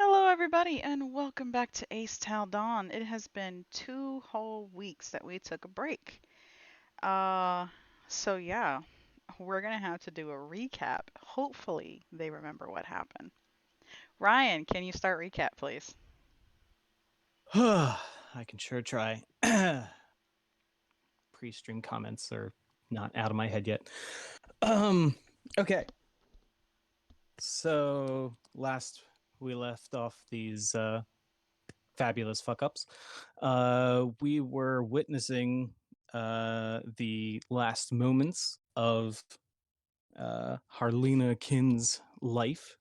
Hello, everybody, and welcome back to Aes'Taldon. It has been 2 whole weeks that we took a break. Uh, so yeah, we're gonna have to do a recap. Hopefully, they remember what happened. Ryan, can you start recap, please? I can sure try. Pre-stream comments are not out of my head yet. Um, okay. So last we left off these fabulous fuck ups. We were witnessing the last moments of Harlena Kin's life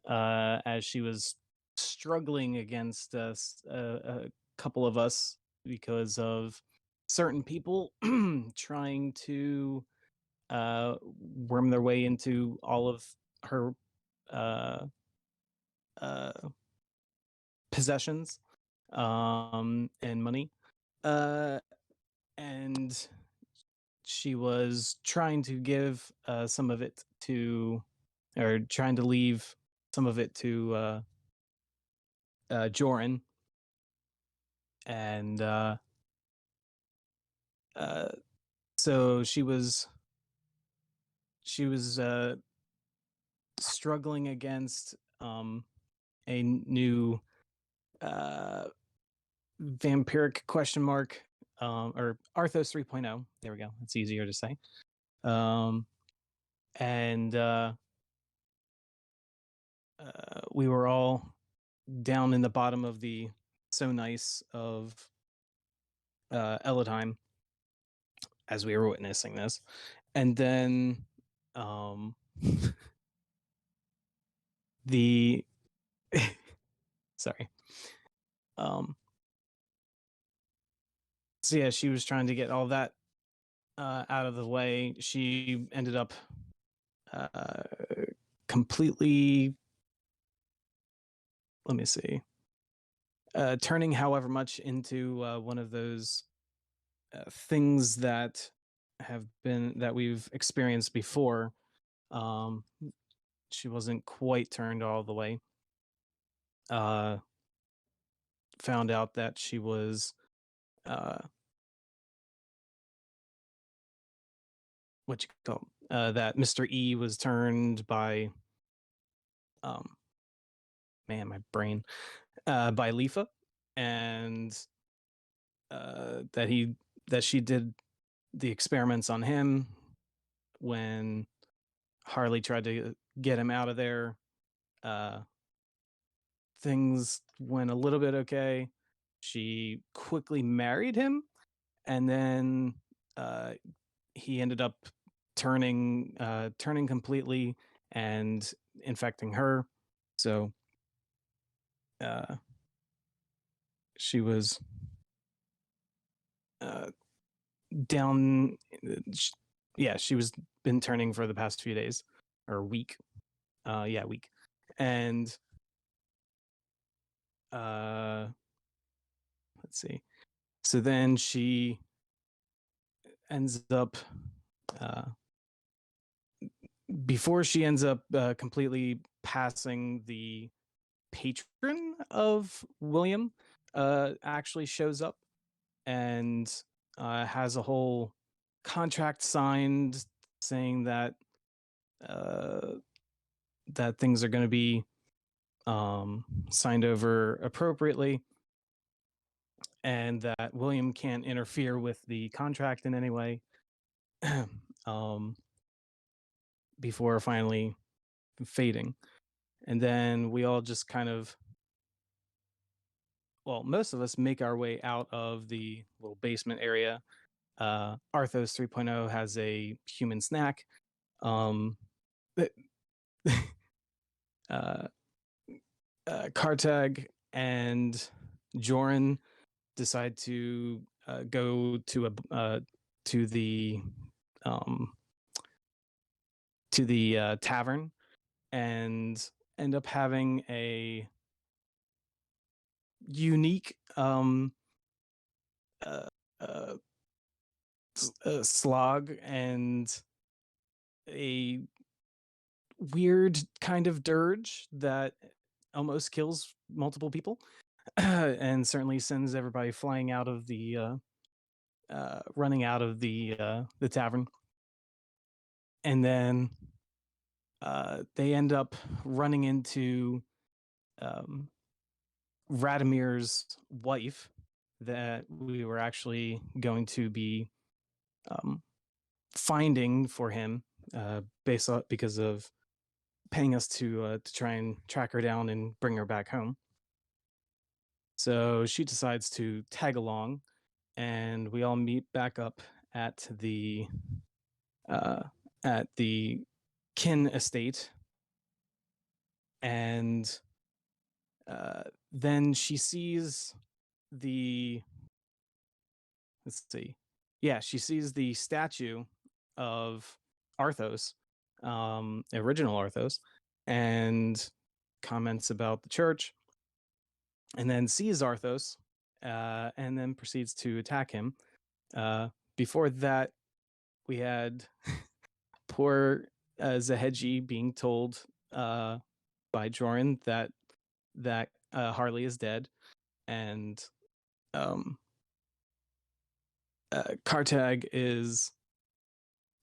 as she was struggling against a couple of us because of certain people trying to worm their way into all of her uh, uh, possessions and money. Uh, and she was trying to give some of it to, or trying to leave some of it to Joran, and uh, so she was struggling against a new uh, vampiric question mark or Arthos 3.0. There we go. It's easier to say. Um, and we were all down in the bottom of the so nice of Elodheim as we were witnessing this. And then um, the sorry. Um, so yeah, she was trying to get all that out of the way. She ended up uh, completely, let me see, turning however much into one of those things that we've experienced before. Um, she wasn't quite turned all the way. Uh, Found out that she was uh, what you call that Mr. E was turned by um, man, my brain by Lifa, and that she did the experiments on him when Harley tried to get him out of there. Uh, Things went a little bit okay. She quickly married him, and then uh, he ended up turning completely and infecting her. So uh, she was uh, down. Yeah, she was been turning for the past few days or week. Yeah, week. And uh, let's see. So then she ends up uh, before she ends up completely passing, the patron of William actually shows up and has a whole contract signed saying that uh, that things are going to be signed over appropriately, and that William can't interfere with the contract in any way. um, Before finally fading. And then we all just kind of, well, most of us make our way out of the little basement area. Arthos 3.0 has a human snack. Um, uh, Kartag and Joran decide to go to the um, tavern and end up having a unique uh, uh, slog and a weird kind of dirge that almost kills multiple people, and certainly sends everybody flying out of the running out of the tavern. And then they end up running into um, Radimir's wife that we were actually going to be um, finding for him, based on because of paying us to try and track her down and bring her back home. So she decides to tag along, and we all meet back up at uh, the Kin estate, and then she sees the let's see, yeah, she sees the statue of Arthos, original Arthos, and comments about the church, and then sees Arthos, and then proceeds to attack him. Before that, we had poor Zaheji being told by Joran that Harley is dead, and um, Kartag is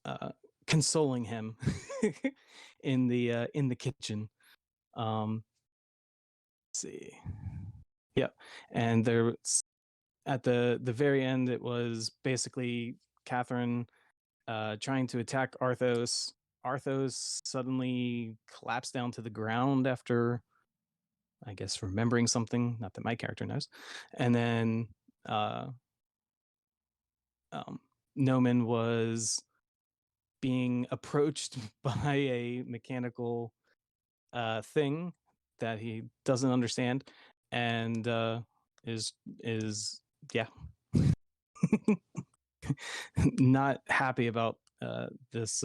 uh, consoling him in the kitchen. Let's see, yeah, and there at the very end, it was basically Catherine trying to attack Arthos. Arthos suddenly collapsed down to the ground after, I guess, remembering something. Not that my character knows. And then uh, um, Noman was being approached by a mechanical thing that he doesn't understand, and is yeah, not happy about this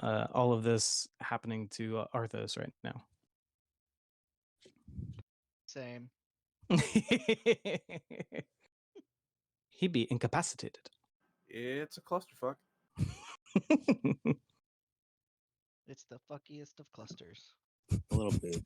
all of this happening to Arthos right now. Same. He'd be incapacitated. It's a clusterfuck. It's the fuckiest of clusters. A little bit.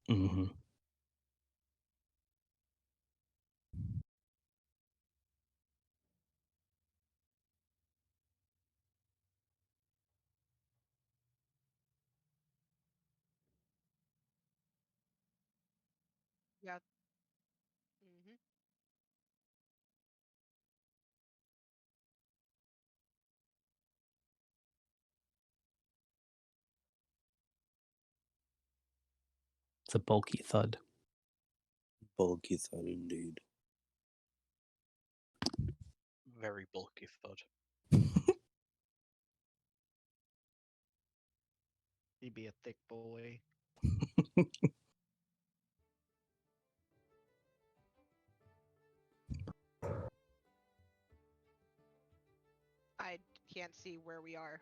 Mm-hmm. Yeah. Hmm. It's a bulky thud. Bulky thought indeed. Very bulky thud. He'd be a thick boy. I can't see where we are.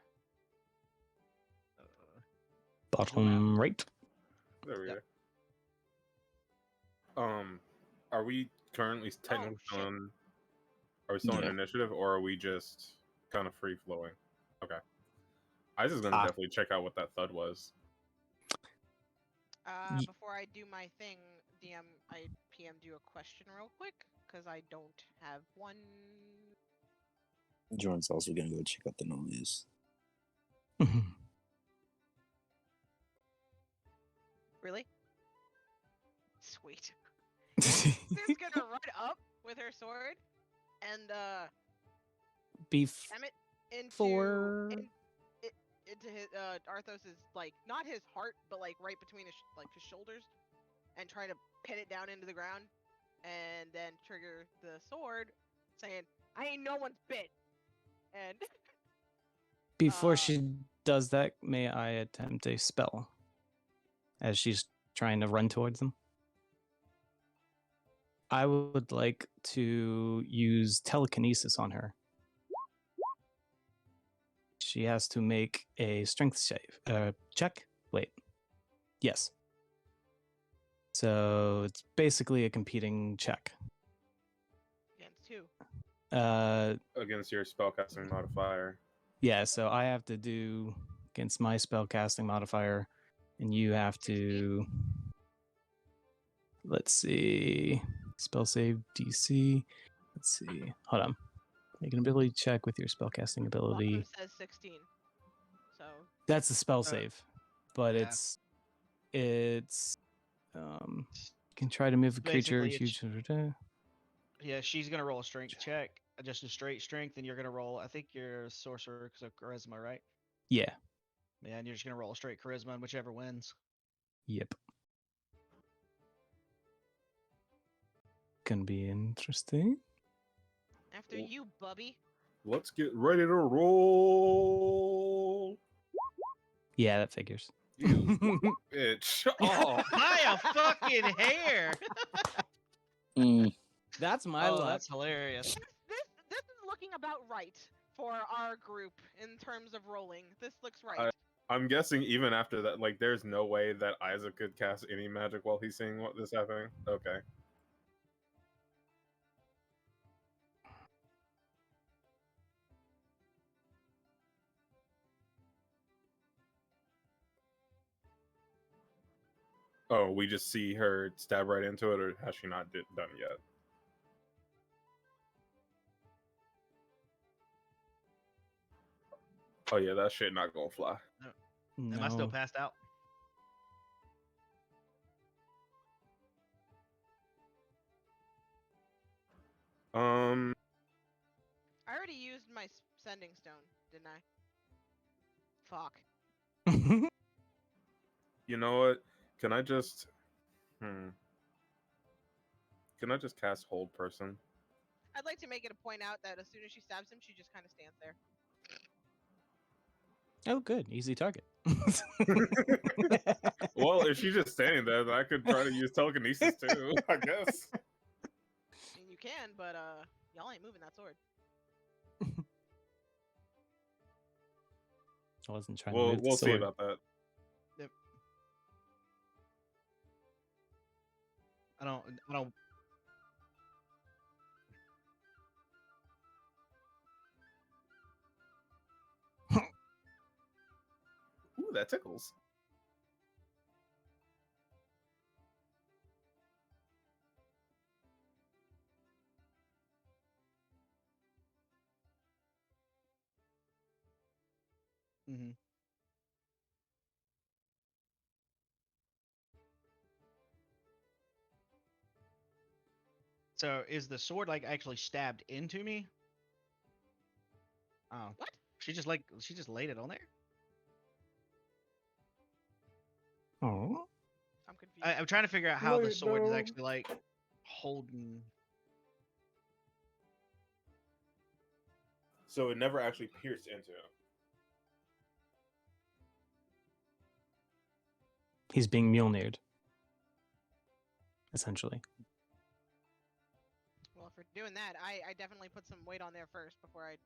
Bottom right. There we Yep. go. Are we currently technically shit. on? Are we still on Yeah. initiative, or are we just kind of free flowing? Okay. I was just gonna definitely check out what that thud was. Ye- Before I do my thing, DM, I PM'd you a question real quick because I don't have one. Jordan's also gonna go check out the noise. Really? Sweet. She's gonna run up with her sword and jam it Before into his Arthos's, like, not his heart, but like right between his his shoulders, and try to pin it down into the ground, and then trigger the sword, saying, "I ain't no one's bit." And before she does that, may I attempt a spell as she's trying to run towards them? I would like to use telekinesis on her. she has to make a strength save check. Wait, yes. So it's basically a competing check. Against who? Against your spellcasting modifier. Yeah, so I have to do against my spellcasting modifier, and you have 16? to. Let's see. Spell save DC. Let's see. Hold on. Make an ability check with your spellcasting ability. Bottom says 16. So That's the spell save, but yeah. it's you can try to move a creature. Basically, it's- Huge. Yeah, she's gonna roll a strength check, just a straight strength, and you're gonna roll. I think you're a sorcerer because of charisma, right? Yeah. Yeah, and you're just gonna roll a straight charisma, and whichever wins. Yep. Gonna be interesting. after you, Bubby. Let's get ready to roll. Yeah, that figures. You bitch. Oh, By a fucking hair. That's my Oh, luck. that's hilarious. This is looking about right for our group in terms of rolling. This looks right. I'm guessing even after that, like, there's no way that Isaac could cast any magic while he's seeing what this happening. Okay. Oh, we just see her stab right into it, or has she not done yet? Oh yeah, that shit not gonna fly. No. Am I still passed out? I already used my sending stone, didn't I? Fuck. You know what? Can I just Can I just cast Hold Person? I'd like to make it a point out that as soon as she stabs him, she just kind of stands there. Oh, good. Easy target. Well, if she's just standing there, then I could try to use telekinesis too, I guess. I mean, you can, but y'all ain't moving that sword. I wasn't trying to move the We'll see sword. about that. Yep. I don't. Ooh, that tickles. Mm-hmm. So is the sword like actually stabbed into me? Oh. What? She just laid it on there? Oh. I'm confused. I'm trying to figure out how the Wait, sword is no. actually like holding. So it never actually pierced into him. He's being Mjolnired. Essentially. Well, if we're doing that, I definitely put some weight on there first before I,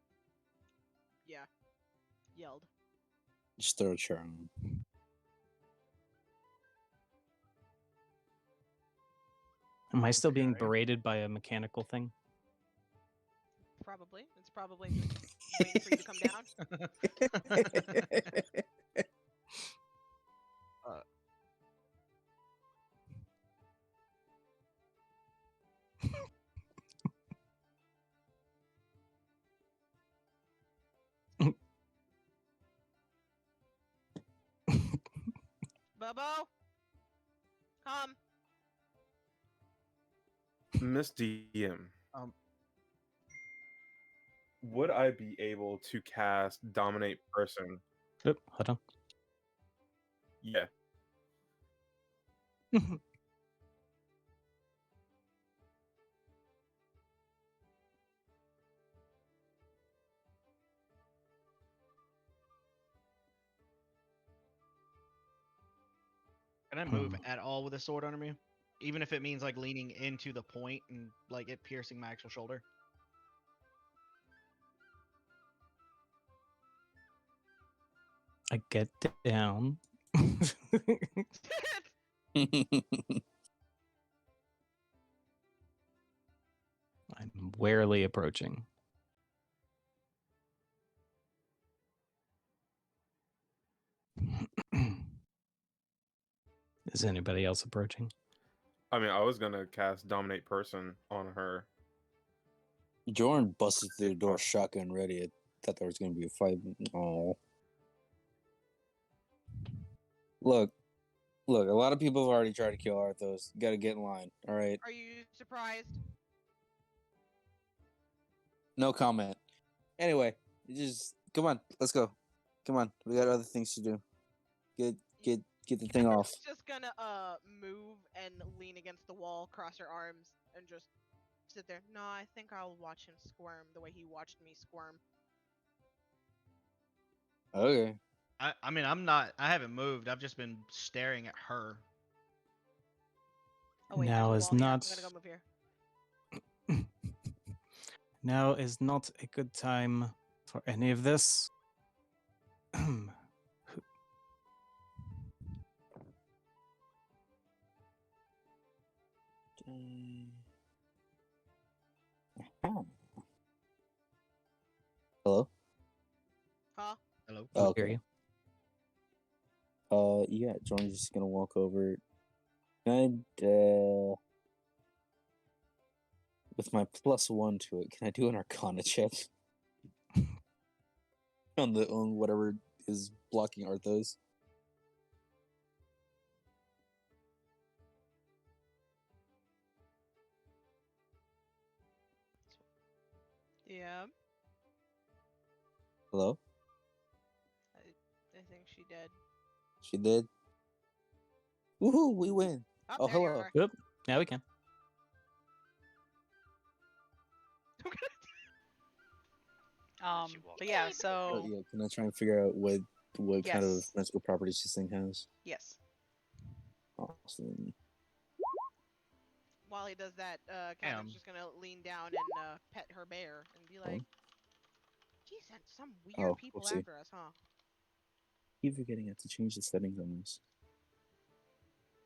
yelled. Just throw a chair on him. Am I still being Okay. berated by a mechanical thing? Probably. It's probably just waiting for you to come down. Bubbo, come. Miss DM, Um. would I be able to cast Dominate Person? Oop, hold Yeah. on. Can I move at all with a sword under me? Even if it means like leaning into the point and like it piercing my actual shoulder. I get down. I'm warily approaching. Is anybody else approaching? I mean, I was gonna cast Dominate Person on her. Jordan busted through the door, shotgun ready. I thought there was going to be a fight. Oh. Look, a lot of people have already tried to kill Arthos. You got to get in line, all right? Are you surprised? No comment. Anyway, just come on, let's go. Come on, we got other things to do. Get the thing off. Just gonna move and lean against the wall, cross her arms, and just sit there. No, I think I'll watch him squirm the way he watched me squirm. Okay. I mean, I haven't moved. I've just been staring at her. Oh wait, Now there's is a wall. Yeah, not. I'm gonna go move here. Now is not a good time for any of this. Hello. Huh? Hello. Oh, Hear okay. you. Yeah. Jordan's just gonna walk over. Can I, with my +1 to it, can I do an Arcana check on whatever is blocking Arthos? Yeah. Hello. I think she did. She did. Woohoo! We win. Oh, Oh, there you hello. are. Oop. Now we can. But yeah, Oh, so yeah. Can I try and figure out what kind of yes, magical properties this thing has? yes. Awesome. While he does that, Catherine's just gonna lean down and pet her bear and be like, "Geez, and some weird Oh, people whoopsie. after us, huh?" Keep forgetting I have to change the settings on this.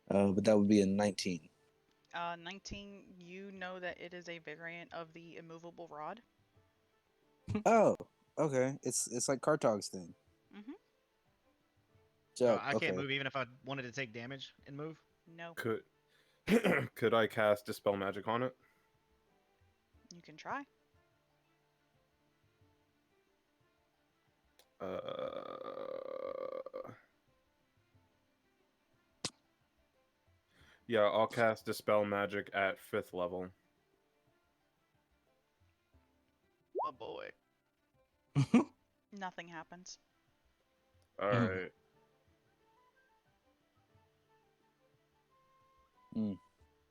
But that would be a 19. 19. You know that it is a variant of the immovable rod. Oh, okay. It's like Kartog's thing. Mm-hmm. So So I can't okay. move even if I wanted to take damage and move. No, Could could I cast Dispel Magic on it? you can try. Yeah, I'll cast Dispel Magic at 5th level. Oh boy. Nothing happens. Alright.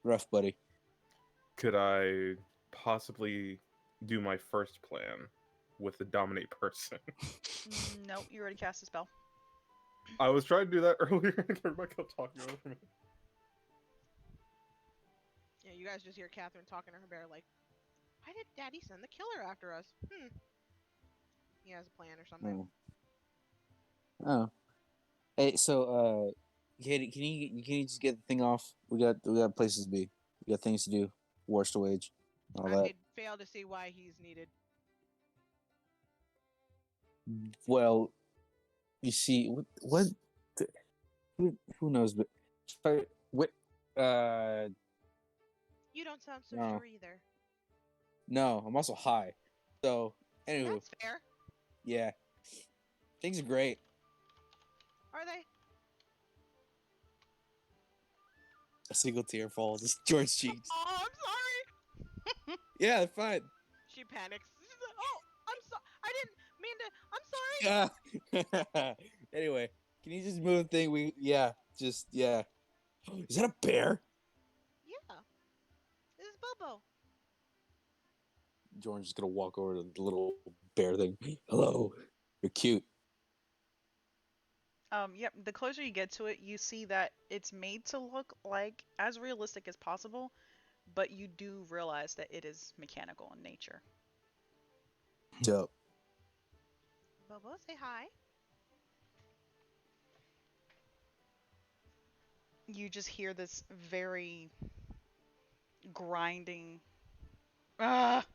Rough, buddy. Could I possibly do my first plan with the Dominate Person? Nope, you already cast a spell. I was trying to do that earlier. Everybody kept talking over me. Yeah, you guys just hear Catherine talking to her bear like, "Why did Daddy send the killer after us? He has a plan or something." Oh. Hey, so Katie, can you just get the thing off? We got places to be. We got things to do. Wars to wage. All that. I fail to see why he's needed. Well, you see, what who knows? But what? You don't sound so No. sure either. No, I'm also high. So, anywho, That's fair. yeah, things are great. Are they? A single tear falls. George cheeks. Oh, I'm sorry. Yeah, fine. She panics. She's like, "Oh, I'm sorry. I didn't mean to. I'm sorry." Yeah. Anyway, can you just move the thing? Yeah. Is that a bear? Yeah. This is Bobo. Jordan's just gonna walk over to the little bear thing. Hello, you're cute. Yep, the closer you get to it, you see that it's made to look like as realistic as possible, but you do realize that it is mechanical in nature. Dope. Bobo, say hi. you just hear this very grinding. Ah,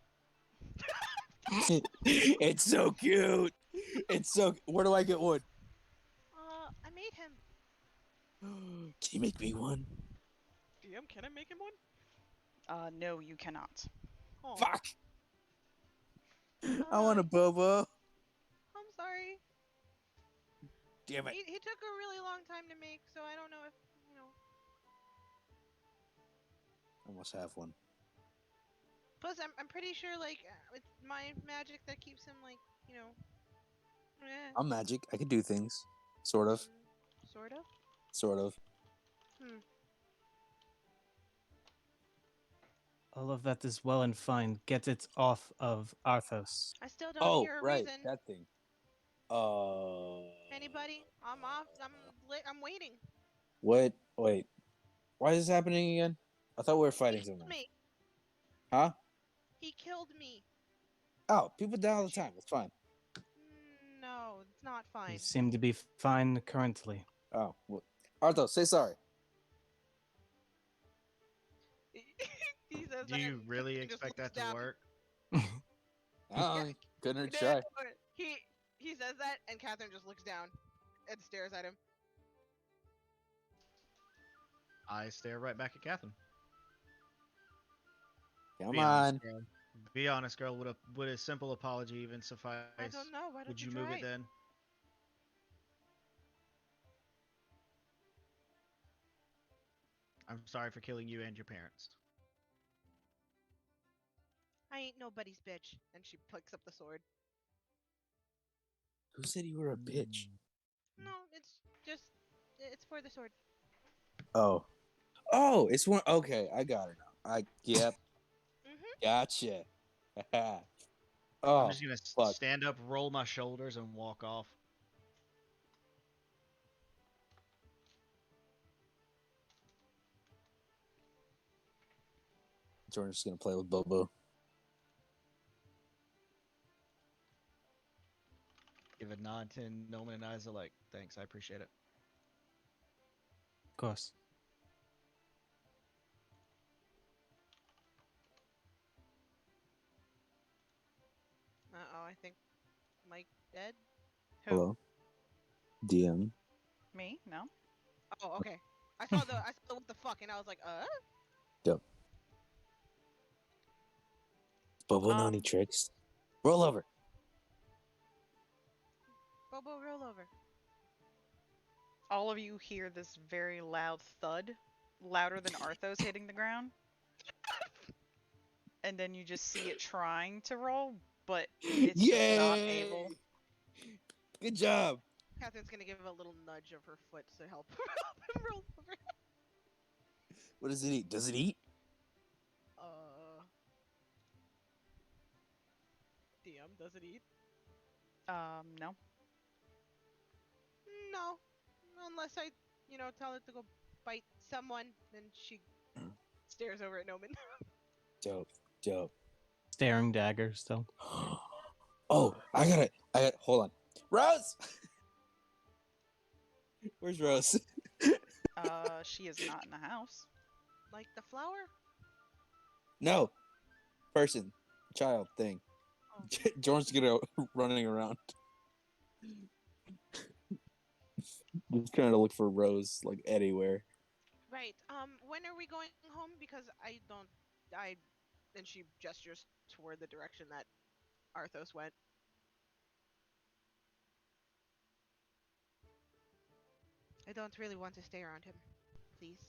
It's so cute. It's so. Where do I get one? I made him. Can you make me one? DM, can I make him one? no, you cannot. Oh, Fuck! I want a Bobo. I'm sorry. Damn it! He took a really long time to make, so I don't know if I almost have one. Plus, I'm pretty sure like it's my magic that keeps him like I'm magic. I can do things. Sort of. Sort of. Sort of. All of that is well and fine. Get it off of Arthos. I still don't Oh, hear a right. reason. That thing. Anybody? I'm off. I'm waiting. What? Wait. Why is this happening again? I thought we were He fighting killed someone. me. Huh? He killed me. Oh, people die all the time. It's fine. No, it's not You fine. seem to be fine currently. Oh, well. Arthur, say sorry. He says Do that you and really Catherine just expect looks that to down. work? Couldn't hurt to No, try. he says that and Catherine just looks down and stares at him. I stare right back at Catherine. Come Be honest, on. girl. Be honest, girl. Would a simple apology even suffice? I don't know. Why don't Would you try? move it then? I'm sorry for killing you and your parents. I ain't nobody's bitch. And she picks up the sword. Who said you were a bitch? No, it's for the sword. Oh. Oh, it's one. Okay, I got it now. Yep. Mhm. Gotcha. I'm Oh, just gonna fuck. stand up, roll my shoulders, and walk off. Jordan's just gonna play with Bobo. Give a nod to Noman and Isa, like, thanks, I appreciate it. Of course. I think Mike dead. Who? Hello, DM. Me? No. Oh, okay. I saw the what the fuck and I was like, Yep. Bobo know any Um, tricks? Roll over. Bobo, roll over. all of you hear this very loud thud, louder than Arthos hitting the ground, and then you just see it trying to roll, but it's just not Yay! able. Good job. Catherine's gonna give a little nudge of her foot to help him roll over. What does it eat? Does it eat? DM, does it eat? No. No. Unless I, tell it to go bite someone, then she stares over at Noman. Dope. Dope. Staring dagger still. Oh, I got it. Hold on. Rose! Where's Rose? She is not in the house. Like the flower? No. Person. Child thing. Oh. Jordan's gonna running around. Just trying to look for Rose like anywhere. Right. When are we going home? Because and she gestures toward the direction that Arthos went. I don't really want to stay around him. Please.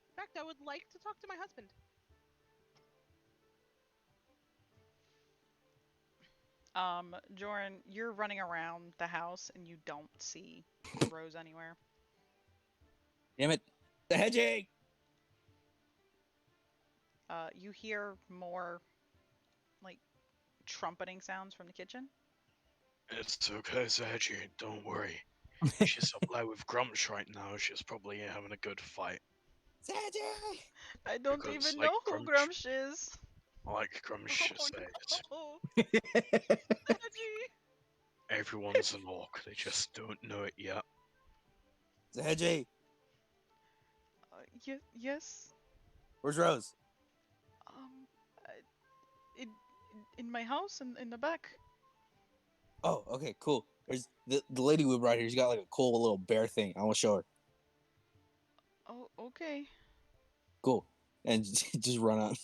In fact, I would like to talk to my husband. Joran, you're running around the house and you don't see Rose anywhere. Damn it. The hedging! You hear more, like, trumpeting sounds from the kitchen. It's okay, Sergi, don't worry. She's up there with Grumsh right now. She's probably having a good fight. Sedgey! I don't Because, even like know who Grumsh- Grumsh is. Like Grumsh Oh said, no, Reggie. Everyone's an orc. They just don't know it yet. Zahedji, Yes. where's Rose? Um, uh, in my house in the back. Oh, okay, cool. There's the lady we brought here. She's got like a cool little bear thing. I want to show her. Oh, okay. Cool. And just run out.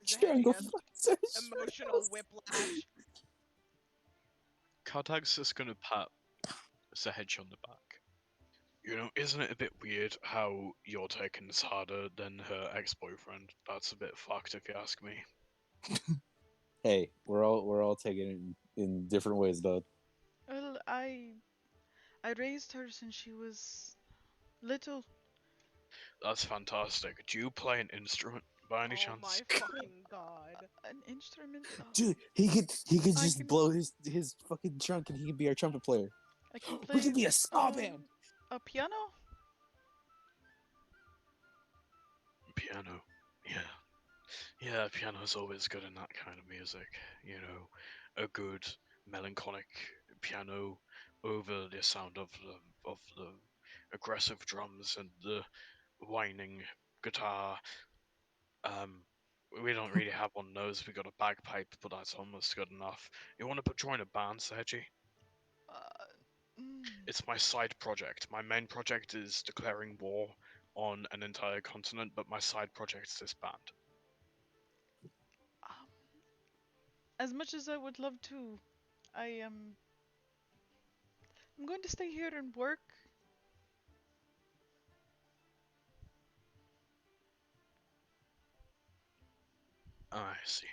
Just try and Zahedi go has find Zahedji. emotional whiplash. Kartag's just gonna pat Sahedge on the back. You know, isn't it a bit weird how you're taking this harder than her ex-boyfriend? That's a bit fucked, if you ask me. Hey, we're all taking it in different ways, though. Well, I raised her since she was little. That's fantastic. Do you play an instrument by any Oh chance? my fucking god. An instrument. Dude, he could I just can- blow his fucking trunk and he could be our trumpet player. I can We play could be a ska band. a piano. Piano. Yeah. Yeah, piano's always good in that kind of music. You know, a good melancholic piano over the sound of the aggressive drums and the whining guitar. Um, we don't really have one of those. We got a bagpipe, but that's almost good enough. You want to join a band, Sergi? Mm, It's my side project. My main project is declaring war on an entire continent, but my side project is this band. um, as much as I would love to, I am. I'm going to stay here and work. I see.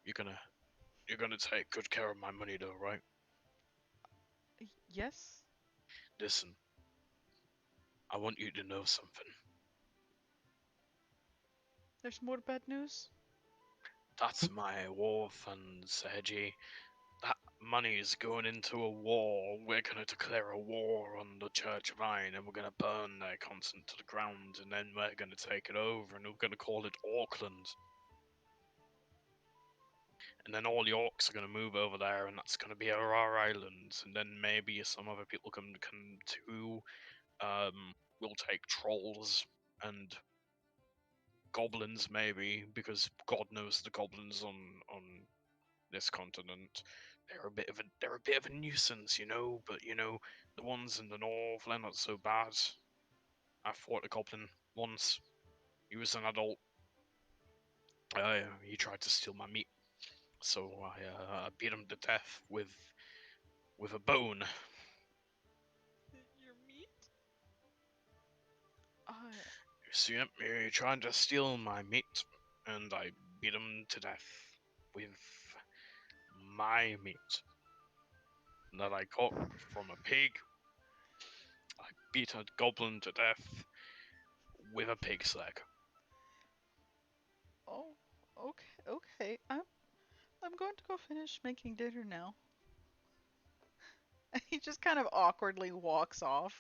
You're gonna you're gonna take good care of my money though, right? Yes. Listen, I want you to know something. There's more bad news. That's my war fund, Sergi. That money is going into a war. We're gonna declare a war on the Church of Iron, and we're gonna burn their continent to the ground, and then we're gonna take it over, and we're gonna call it Auckland. And then all the orcs are gonna move over there, and that's gonna be our island. And then maybe some other people can come too. We'll take trolls and goblins maybe, because God knows the goblins on this continent. They're a bit of a nuisance, you know. But you know, the ones in the north, they're not so bad. I fought a goblin once. He was an adult. He tried to steal my meat, so I beat him to death with a bone. Your meat? Uh, You see him? He tried to steal my meat, and I beat him to death with my meat that I caught from a pig. I beat a goblin to death with a pig's leg. oh, okay. I'm going to go finish making dinner now. He just kind of awkwardly walks off.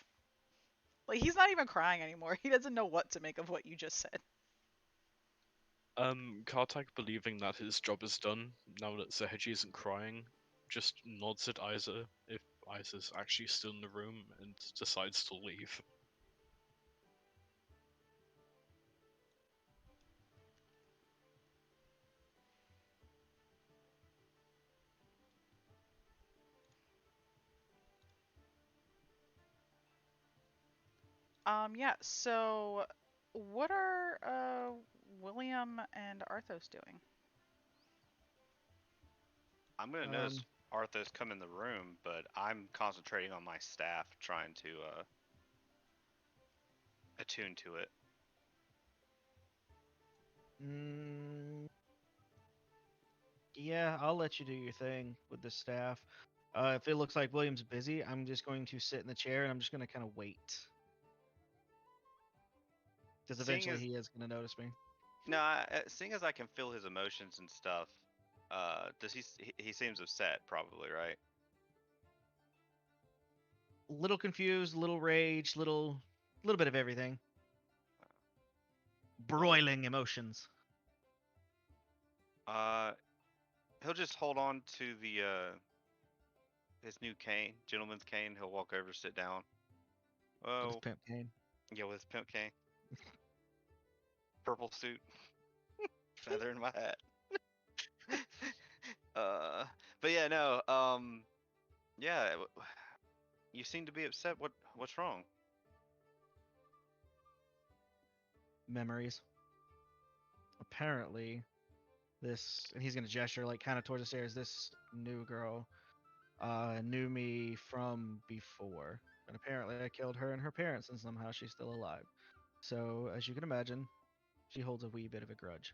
Like he's not even crying anymore. He doesn't know what to make of what you just said. Kartak, believing that his job is done, now that Zeheji isn't crying, just nods at Isa if Isa's actually still in the room and decides to leave. Yeah. So, what are William and Arthos doing? I'm gonna notice Arthos come in the room, but I'm concentrating on my staff, trying to attune to it. Yeah, I'll let you do your thing with the staff. If it looks like William's busy, I'm just going to sit in the chair and I'm just going to kind of wait. Because Seeing eventually as he is going to notice me. no, seeing as I can feel his emotions and stuff, does he seems upset, probably, right? Little confused, little rage, little bit of everything. Broiling emotions. He'll he'll just hold on to the his new cane, gentleman's cane. He'll walk over, sit down. With his Oh, pimp cane. yeah, with his pimp cane, purple suit, feather in my hat. uh, but yeah, no. Yeah, you seem to be upset. What's wrong? Memories. Apparently, this, and he's gonna gesture like kind of towards the stairs. This new girl knew me from before, and apparently I killed her and her parents, and somehow she's still alive. So, as you can imagine, she holds a wee bit of a grudge.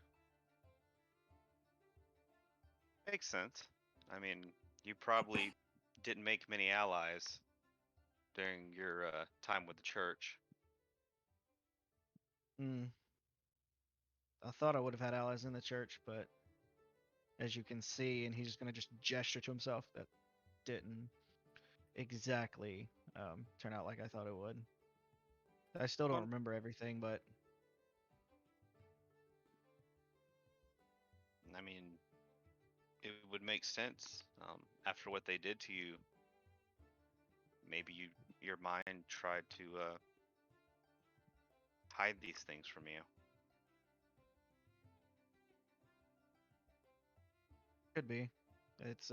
Makes sense. I mean, you probably didn't make many allies during your time with the church. Hmm. I thought I would have had allies in the church, but as you can see, and he's just gonna just gesture to himself, that didn't exactly turn out like I thought it would. I still don't Well, remember everything, but I mean, it would make sense after what they did to you. Maybe your mind tried to hide these things from you. could be. It's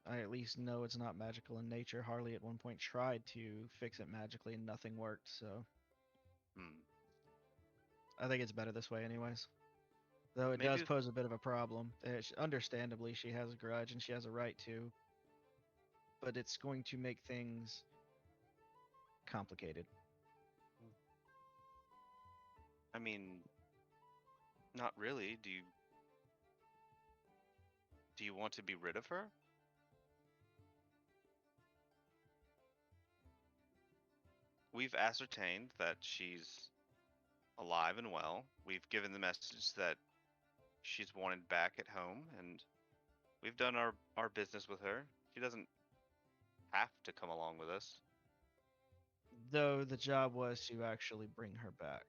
I at least know it's not magical in nature. Harley at one point tried to fix it magically and nothing worked, so Hmm. I think it's better this way anyways. Though it does Maybe pose a bit of a problem. Understandably, she has a grudge and she has a right to, but it's going to make things complicated. I mean, not really. Do you want to be rid of her? We've ascertained that she's alive and well. We've given the message that she's wanted back at home, and we've done our business with her. She doesn't have to come along with us. Though the job was to actually bring her back.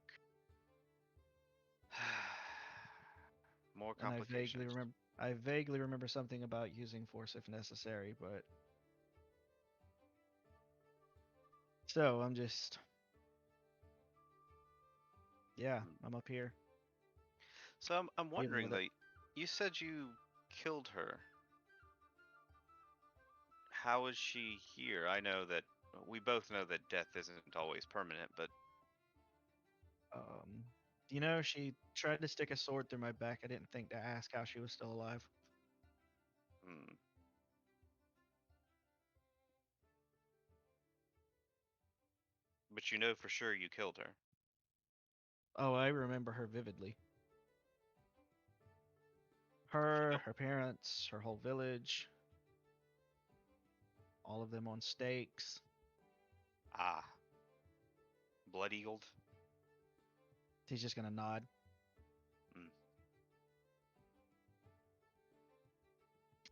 More And complications. I vaguely remember something about using force if necessary, but so I'm just yeah, Hmm. I'm up here So I'm dealing wondering with it. though. You said you killed her. How is she here? I know that we both know that death isn't always permanent, but Um you know, she tried to stick a sword through my back. I didn't think to ask how she was still alive. hmm, but you know for sure you killed her. Oh, I remember her vividly. Yep. Her parents, her whole village, all of them on stakes. Ah, blood eagled. He's just gonna nod. Mm.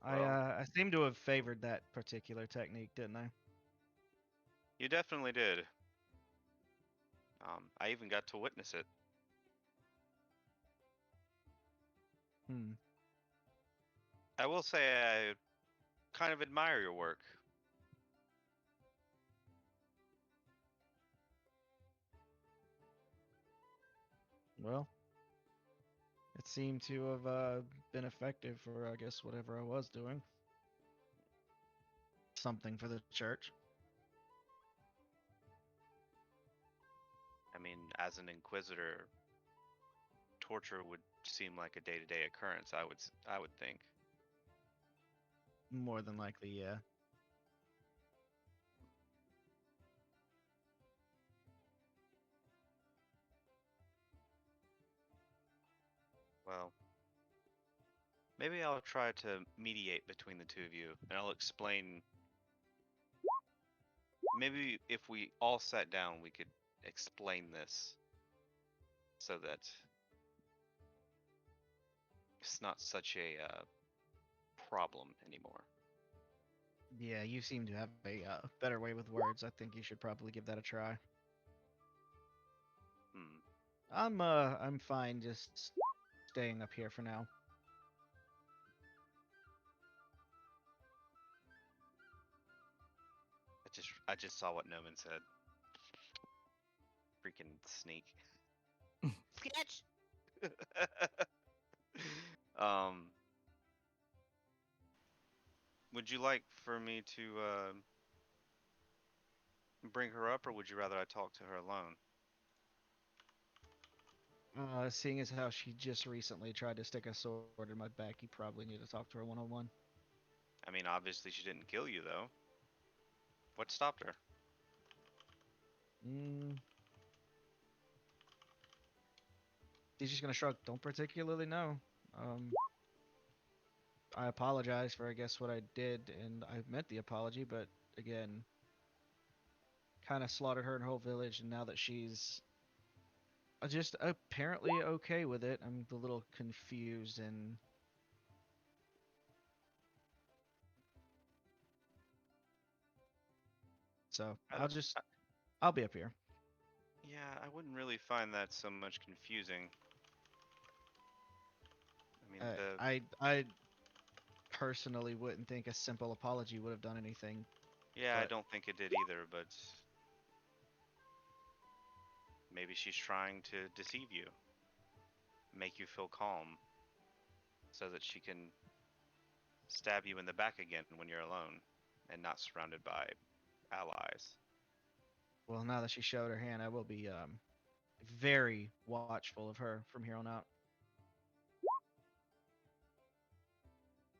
Well, I seem to have favored that particular technique, didn't I? you definitely did. I even got to witness it. Hmm. I will say I kind of admire your work. Well, it seemed to have been effective for, I guess, whatever I was doing. Something for the church. I mean, as an inquisitor, torture would seem like a day-to-day occurrence. I would think. More than likely, yeah. Well, maybe I'll try to mediate between the two of you, and I'll explain. Maybe if we all sat down, we could explain this so that it's not such a problem anymore. Yeah, you seem to have a better way with words. I think you should probably give that a try. Hmm. I'm fine just staying up here for now. I just saw what Noman said. Freaking sneak. Sketch. um, would you like for me to bring her up, or would you rather I talk to her alone? Seeing as how she just recently tried to stick a sword in my back, you probably need to talk to her one-on-one. I mean, obviously she didn't kill you though. What stopped her? Mm. He's just gonna shrug. Don't particularly know. I apologize for I guess what I did, and I meant the apology, but again, kind of slaughtered her and her whole village, and now that she's just apparently okay with it, I'm a little confused and so I don't. I, I'll be up here. yeah, I wouldn't really find that so much confusing. I mean, the I personally wouldn't think a simple apology would have done anything, yeah, I but don't think it did either, but maybe she's trying to deceive you, make you feel calm, so that she can stab you in the back again when you're alone and not surrounded by allies. well, now that she showed her hand, I will be very watchful of her from here on out.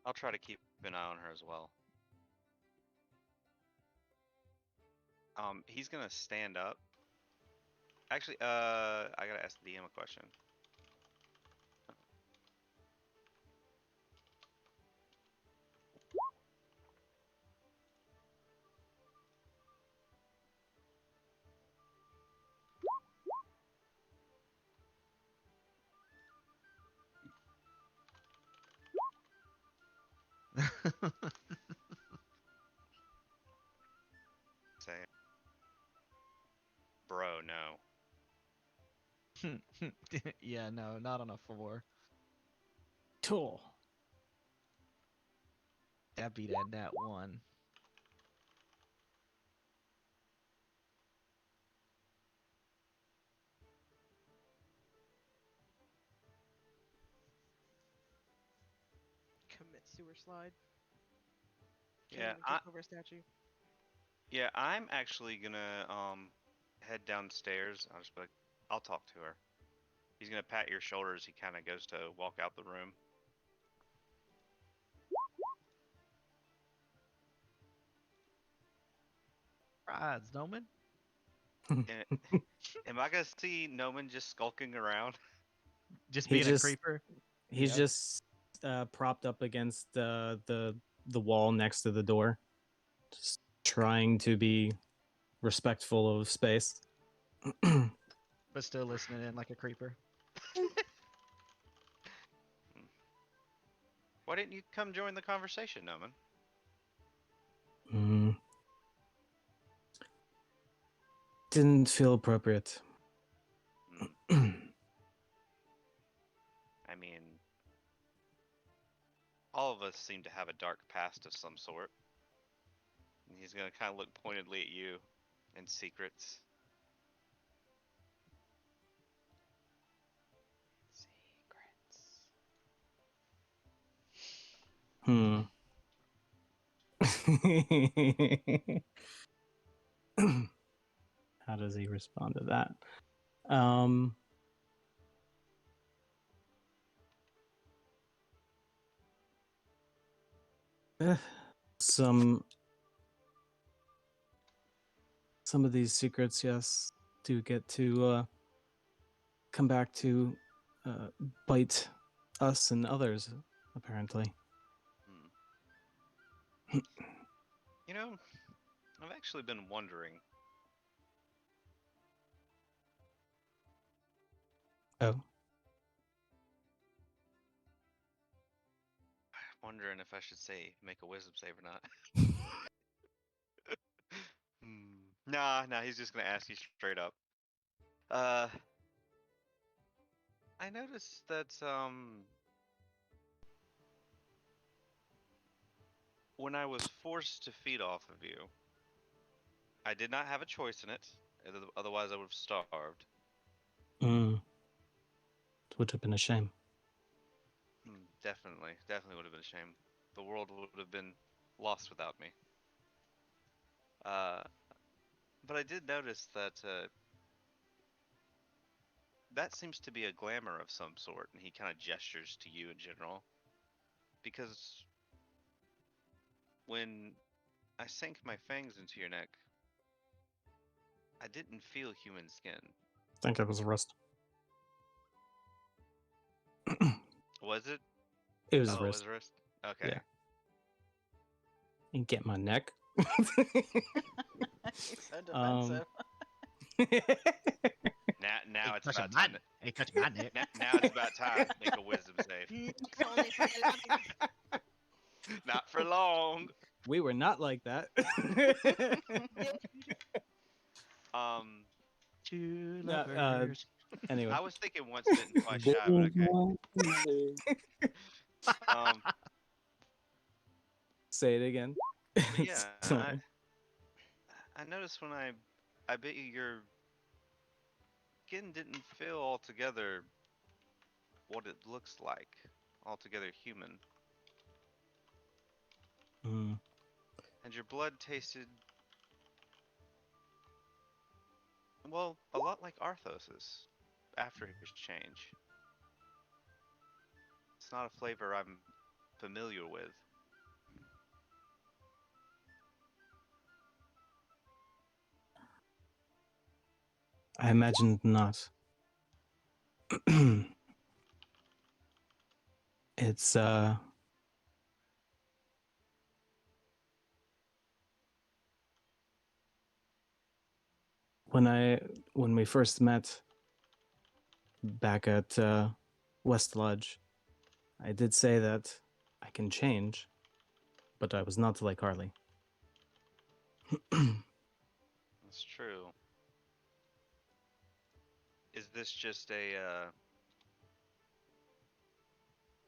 I'll try to keep an eye on her as well. He's gonna stand up. Actually, I gotta ask the DM a question. Say, bro, no. Yeah, no, not on a 4. Tool. That beat at that 1. Commit sewer slide. Can't Yeah, even trip over a statue. I'm actually gonna head downstairs. I'll just be like, I'll talk to her. He's gonna pat your shoulder as he kind of goes to walk out the room. Rides, Noman. Am I gonna see Noman just skulking around? Just He being a just creeper. he's Yeah. just propped up against the wall next to the door, just trying to be respectful of space. But still listening in like a creeper. Why didn't you come join the conversation, Noman? Mm. Didn't feel appropriate. Hmm. I mean, all of us seem to have a dark past of some sort. And he's gonna kind of look pointedly at you in secrets. Secrets. Hmm. How does he respond to that? Eh, some of these secrets, yes, do get to come back to uh, bite us and others, apparently. Hmm. You know, I've actually been wondering. Oh. Wondering if I should say make a wisdom save or not. Nah, he's just gonna ask you straight up. Uh, I noticed that when I was forced to feed off of you, I did not have a choice in it. Otherwise, I would have starved. Mm. It would have been a shame. Definitely would have been a shame. The world would have been lost without me. Uh, but I did notice that that seems to be a glamour of some sort, and he kind of gestures to you in general. Because when I sank my fangs into your neck, I didn't feel human skin. I think it was rust. Was it? It was Oh, it wrist. was wrist. Okay. Yeah. You get my neck. He's so Um, defensive. Now Hey, it's touch about my, time. hey, touch my neck. Now it's about time to make a wisdom save. It's only for the lungs. Not for long. we were not like that. Um, Two No, lovers. anyway, I was thinking once bitten, twice shy, but okay. Um, say it again. but yeah, Sorry. I noticed when I bit you, your skin didn't feel altogether what it looks like, altogether human, Mm. and your blood tasted, well, a lot like Arthos's after his change. It's not a flavor I'm familiar with. I imagined not. It's when we first met back at West Lodge, I did say that I can change, but I was not like Harley. That's true. Is this just a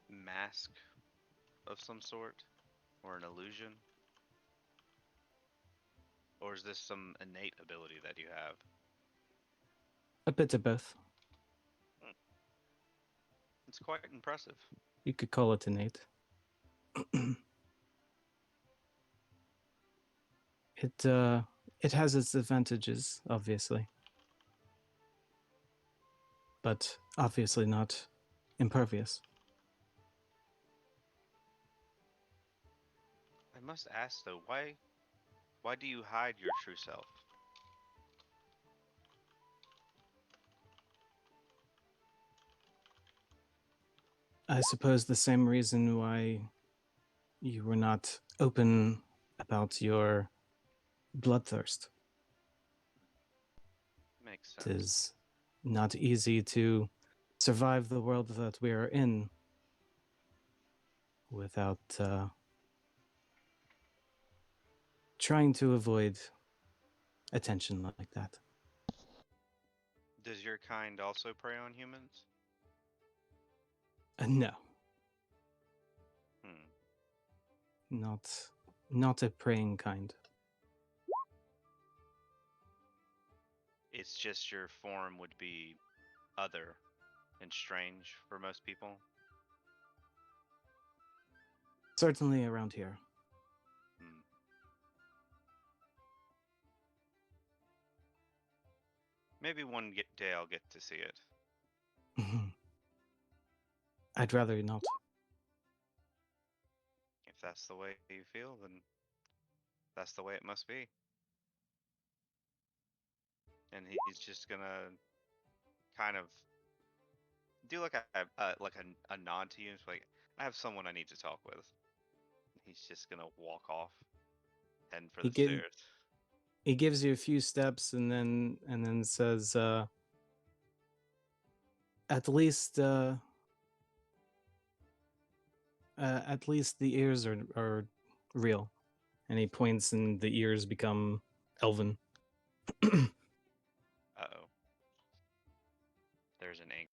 mask of some sort, or an illusion, or is this some innate ability that you have? A bit of both. It's quite impressive. You could call it innate. It has its advantages, obviously, but obviously not impervious. I must ask though, why do you hide your true self? I suppose the same reason why you were not open about your bloodthirst. Makes It sense. is not easy to survive the world that we are in without trying to avoid attention like that. Does your kind also prey on humans? No, Hmm. not a praying kind. It's just your form would be other and strange for most people. Certainly around here. Hmm. Maybe day I'll get to see it. I'd rather not. If that's the way you feel, then that's the way it must be. And he's just gonna kind of do like a nod to you. It's like, I have someone I need to talk with. He's just gonna walk off, heading for He the give stairs. he gives you a few steps and then says, "At least the ears are real." And he points, and the ears become elven. Uh-oh. There's an ink.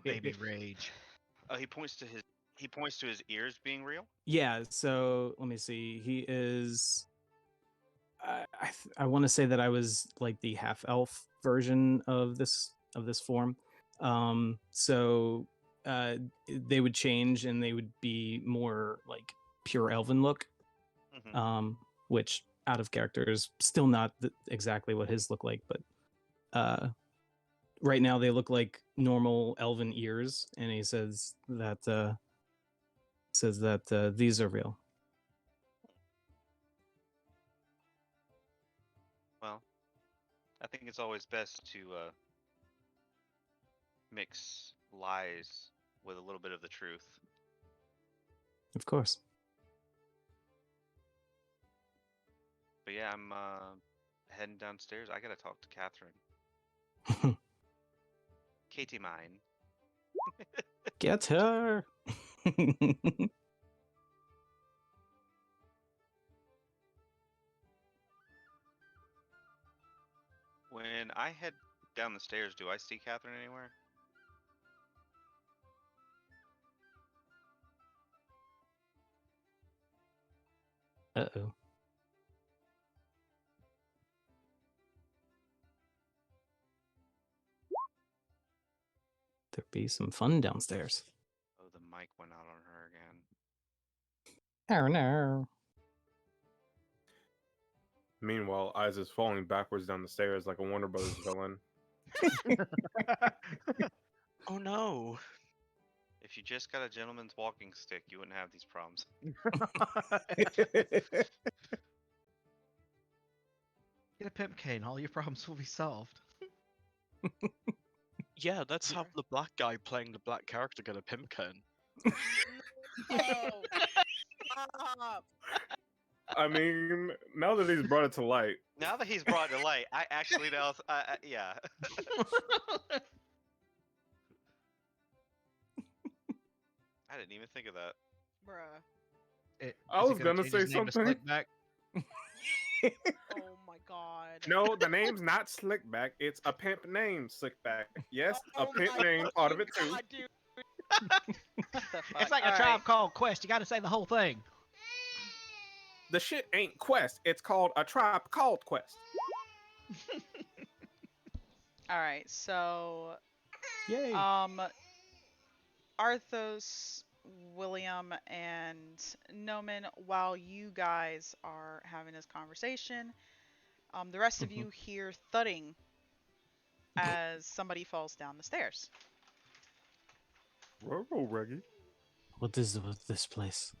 Baby rage. Oh, he points to his He points to his ears being real. Yeah, so let me see. He is. I want to say that I was like the half elf version of this form. So they would change and they would be more like pure elven look. Which out of character is still not exactly what his look like, but right now they look like normal elven ears, and he says that these are real. Well, I think it's always best to mix lies with a little bit of the truth. Of course. But yeah, I'm heading downstairs. I gotta talk to Catherine. Katie mine. Get her. When I head down the stairs, do I see Catherine anywhere? Uh-oh. There'd be some fun downstairs. Oh, the mic went out on her again. Oh no. Meanwhile, Eyes is falling backwards down the stairs like a Warner Brothers villain. Oh no. If you just got a gentleman's walking stick, you wouldn't have these problems. Get a pimp cane. All your problems will be solved. Yeah, let's have the black guy playing the black character get a pimp cane. Oh, stop. I mean, now that he's brought it to light, Now that he's brought it to light, I actually now, yeah. I didn't even think of that. Bruh. I Is he was gonna change say his name to something. Slickback? Oh my god. No, the name's not Slickback. It's a pimp name, Slickback. Yes, a Oh pimp my name part of it fucking too. God, dude. What the fuck? It's like a All Tribe right. Called Quest. You got to say the whole thing. The shit ain't Quest. It's called A Tribe Called Quest. All right. So, Yay. Arthos, William, and Noman, while you guys are having this conversation, the rest of you hear thudding as somebody falls down the stairs. Roll, Reggie. What is with this place?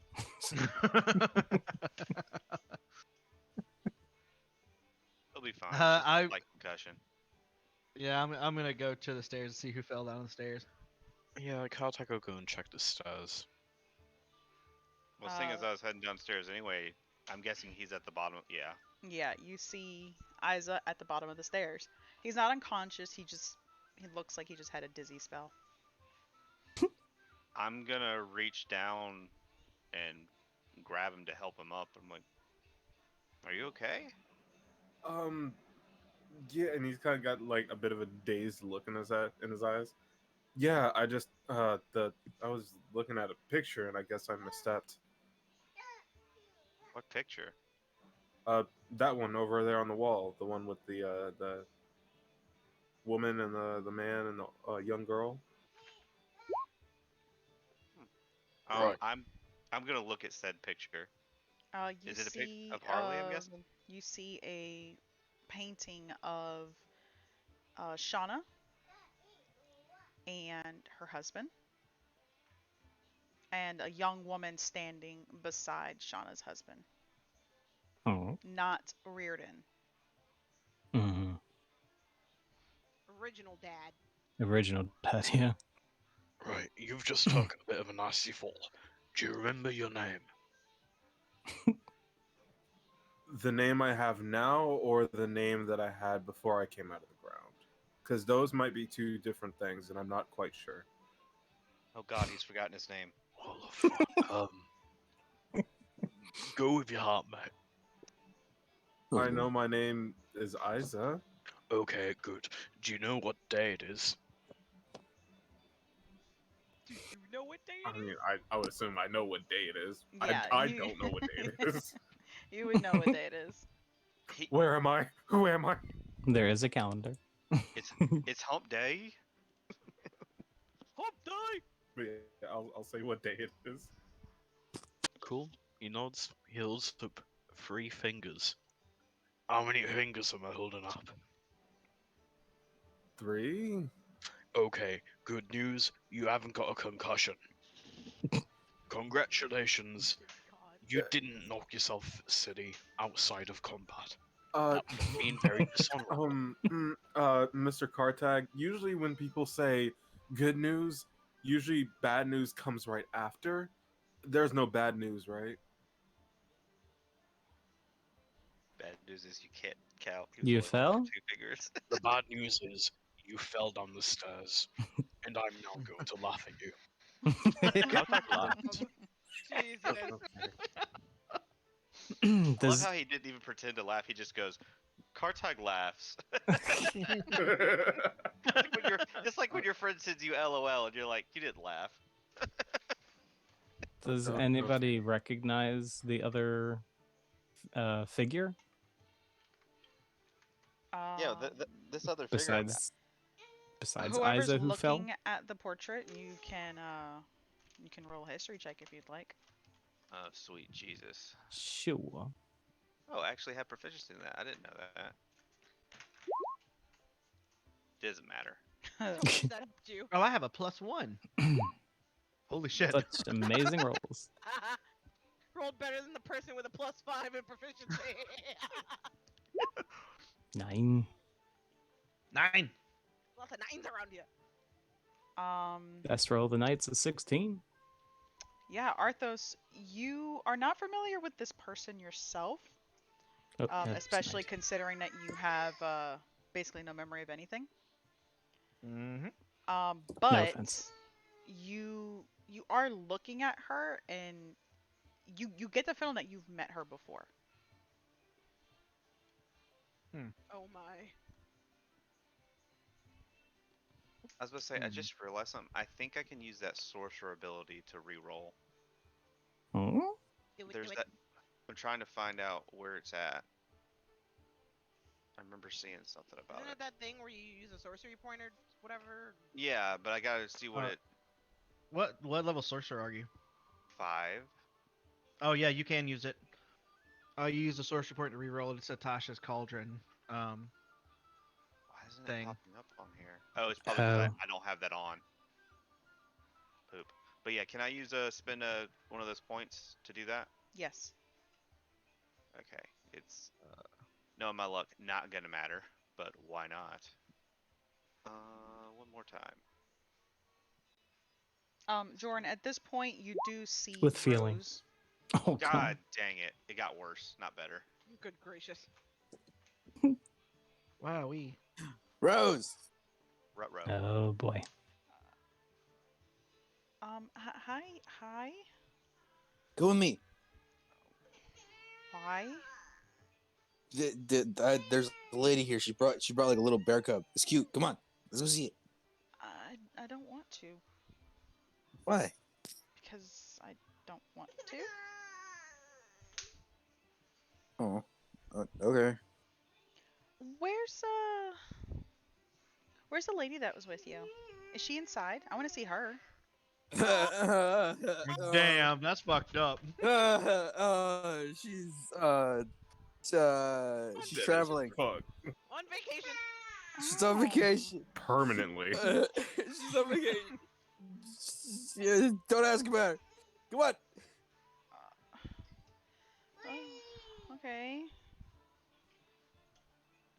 He'll be fine. I- Like concussion. Yeah, I'm gonna go to the stairs and see who fell down the stairs. Yeah, Caltech will go and check the stairs. Well, seeing as I was heading downstairs anyway, I'm guessing he's at the bottom. Yeah. Yeah, you see Isa at the bottom of the stairs. He's not unconscious. He looks like he just had a dizzy spell. I'm gonna reach down and grab him to help him up. I'm like, "Are you okay?" Yeah, and he's kind of got like a bit of a dazed look in his eyes. Yeah, I just I was looking at a picture and I guess I misstepped. What picture? That one over there on the wall, the one with the woman and the man and the young girl. Right. I'm gonna look at said picture. You Is it a pic see, of Harley? I'm guessing. you see a painting of Shauna and her husband, and a young woman standing beside Shauna's husband. Oh. Not Reardon. Mm. Original dad. Original pet, yeah. Right, you've just taken a bit of a nasty fall. Do you remember your name? The name I have now or the name that I had before I came out of the ground? Because those might be two different things, and I'm not quite sure. Oh God, he's forgotten his name. What the fuck? Go with your heart, mate. I know my name is Isa. Okay, good. Do you know what day it is? Do you know what day I it mean, is? I would assume I know what day it is. Yeah, I you don't know what day it is. you would know what day it is. He, Where am I? Who am I? There is a calendar. it's it's hump day. Hump day. But yeah, I'll say what day it is. Cool. He nods. He holds up 3 fingers. How many fingers am I holding up? 3. Okay, good news. You haven't got a concussion. Congratulations. Dear God. You didn't knock yourself silly outside of combat. Uh, That would have been very dishonorable. Mr. Cartag. Usually, when people say good news, usually bad news comes right after. There's no bad news, right? Bad news is you can't count. He was You only holding fell? up 2 fingers. The bad news is you fell down the stairs, and I'm now going to laugh at you. Contact laughed. Jesus. Okay. I love Does how he didn't even pretend to laugh. He just goes, Kartag laughs. It's like when your friend sends you LOL and you're like, you didn't laugh. does Okay. anybody recognize the other figure Yeah, this other figure. besides Whoever's Isa who fell? looking at the portrait, you can roll a history check if you'd like. Oh, sweet Jesus. Sure. Oh, I actually have proficiency in that. I didn't know that. Doesn't matter. So much that helped you. Oh, I have a +1. Holy shit. Such amazing rolls. Rolled better than the person with a +5 in proficiency. 9. 9. Lots of 9s around you. Best roll of the night's a 16. Yeah, Arthos, you are not familiar with this person yourself, Oh, that's especially nice. considering that you have basically no memory of anything. Mm-hmm. No But offense. you are looking at her, and you get the feeling that you've met her before. Oh my. I was about to say, I just realized something. I think I can use that sorcerer ability to re-roll. Oh? Do it, There's do it. that. I'm trying to find out where it's at. I remember seeing something about Isn't it. it that thing where you use a sorcery pointer, whatever? Yeah, but I gotta see what it. What level sorcerer are you? 5. Oh yeah, you can use it. You use the sorcery point to reroll it. It's a Tasha's Cauldron. Why isn't it Thing. popping up on here? Oh, it's probably because Oh. I don't have that on. Poop. But yeah, can I use spend one of those points to do that? Yes. Okay, it's knowing my luck not gonna matter, but why not? One more time. Jordan, at this point, you do see With feeling. Rose. Oh, God God. dang it! It got worse, not better. Good gracious. Wow, we. Rose. Rut-row. Oh, boy. Hi. Go with me. Why? There's a lady here. She brought like a little bear cub. It's cute. Come on, let's go see it. I don't want to Why? because I don't want to. Oh, okay. Where's the lady that was with you? Is she inside? I want to see her. Damn, that's fucked up. She's Dead as traveling. fuck. On vacation. She's on Oh. vacation. Permanently. She's on vacation. Yeah, don't ask about her. Come on. Oh, okay.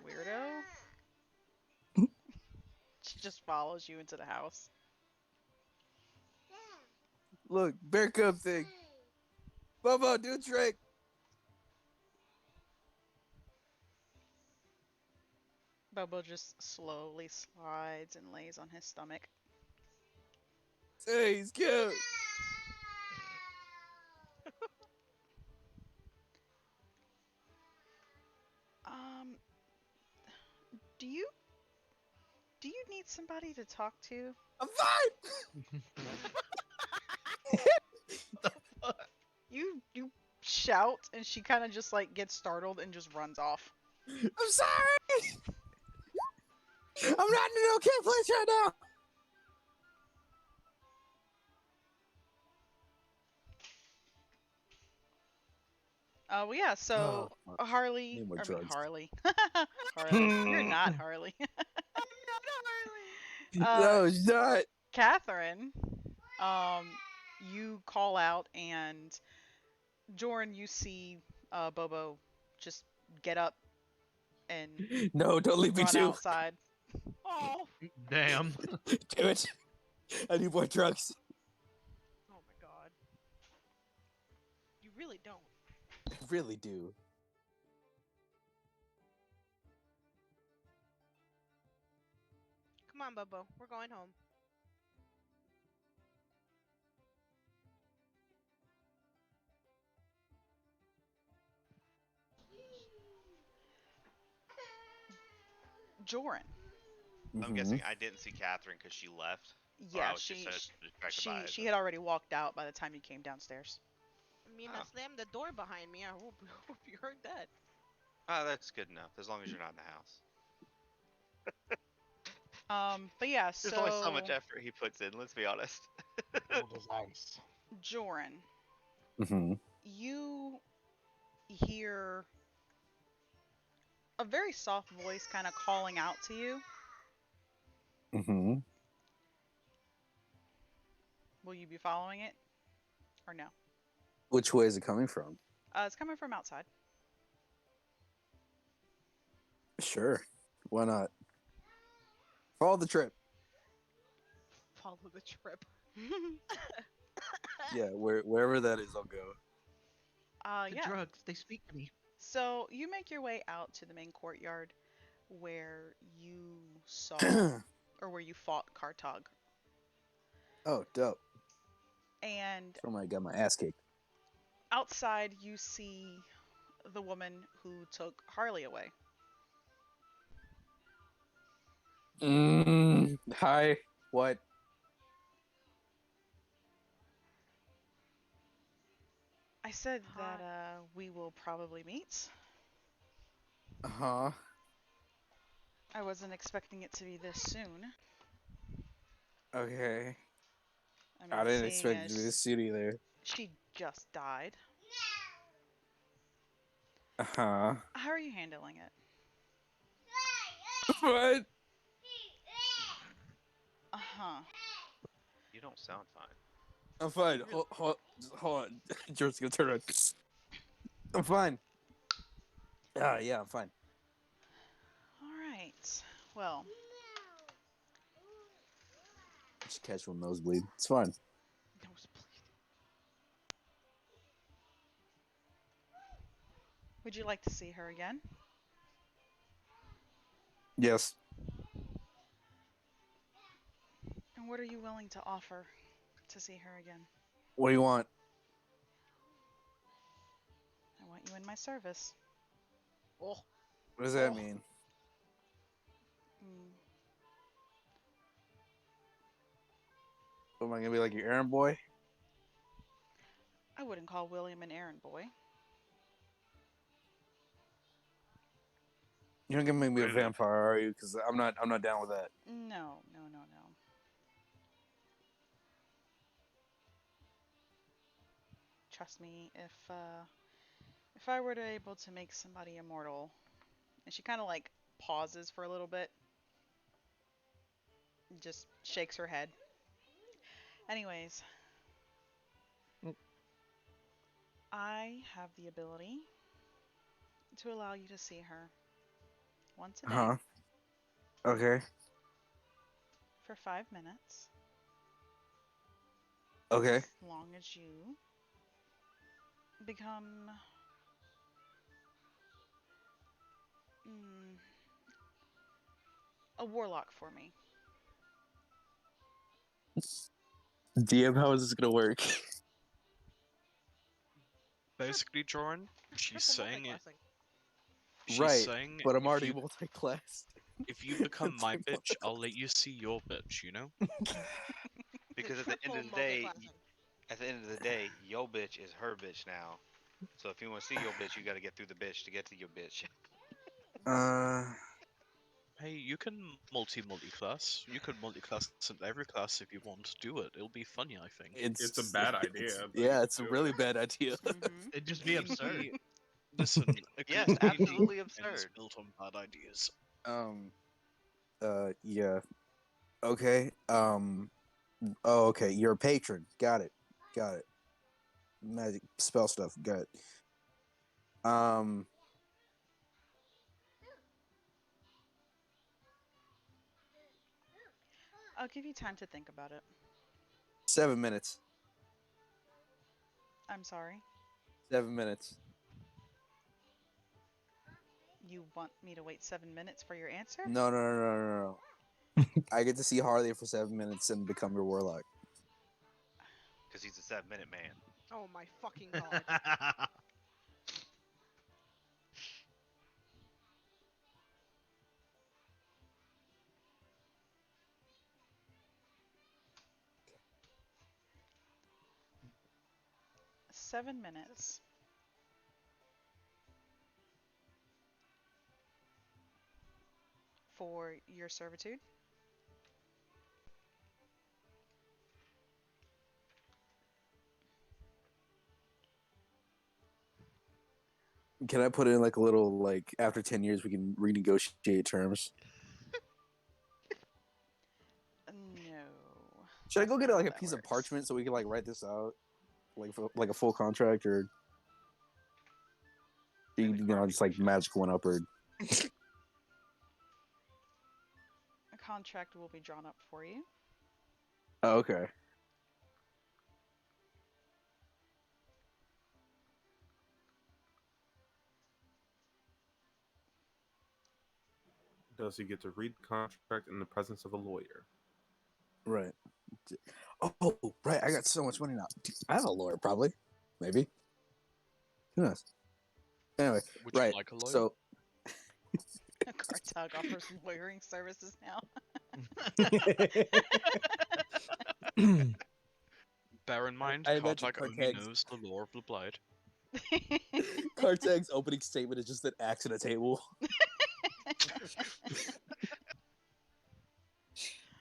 Weirdo. She just follows you into the house. Look, bear cub thing. Bobo, do a trick. Bobo just slowly slides and lays on his stomach. Hey, he's cute. Um, do you need somebody to talk to? I'm fine. shout, and she kind of just like gets startled and just runs off. I'm sorry. I'm not in an okay place right now. Well, yeah. So Oh, fuck. Harley, Need more I mean drugs. Harley, Harley. You're not Harley. I'm not Harley. uh, No, it's not. Catherine, um, you call out, and Joran, you see Bobo just get up and No, don't leave me run too. outside. Oh. Damn. Do it. I need more drugs. Oh my god. You really don't. I really do. Come on, Bobo. We're going home. Joran. I'm Mhm. guessing I didn't see Catherine because she left. Or I Yeah, was just so distracted by she it. had already walked out by the time you came downstairs. I mean, I Oh. slammed the door behind me. I hope you heard that. Oh, that's good enough. As long as you're not in the house. But yeah, There's only so so much effort he puts in. Let's be honest. Cold as ice. Joran, Mhm. you hear a very soft voice kind of calling out to you. Mhm. Will you be following it or no? Which way is it coming from? It's coming from outside. Sure. Why not? Follow the trip. Follow the trip. Yeah, wherever that is, I'll go. The Yeah. drugs, they speak to me. So you make your way out to the main courtyard where you saw or where you fought Kartog. Oh, dope. And From I got my ass kicked. outside you see the woman who took Harley away. Hi. What? I said that Hi. we will probably meet. Huh? I wasn't expecting it to be this soon. Okay. I I mean, didn't seeing expect it to be this as soon either. she just died. Uh-huh. How are you handling it? What? Uh-huh. You don't sound fine. I'm fine. Hold on. George's gonna turn around. I'm fine. Yeah, I'm fine. Alright. Well, Just catch one nosebleed. It's fine. Nosebleed. would you like to see her again? Yes. And what are you willing to offer to see her again? What do you want? I want you in my service. Oh. What does that Oh. mean? Mm, Am I gonna be like your errand boy? I wouldn't call William an errand boy. You're not gonna make me a Really? vampire, are you? Because I'm not. I'm not down with that. No. Trust me, if I were to able to make somebody immortal, and she kind of like pauses for a little bit, just shakes her head. Anyways, Mm. I have the ability to allow you to see her once a day Huh? Okay. for 5 minutes, Okay. as long as you become mm, a warlock for me. DM, how is this gonna work? Basically, Joran, she's Triple saying it. multiclassing. She's Right, saying but I'm if already you multi-classed. if you become my Triple bitch, I'll let you see your bitch. You know? Because The at the end triple of the day, multiclassing. at the end of the day, yo bitch is her bitch now. So if you want to see your bitch, you got to get through the bitch to get to your bitch. Hey, you can multi-class. You could multi-class in every class if you want. Do it. It'll be funny, I think. It's a bad idea, but yeah, you it's a do really it. bad idea. Mm-hmm. It'd just A be D&D absurd. Listen, a good Yes, D&D absolutely campaign is absurd. built on bad ideas. um. Yeah. Okay. Oh, okay. You're a patron. Got it. Got it. Magic spell stuff. Got it. Um. I'll give you time to think about it. 7 minutes. I'm sorry. 7 minutes. You want me to wait 7 minutes for your answer? No, no, no, no, no, no. I get to see Harley for 7 minutes and become your warlock. Because he's a 7-minute man. Oh my fucking god. 7 minutes for your servitude. Can I put in like a little like after 10 years we can renegotiate terms? No. Should I That's go get not like how a that piece of works. parchment so we can like write this out, like a full contract, or In the just like Carby magic one up, or A contract will be drawn up for you. oh, okay. Does he get to read the contract in the presence of a lawyer? Right. Oh, right. I got so much money now. I have a lawyer, probably. Maybe. Who knows? Anyway, Would you right. like a lawyer? So, Cartog offers lawyering services now. Bear in mind, I imagine Kartak only Cartag's knows the law of the blade. Cartag's opening statement is just an axe at a table.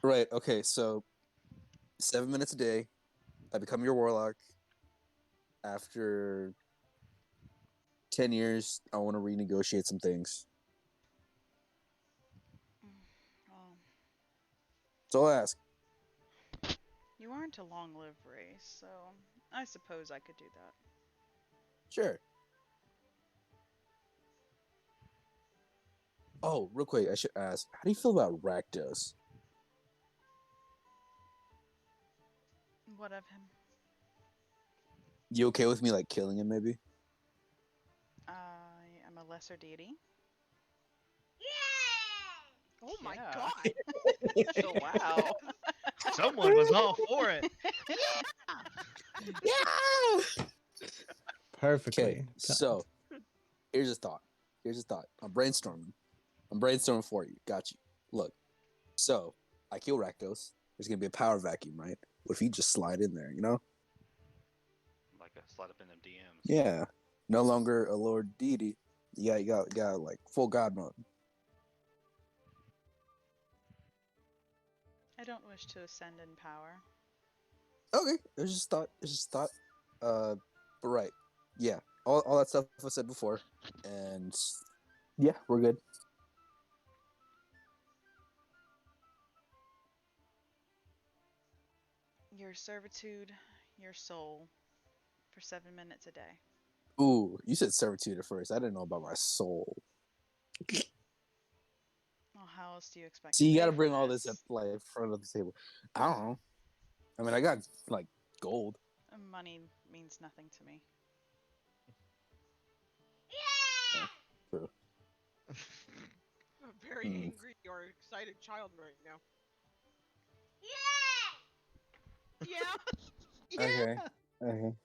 Right. Okay. So, 7 minutes a day. I become your warlock. After 10 years, I want to renegotiate some things. Well, That's all I ask. you aren't a long-lived race, so I suppose I could do that. Sure. Oh, real quick, I should ask, how do you feel about Rakdos? What of him? You okay with me like killing him, maybe? I am a lesser deity. Oh my Yeah. god. Oh, wow. Someone was all for it. Yeah. Perfectly. Okay, so here's a thought. Here's a thought. I'm brainstorming. I'm brainstorming for you. Got you. Look. So I kill Rakdos. There's gonna be a power vacuum, right? What if you just slide in there? You know? Like a slide up in them DMs. Yeah. No longer a lord deity. You got like full god mode. I don't wish to ascend in power. Okay, it's just thought. It's just thought. But right, yeah, all that stuff I said before, and yeah, we're good. Your servitude, your soul, for 7 minutes a day. Ooh, you said servitude at first. I didn't know about my soul. Well, how else do you expect See, to you got pay to for bring all this this? up like in front of the table. I don't know. I mean, I got like gold. Money means nothing to me. True. A very Hmm. angry or excited child right now. Yeah. Yeah. Okay. Okay.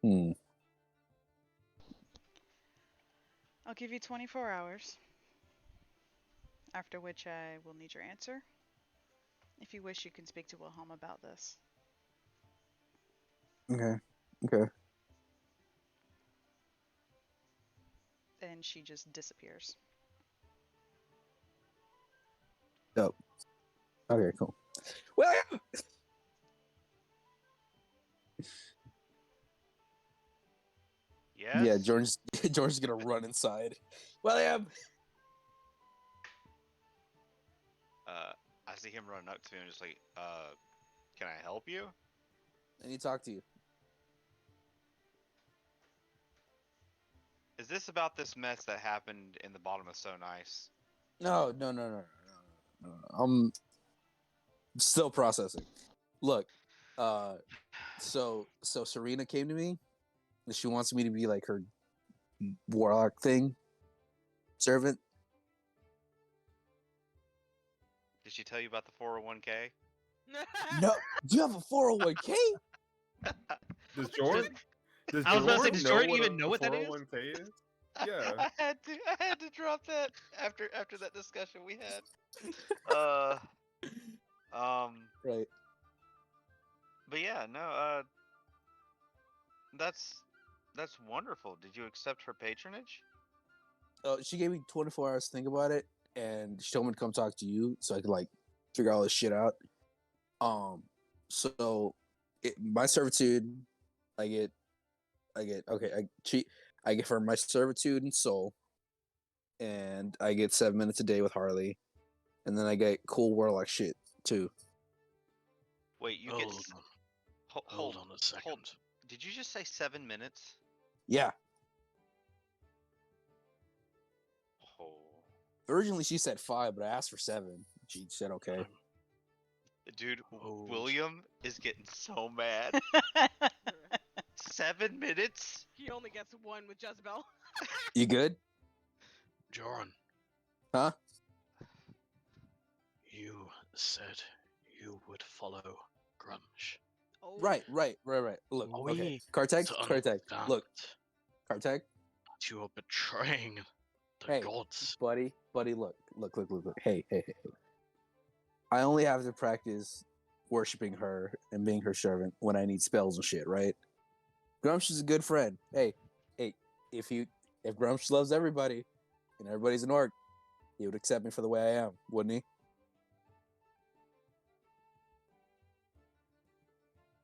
Hmm. I'll give you 24 hours, after which I will need your answer. If you wish, you can speak to Wilhelm about this. Okay. Okay. And she just disappears. Dope. Okay, cool. William! Yes. Yeah, George's gonna run inside. William! I see him running up to me and just like, can I help you? I need to talk to you. Is this about this mess that happened in the bottom of So Nice? No. I'm still processing. Look, so Serena came to me and she wants me to be like her warlock thing servant. Did she tell you about the 401k? No, do you have a 401k? Does George? Does I was about to say, George does know Jordan what even a know what that is? 401k is? Yeah. I had to drop that after that discussion we had. Right. But yeah, no, that's wonderful. Did you accept her patronage? She gave me 24 hours to think about it, and she told me to come talk to you so I could like figure all this shit out. So my servitude, I get, okay, I give her my servitude and soul, and I get 7 minutes a day with Harley, and then I get cool warlock shit too. Wait, you Hold get on. hold, Hold on a second. Did you just say 7 minutes? Yeah. Oh, Originally she said 5, but I asked for 7. She said okay. Um, dude, Hold. William is getting so mad. 7 minutes? He only gets one with Jezebel. You good? Joran, Huh? you said you would follow Grunge. Oh. Right. Look, Are okay. we Cartag, to Cartag. understand Look, Cartag. that you are betraying the Hey, gods? buddy, look. Hey. I only have to practice worshiping her and being her servant when I need spells and shit, right? Grumsh is a good friend. Hey, if Grumsh loves everybody and everybody's an orc, he would accept me for the way I am, wouldn't he?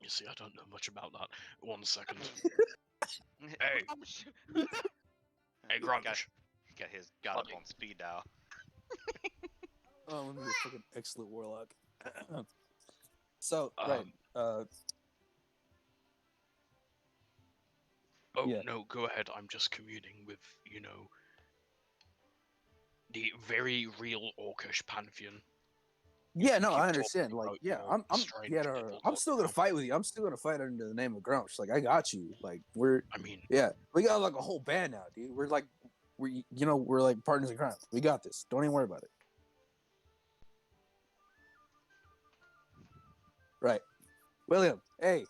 You see, I don't know much about that. 1 second. Hey, Hey, Oh, shoot. hey, got, Grunge. got his got up Buddy. on speed dial. Oh, let me be a fucking excellent warlock. So, right. Oh, Yeah. no, go ahead. I'm just communing with, the very real Orcish pantheon. Yeah, no, keep I understand. talking Like, about, yeah, strange devil I'm talk still gonna now. fight with you. I'm still gonna fight under the name of Grumsh. Like, I got you. Like, I mean, yeah, we got like a whole band now, dude. We're like partners in crime. We got this. Don't even worry about it. Right, William. Hey,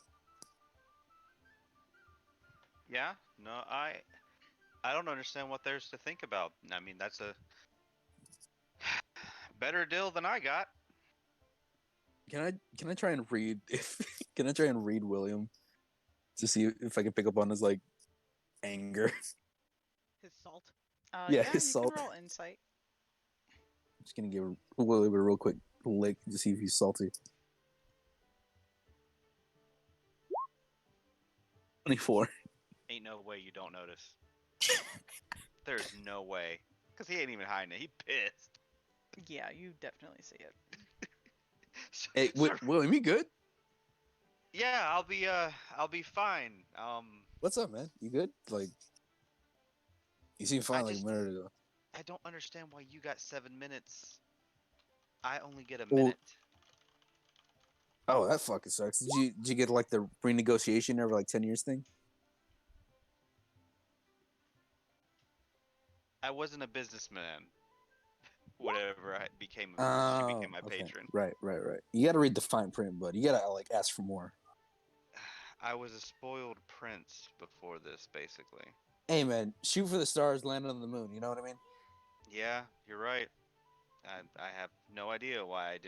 Yeah, no, I don't understand what there's to think about. I mean, that's a better deal than I got. can I try and read if can I try and read William to see if I can pick up on his like anger? His salt. Yeah, Yeah, his you salt. can roll insight. Just gonna give William a real quick lick to see if he's salty. 24. Ain't no way you don't notice. There's no way, cause he ain't even hiding it. He pissed. Yeah, you definitely see it. Hey, William, you good? Yeah, I'll be fine. What's up, man? You good? Like, you seem fine like just- a minute ago. I don't understand why you got 7 minutes. I only get a Well, minute. Oh, that fucking sucks. Did you get like the renegotiation over like 10 years thing? I wasn't a businessman. Whatever I became, she Oh, became my okay. patron. Right. You got to read the fine print, bud. You got to like ask for more. I was a spoiled prince before this, basically. Hey, man, shoot for the stars, land on the moon. You know what I mean? Yeah, you're right. I have no idea why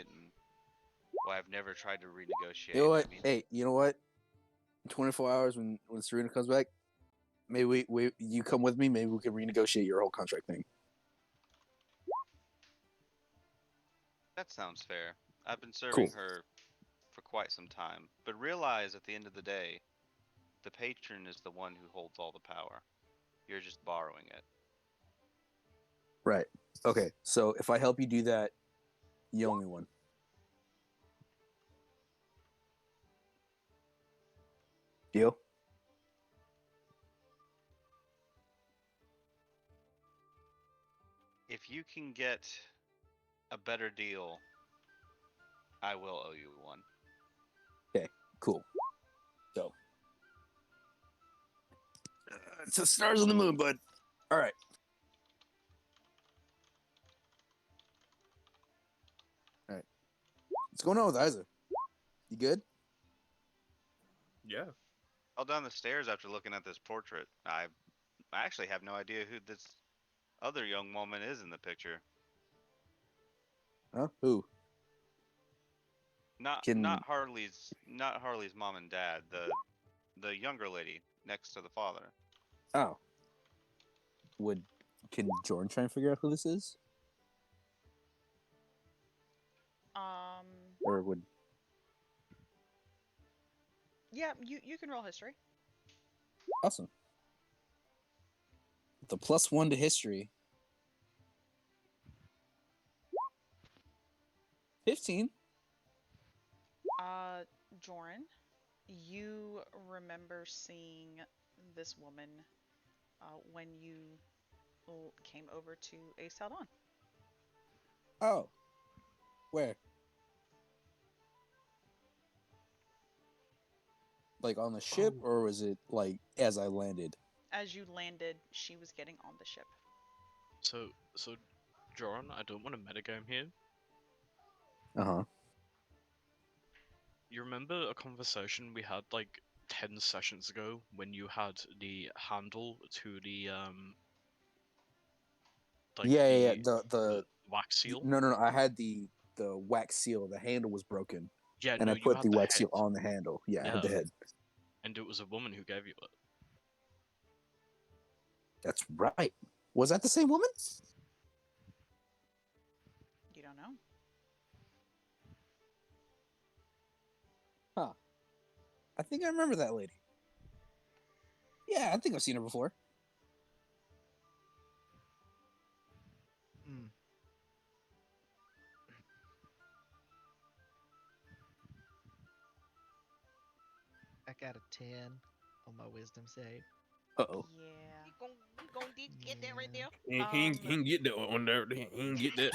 I've never tried to renegotiate. You know what? I mean, Hey, you know what? 24 hours when Serena comes back, maybe you come with me. Maybe we can renegotiate your whole contract thing. That sounds fair. I've been serving Cool. her for quite some time, but realize at the end of the day, the patron is the one who holds all the power. You're just borrowing it. Right. Okay. So if I help you do that, you owe me one. Deal? If you can get a better deal, I will owe you one. Okay. Cool. So it's the stars on the moon, bud. All right. All right. What's going on with Isa? You good? Yeah. Fell down the stairs after looking at this portrait. I actually have no idea who this other young woman is in the picture. Huh? Who? Not Can not Harley's mom and dad. The younger lady next to the father. oh would can Jordan try and figure out who this is, Um, or would yeah, you can roll history. awesome the +1 to history? 15. Joran, you remember seeing this woman when you came over to Aes'Taldon. Oh, where? Like on the ship, Oh. or was it like as I landed? As you landed, she was getting on the ship. So, Joran, I don't want to metagame here. Uh-huh. You remember a conversation we had like 10 sessions ago when you had the handle to the like Yeah. the wax seal? No. I had the wax seal. The handle was broken, Yeah, and no, I you put had the the wax head. seal on the handle. Yeah, I had the Yeah. head. And it was a woman who gave you it. That's right. Was that the same woman? You don't know. Huh. I think I remember that lady. Yeah, I think I've seen her before. Hmm. I got a 10 on my wisdom save. Uh-oh. Yeah. You gon' get that right Yeah. there? He ain't get that on there. He ain't get that.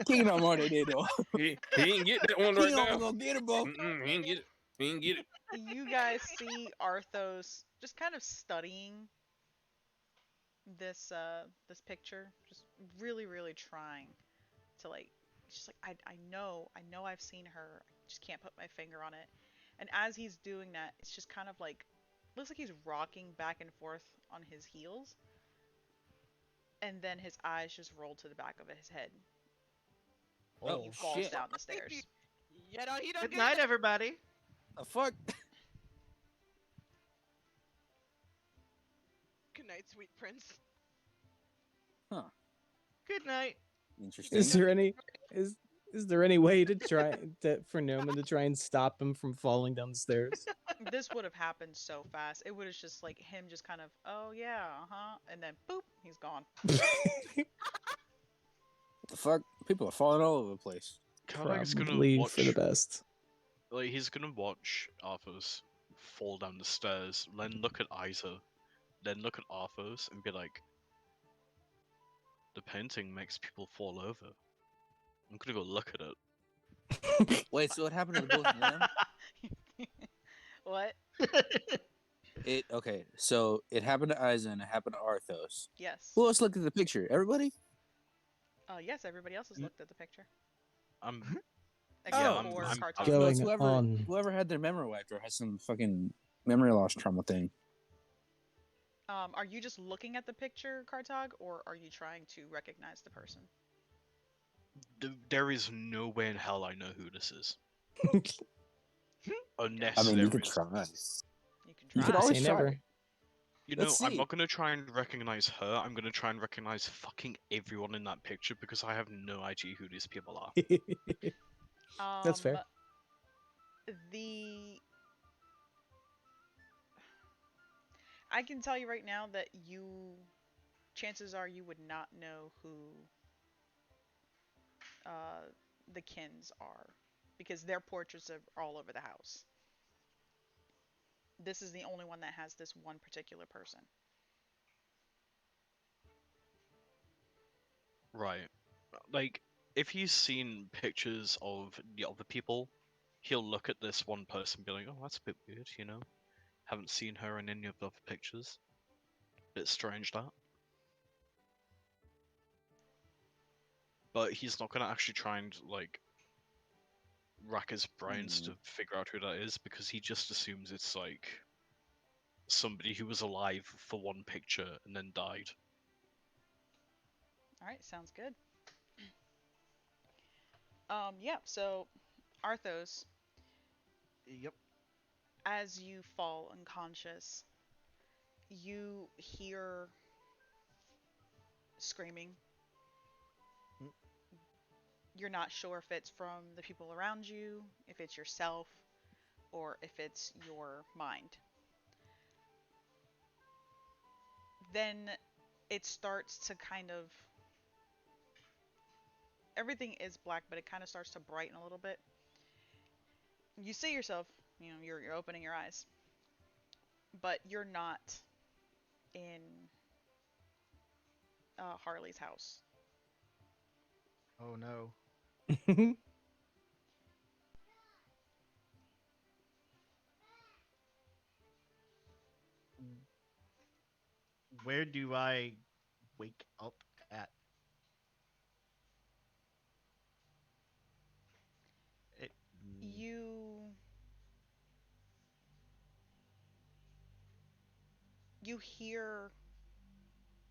King on Monday, they do. He ain't get that one right King now. on gonna get it, bro. He ain't get it. He ain't get it. You guys see Arthos just kind of studying this picture, just really trying to like just like I know I've seen her. I just can't put my finger on it. And as he's doing that, it's just kind of like looks like he's rocking back and forth on his heels, and then his eyes just roll to the back of his head, and Oh he falls shit! down the stairs. You know, he done Good get night, that. everybody. The fuck? Good night, sweet prince. Huh? Good night. Interesting. Is there any is is there any way to try for Newman to try and stop him from falling down the stairs? This would have happened so fast. It would have just like him just kind of, oh yeah, uh-huh, and then boop, he's gone. What the fuck? People are falling all over the place. Karlag's gonna Probably watch, for the best. like, he's gonna watch Arthos fall down the stairs, then look at Isa, then look at Arthos and be like, the painting makes people fall over. I'm gonna go look at it. Wait, so what happened to the both of them? What? It okay. So it happened to Isa and it happened to Arthos. Yes. Who else looked at the picture? Everybody? Yes, everybody else has looked at the picture. I'm Except Oh, for I'm Kartok. So Going it's whoever on. whoever had their memory wiped or has some fucking memory loss trauma thing. Are you just looking at the picture, Kartog, or are you trying to recognize the person? there is no way in hell I know who this is. I mean, there you could is. try. You can You could try. always Say try. never. You Let's know, I'm see. not gonna try and recognize her. I'm gonna try and recognize fucking everyone in that picture because I have no idea who these people are. That's Um, fair. the I can tell you right now that chances are you would not know who uh, the Kins are because their portraits are all over the house. This is the only one that has this one particular person. Right. Like, if he's seen pictures of the other people, he'll look at this one person and be like, oh, that's a bit weird, you know? Haven't seen her in any of the other pictures. Bit strange that. But he's not gonna actually try and, like, rack his brains Hmm. to figure out who that is because he just assumes it's, like, somebody who was alive for one picture and then died. All right, sounds good. Yeah. So, Arthos, Yep. as you fall unconscious, you hear screaming. Mm. You're not sure if it's from the people around you, if it's yourself, or if it's your mind. Then it starts to kind of everything is black, but it kind of starts to brighten a little bit. You see yourself, you're opening your eyes, but you're not in Harley's house. Oh no. Where do I wake up at? It. You you hear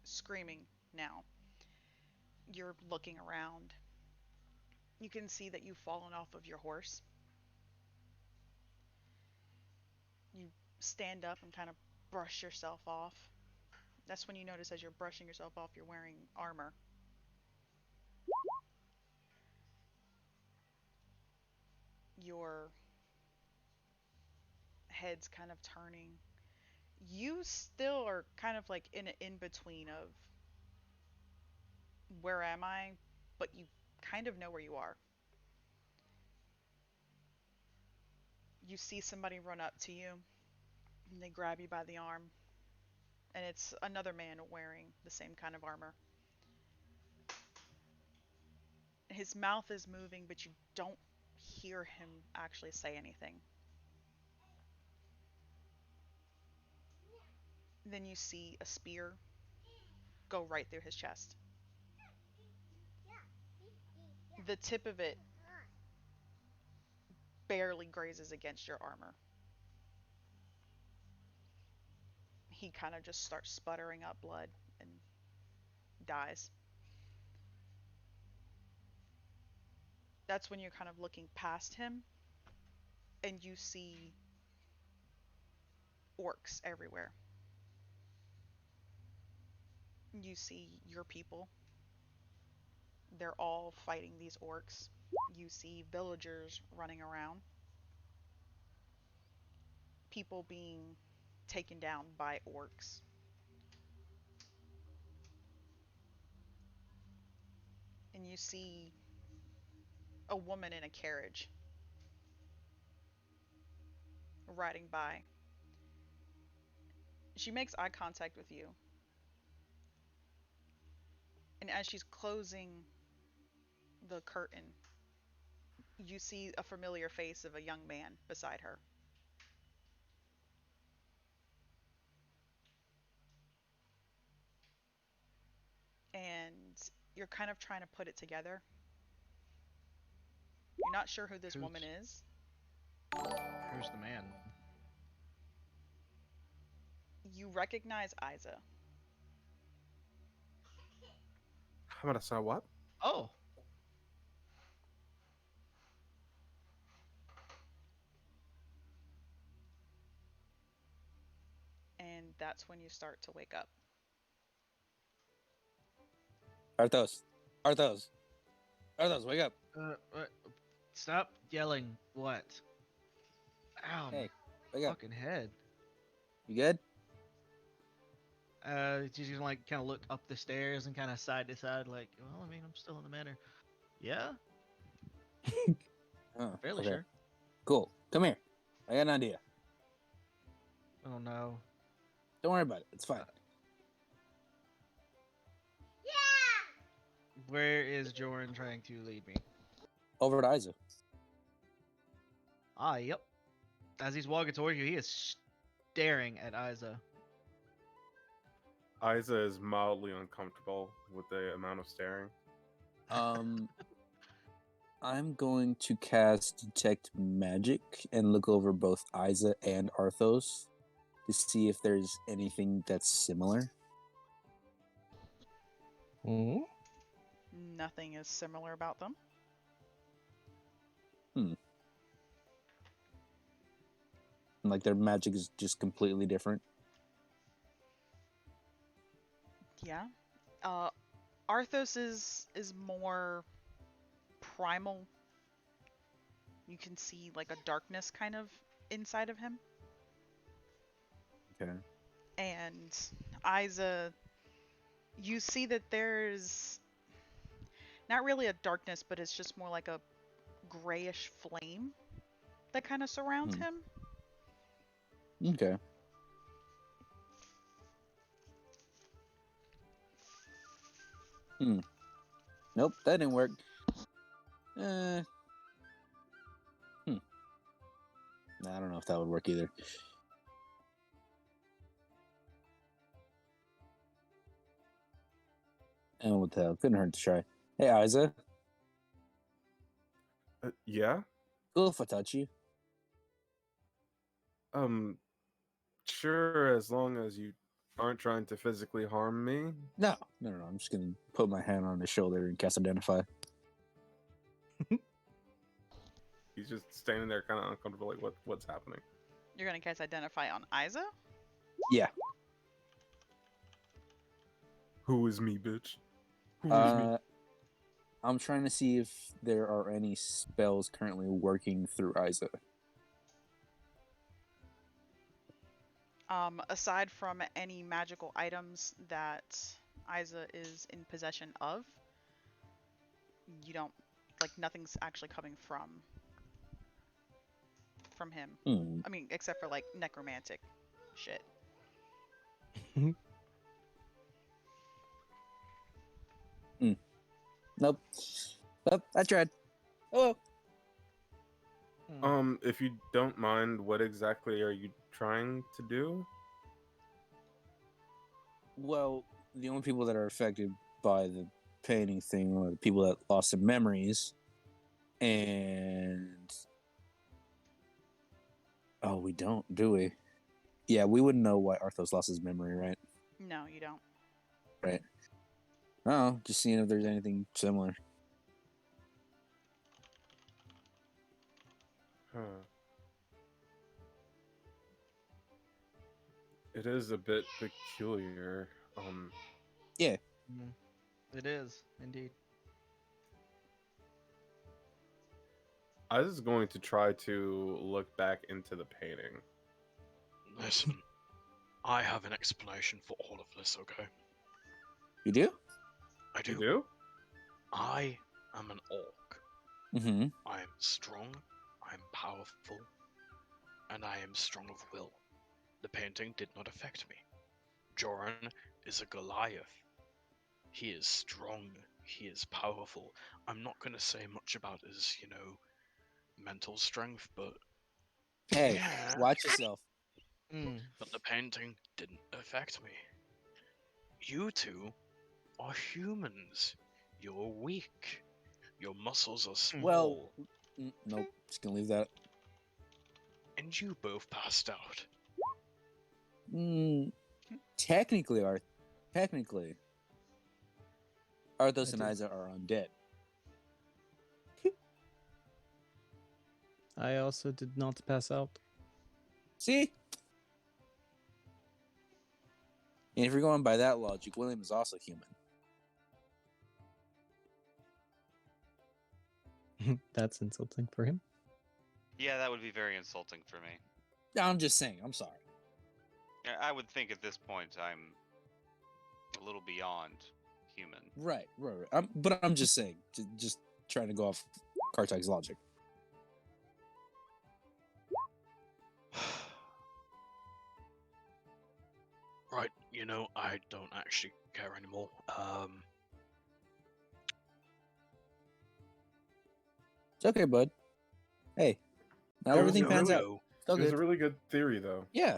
screaming now. You're looking around. You can see that you've fallen off of your horse. You stand up and kind of brush yourself off. That's when you notice as you're brushing yourself off, you're wearing armor. Your head's kind of turning. You still are kind of like in an in between of where am I, but you kind of know where you are. You see somebody run up to you and they grab you by the arm, and it's another man wearing the same kind of armor. His mouth is moving, but you don't hear him actually say anything. Then you see a spear go right through his chest. The tip of it barely grazes against your armor. He kind of just starts sputtering up blood and dies. That's when you're kind of looking past him and you see orcs everywhere. You see your people. They're all fighting these orcs. You see villagers running around, people being taken down by orcs. And you see a woman in a carriage riding by. She makes eye contact with you, and as she's closing the curtain, you see a familiar face of a young man beside her. And you're kind of trying to put it together. You're not sure who this woman Who's is. who's the man? You recognize Isa. Hamada-san, what? Oh. that's when you start to wake up. Arthos, Arthos, Arthos, wake up! Stop yelling. What? Ow, Hey, my wake up! fucking head. You good? She's gonna like kind of look up the stairs and kind of side to side, like, well, I mean, I'm still in the manor. Yeah, Oh, fairly okay. sure. Cool. Come here. I got an idea. Oh no. Don't worry about it. It's fine. Where is Joran trying to lead me? Over to Isa. Ah, yep. As he's walking toward you, he is staring at Isa. Isa is mildly uncomfortable with the amount of staring. I'm going to cast Detect Magic and look over both Isa and Arthos to see if there's anything that's similar. Mhm. Nothing is similar about them. Like their magic is just completely different. Yeah. Arthos is more primal. You can see like a darkness kind of inside of him. Okay. And Isa, you see that there's not really a darkness, but it's just more like a grayish flame that kind of surrounds him. Okay. Nope, that didn't work. Nah, I don't know if that would work either. And what the hell? Couldn't hurt to try. Hey, Isa. Yeah. Cool if I touch you. Sure, as long as you aren't trying to physically harm me. No. I'm just gonna put my hand on his shoulder and cast Identify. He's just standing there, kind of uncomfortable, like what's happening. You're gonna cast Identify on Isa? Yeah. Who is me, bitch? Who is me? I'm trying to see if there are any spells currently working through Isa. Aside from any magical items that Isa is in possession of, you don't like nothing's actually coming from him. I mean, except for like necromantic shit. Nope. Nope, I tried. Oh. If you don't mind, what exactly are you trying to do? Well, the only people that are affected by the painting thing are the people that lost their memories. And oh, we don't, do we? Yeah, we wouldn't know why Arthos lost his memory, right? No, you don't. Right. Oh, just seeing if there's anything similar. Huh. It is a bit peculiar. Yeah. It is indeed. I was going to try to look back into the painting. Listen, I have an explanation for all of this, okay? You do? I do. You do? I am an orc. Mm-hmm. I am strong, I am powerful, and I am strong of will. The painting did not affect me. Joran is a Goliath. He is strong, he is powerful. I'm not going to say much about his, mental strength, but Hey, yeah. watch yourself. But the painting didn't affect me. You two are humans. You're weak. Your muscles are small. Well, nope. Just gonna leave that. And you both passed out. Technically, Arthos and Isa are undead. I also did not pass out. See? And if you're going by that logic, William is also human. That's insulting for him. Yeah, that would be very insulting for me. No, I'm just saying. I'm sorry. I would think at this point I'm a little beyond human. Right. But I'm just saying. Just trying to go off Kartag's logic. Right, I don't actually care anymore. It's okay, bud. Hey, not It was everything a pans really- out. It's all It was good. a really good theory, though. Yeah.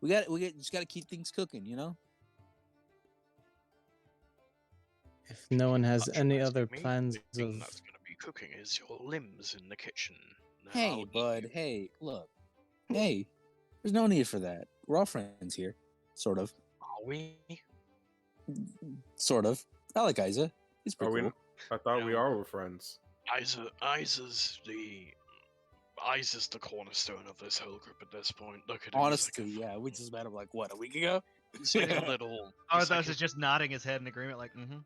Just got to keep things cooking, you know? If no one has any Patronizing other me, plans the thing of that's going to be cooking is your limbs in the kitchen. Then Hey, I'll eat bud. you. Hey, look. Hey, there's no need for that. We're all friends here. Sort of. Are we? Sort of. I like Isa. He's Are pretty we? cool. I thought we No. all were friends. Isa's the cornerstone of this whole group at this point. Look at him. Honestly, yeah. We just met him like, what, a week ago? He's like a little. Arthos He's like is just nodding his head in agreement, like, mm-hmm.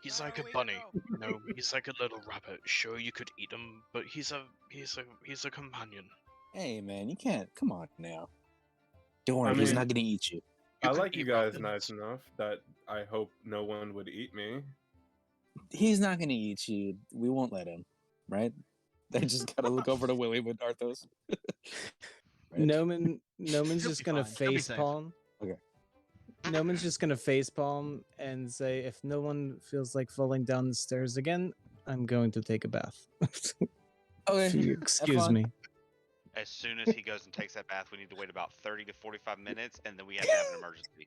He's Not like a a week bunny, ago. He's like a little rabbit. Sure, you could eat him, but he's a companion. Hey, man, you can't. Come on now. Don't worry, I he's mean- not going to eat you. I can like you eat guys rabbits. nice enough that I hope no one would eat me. He's not going to eat you. We won't let him, right? They just got to look over to William and Arthos. Right? Noman's He'll just be gonna fine. He'll be face safe. palm. Okay. Noman's just gonna face palm and say, if no one feels like falling down the stairs again, I'm going to take a bath. Okay. If you have excuse fun. me. As soon as he goes and takes that bath, we need to wait about 30 to 45 minutes, and then we have to have an emergency.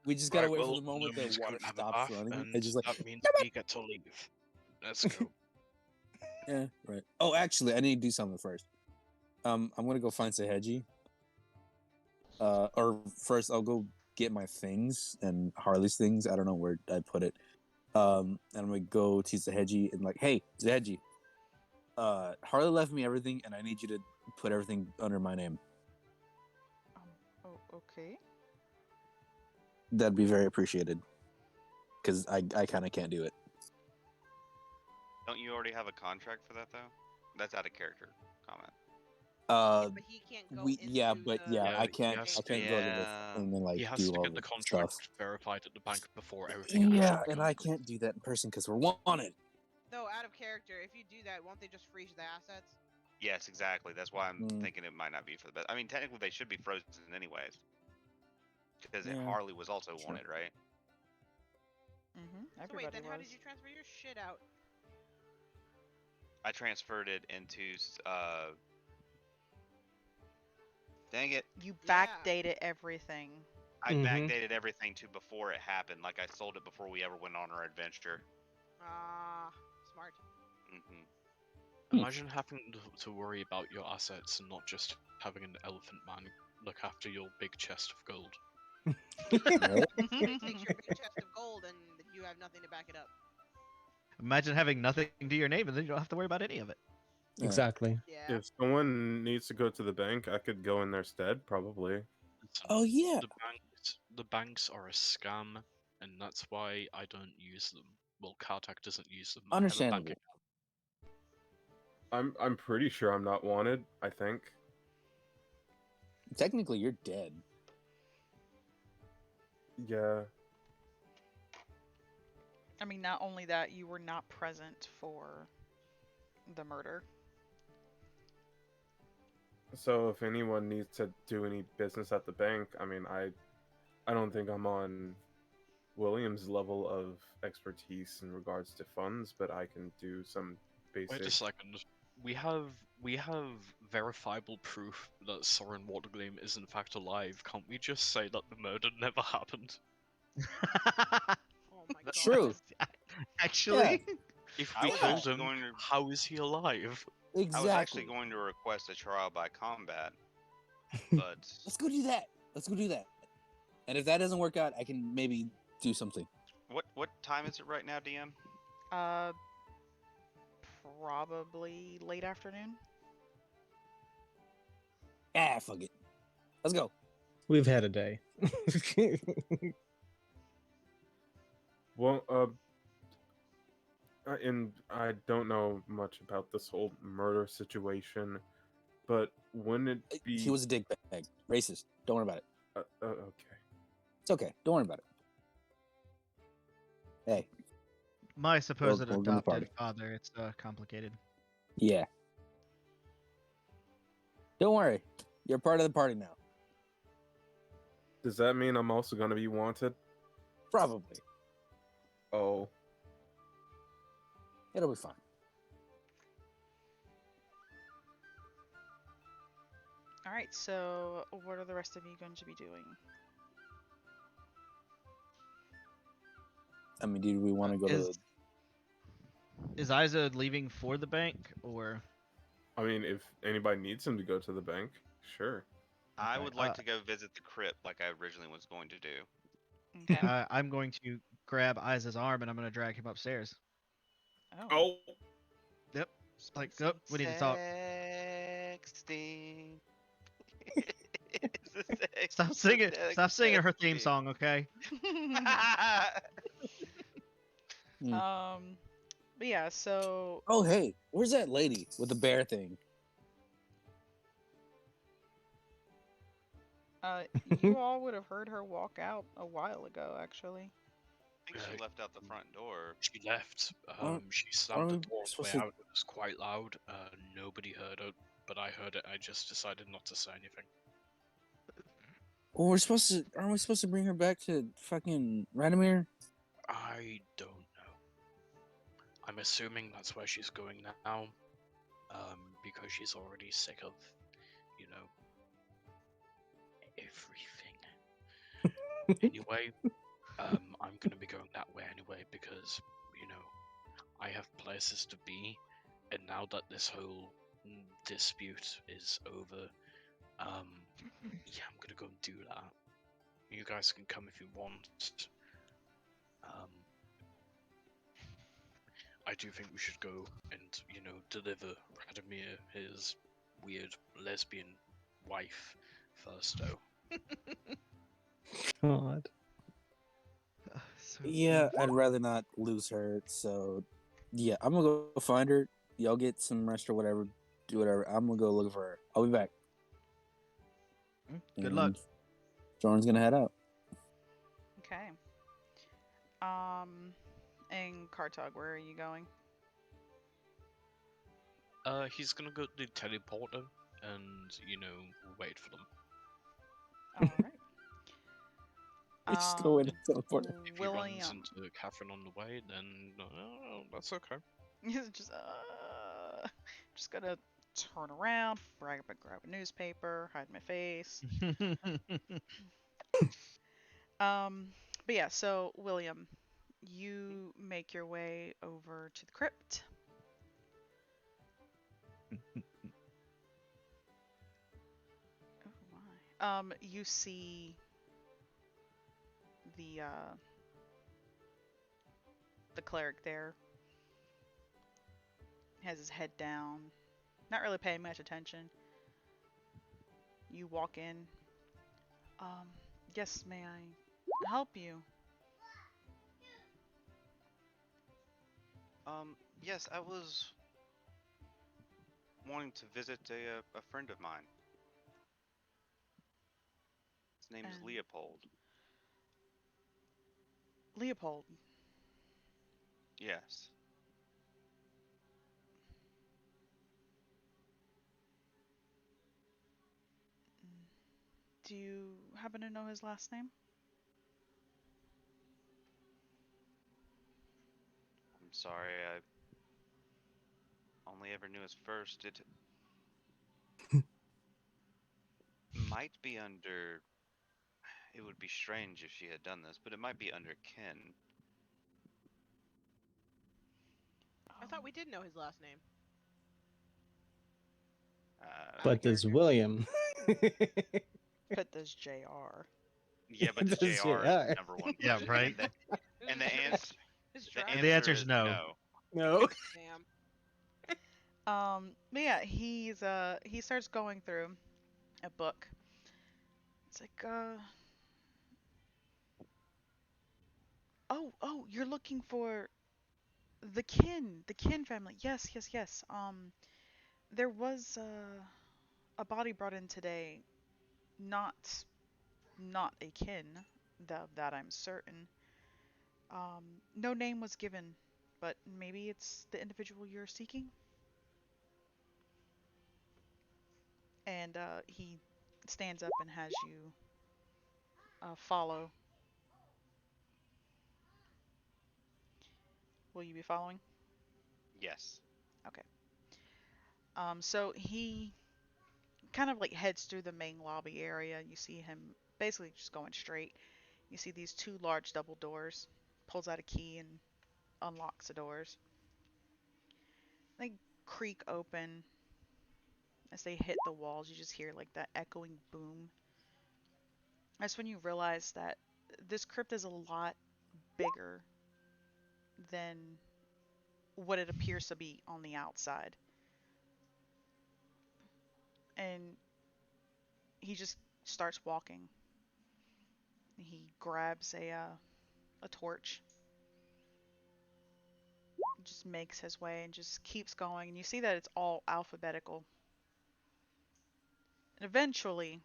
We just got to Right, wait well, for the moment the Noman's water gonna have a stops bath, running. and It's just like, that means we get to leave. Let's go. yeah, right. Oh, actually, I need to do something first. I'm gonna go find Saheji. Or first I'll go get my things and Harley's things. I don't know where I put it. And I'm gonna go to Saheji and like, hey, Saheji, Harley left me everything, and I need you to put everything under my name. Oh, okay. That'd be very appreciated. Because I kind of can't do it. Don't you already have a contract for that, though? That's out of character comment. But he can't go into Yeah, but the yeah, Yeah, I can't. yes, I can't go to yeah. the and then like He has do to all get the the contract stuff. verified at the bank before everything Yeah, actually and I goes. can't do that in person because we're wanted. Though out of character, if you do that, won't they just freeze the assets? Yes, exactly. That's why I'm Mm. thinking it might not be for the best. I mean, technically, they should be frozen anyways. Because Yeah, Harley was also sure. wanted, right? Mm-hmm. So wait, Everybody then was. how did you transfer your shit out? I transferred it into. Dang it. You Yeah. backdated everything. I Mhm. backdated everything to before it happened. Like, I sold it before we ever went on our adventure. Ah, smart. Imagine having to worry about your assets and not just having an elephant man look after your big chest of gold. Right? It takes your big chest of gold and you have nothing to back it up. Imagine having nothing to your name and then you don't have to worry about any of it. Yeah. Exactly. Yeah. If someone needs to go to the bank, I could go in their stead, probably. Listen, Oh yeah. the banks are a scam, and that's why I don't use them. Well, Kartak doesn't use them. I have a bank Understandable. account. I'm pretty sure I'm not wanted. I think. Technically, you're dead. Yeah. I mean, not only that, you were not present for the murder. So if anyone needs to do any business at the bank, I mean, I don't think I'm on William's level of expertise in regards to funds, but I can do some Wait a basic. second. We have verifiable proof that Soren Watergleam is in fact alive. Can't we just say that the murder never happened? Oh my god. True. Actually, If I we was killed actually him, going to. how is he alive? Exactly. I was actually going to request a trial by combat, but Let's go do that. Let's go do that. And if that doesn't work out, I can maybe do something. what time is it right now, DM? Uh, probably late afternoon. Ah, fuck it. Let's go. We've had a day. Well, and I don't know much about this whole murder situation, but wouldn't it be? He was a dickbag. Racist. Don't worry about it. Okay. It's okay. Don't worry about it. Hey, My supposed welcome to the adopted party. father. It's complicated. Yeah. Don't worry. You're part of the party now. Does that mean I'm also gonna be wanted? Probably. Oh, It'll be fine. All right. So, what are the rest of you going to be doing? I mean, do we want to go to? Is Isa leaving for the bank or? I mean, if anybody needs him to go to the bank, sure. I Okay, would like to go visit the crypt like I originally was going to do. Okay. I'm going to grab Isa's arm and I'm going to drag him upstairs. Oh. Oh, Yep. Like, oh, we need to talk. Sexting. Stop singing. Stop singing her theme song, okay? But yeah. So, Oh, hey, where's that lady with the bear thing? you all would have heard her walk out a while ago, actually. I think she left out the front door. She left. Aren't- She slammed the aren't we door on the supposed way to- out. It was quite loud. Nobody heard it, but I heard it. I just decided not to say anything. Well, aren't we supposed to bring her back to fucking Radomir? I don't know. I'm assuming that's where she's going now. Because she's already sick of, you know, everything. Anyway, I'm gonna be going that way anyway because, you know, I have places to be, and now that this whole dispute is over, yeah, I'm gonna go and do that. You guys can come if you want. Um, I do think we should go and, you know, deliver Radomir his weird lesbian wife first, though. God. Yeah, I'd rather not lose her. So, yeah, I'm gonna go find her. Y'all get some rest or whatever. Do whatever. I'm gonna go look for her. I'll be back. Good luck. And Jordan's gonna head out. Okay. And Kartog, where are you going? He's gonna go to the teleporter and, you know, wait for them. All right. He's just gonna wait until the porter. If he runs William. into Catherine on the way, then that's okay. He's just gonna turn around, grab a newspaper, hide my face. But yeah, so William, you make your way over to the crypt. Oh my. You see the cleric there. Has his head down, not really paying much attention. You walk in. Yes, may I help you? Yes, I was wanting to visit a friend of mine. His name is And Leopold. Leopold. Yes. Do you happen to know his last name? I'm sorry, I only ever knew his first. It might be under. It would be strange if she had done this, but it might be under Ken. I thought we did know his last name. But does character. William? Put this JR. Yeah, but the Does JR JR. is number one. Yeah, person, right. And the answer. His The driver. The answer is is no. No. Damn. But yeah, he starts going through. a book. It's like, oh, you're looking for the kin family. Yes, yes, yes. There was a body brought in today. Not not a kin, that I'm certain. No name was given, but maybe it's the individual you're seeking. And he stands up and has you follow. Will you be following? Yes. Okay. So he kind of like heads through the main lobby area. You see him basically just going straight. You see these two large double doors. Pulls out a key and unlocks the doors. They creak open. As they hit the walls, you just hear like that echoing boom. That's when you realize that this crypt is a lot bigger than what it appears to be on the outside. And he just starts walking. He grabs a torch, just makes his way and just keeps going. And you see that it's all alphabetical. And eventually,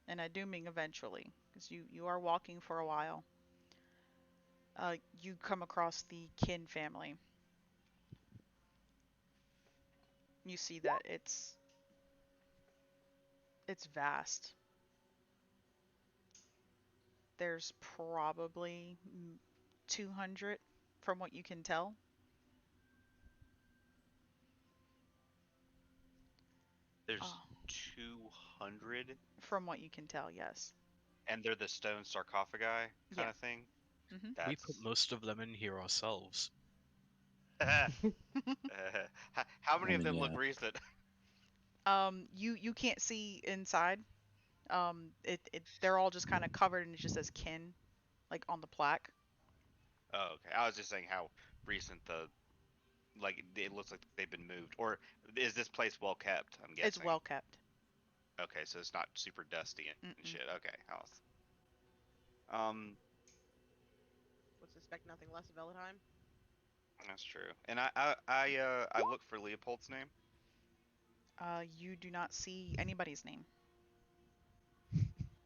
and I do mean eventually, because you are walking for a while, you come across the Kin family. You see that it's vast. There's probably 200 from what you can tell. There's Oh, 200, from what you can tell, yes. and they're the stone sarcophagi kind Yeah. of thing. Mhm. We put That's. most of them in here ourselves. How I many of mean, them look yeah. recent? You can't see inside. It they're all just kind of covered and it just says kin like on the plaque. Oh, okay. I was just saying how recent the like it looks like they've been moved, or is this place well kept? I'm It's guessing. well kept. Okay, so it's not super dusty and Mm-mm. shit. Okay, um, Would suspect nothing less of Eladheim. that's true. And I look for Leopold's name. You do not see anybody's name.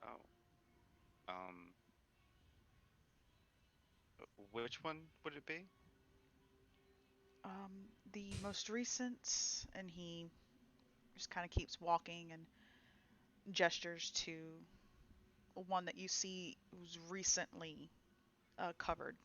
Oh, um, which one would it be? The most recent, and he just kind of keeps walking and gestures to one that you see who's recently covered.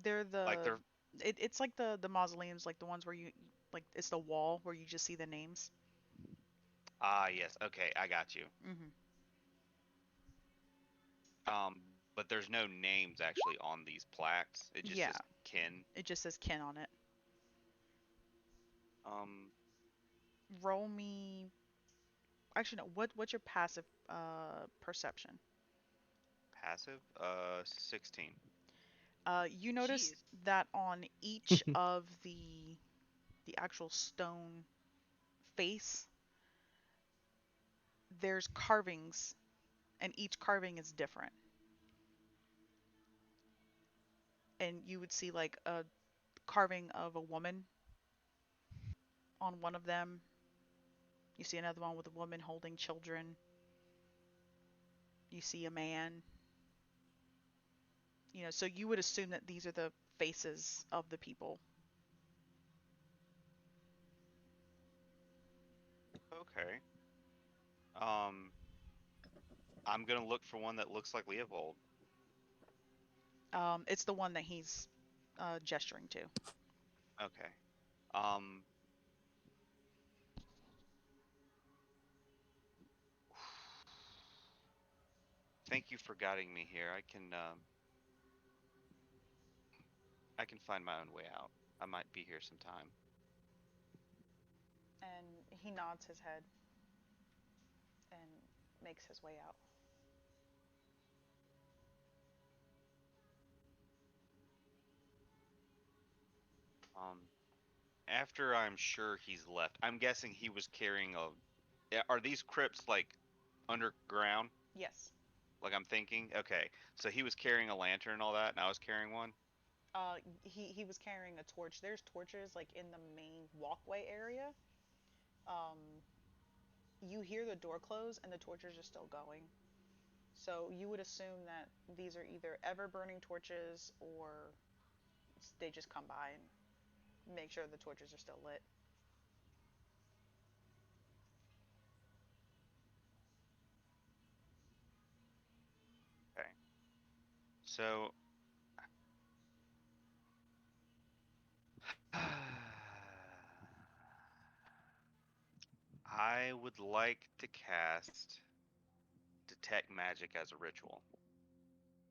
They're Like the they're it's like the mausoleums, like the ones where you like it's the wall where you just see the names. yes. Okay, I got you. Hmm. But there's no names actually on these plaques. It just Yeah, says kin. it just says kin on it. Um, Roll me. Actually, no. What's your passive perception? passive. 16. You notice Jeez. that on each of the actual stone face, there's carvings, and each carving is different. And you would see like a carving of a woman on one of them. You see another one with a woman holding children. You see a man. So you would assume that these are the faces of the people. Okay. Um, I'm gonna look for one that looks like Leopold. It's the one that he's gesturing to. Okay. Um, thank you for guiding me here. I can find my own way out. I might be here some time. And he nods his head and makes his way out. after I'm sure he's left, I'm guessing he was carrying a. Are these crypts like underground? Yes. Like I'm thinking. Okay, so he was carrying a lantern and all that, and I was carrying one. He was carrying a torch. There's torches like in the main walkway area. Um, you hear the door close and the torches are still going. So you would assume that these are either ever burning torches or they just come by and make sure the torches are still lit. Okay, so I would like to cast detect magic as a ritual.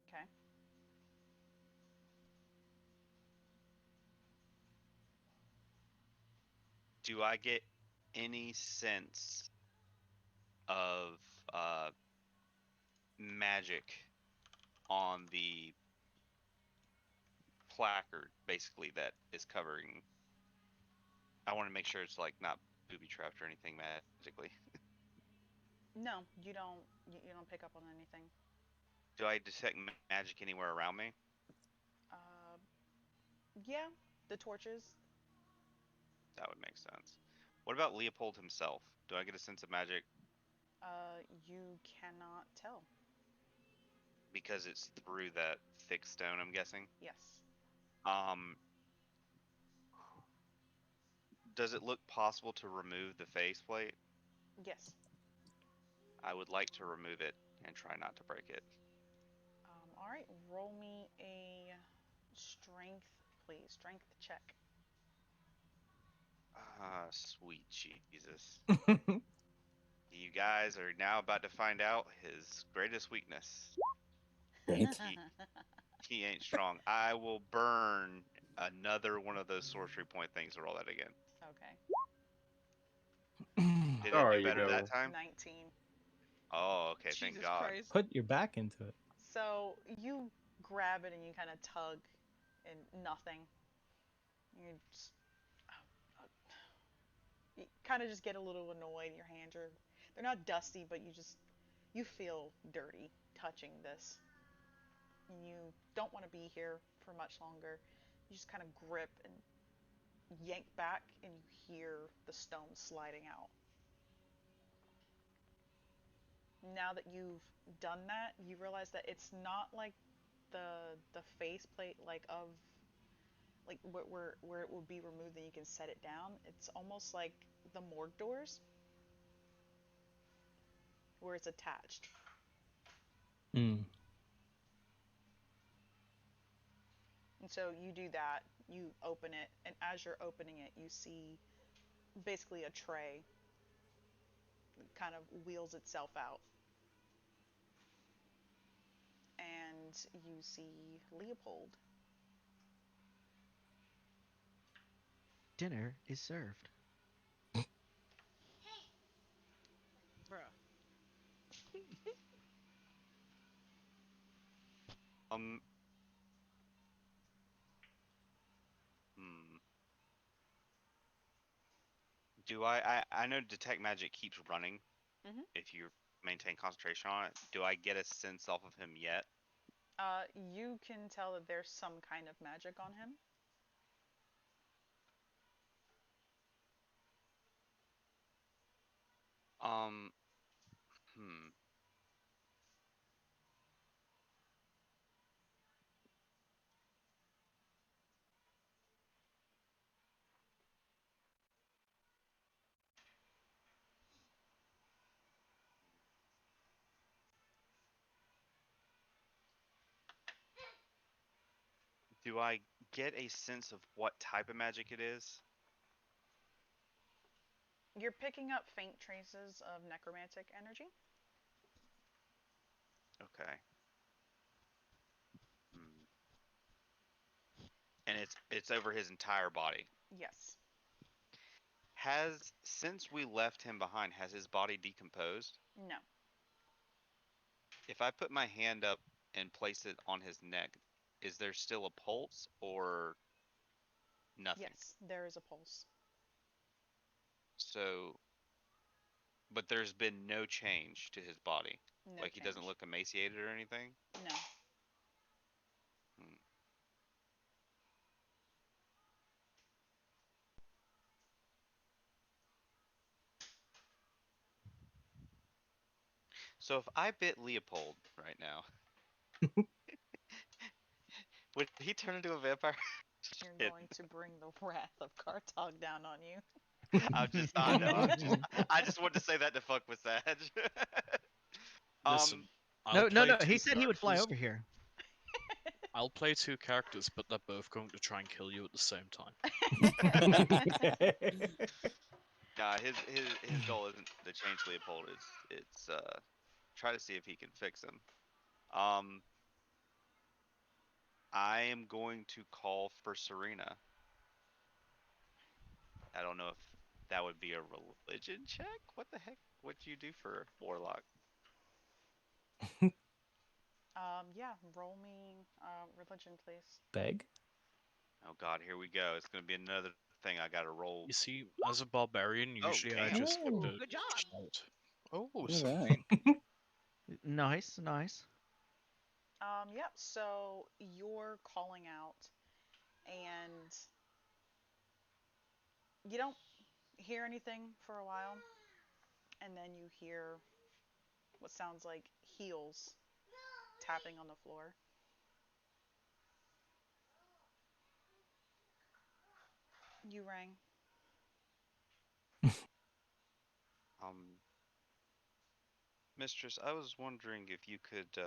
Okay. Do I get any sense of uh, magic on the placard, basically, that is covering? I want to make sure it's like not booby trapped or anything magically. No, you don't pick up on anything. Do I detect magic anywhere around me? Uh, yeah, the torches. That would make sense. What about Leopold himself? Do I get a sense of magic You cannot tell. because it's through that thick stone? I'm guessing. Yes. Um, does it look possible to remove the faceplate? Yes. I would like to remove it and try not to break it. All right. Roll me a strength, please. Strength check. Ah, sweet Jesus. You guys are now about to find out his greatest weakness. Strength. He ain't strong. I will burn another one of those sorcery point things to roll that again. Okay. Did it Oh, do you better that go. time? 19. Oh, okay, thank Jesus God. Christ. Put your back into it. So you grab it and you kind of tug, and nothing. You just, you kind of just get a little annoyed. Your hands are, they're not dusty, but you feel dirty touching this. And you don't want to be here for much longer. You just kind of grip and yank back, and you hear the stone sliding out. Now that you've done that, you realize that it's not like the faceplate like of like where it will be removed and you can set it down. It's almost like the morgue doors where it's attached. Mm. And so you do that, you open it, and as you're opening it, you see basically a tray kind of wheels itself out. And you see Leopold. Dinner is served. Bruh. Um, hmm. Do I know detect magic keeps running Mm-hmm. if you maintain concentration on it. Do I get a sense off of him yet? You can tell that there's some kind of magic on him. Um, hmm. Do I get a sense of what type of magic it is? You're picking up faint traces of necromantic energy. Okay. Hmm. And it's over his entire body. Yes. Has since we left him behind, has his body decomposed? No. If I put my hand up and place it on his neck, is there still a pulse or Nothing. Yes, there is a pulse. So, but there's been no change to his body. No Like he doesn't change. look emaciated or anything. No. Hmm. So if I bit Leopold right now, would he turn into a vampire? You're Shit. going to bring the wrath of Kartog down on you. I know. I just wanted to say that to fuck with Sag. Listen, um, I'll No, no, play no. He two said he would fly characters. over here. I'll play two characters, but they're both going to try and kill you at the same time. Okay. nah, his goal isn't to change Leopold. It's try to see if he can fix him. Um, I am going to call for Serena. I don't know if that would be a religion check. What the heck would you do for warlock? Yeah, roll me religion, please. Beg. Oh God, here we go. It's gonna be another thing I gotta roll. You see, as a barbarian, Oh usually I damn! just get Oh, to Good job. shout. Oh, look at that. something. Nice, nice. Yep, so you're calling out and you don't hear anything for a while, and then you hear what sounds like heels tapping on the floor. You rang. Um, Mistress, I was wondering if you could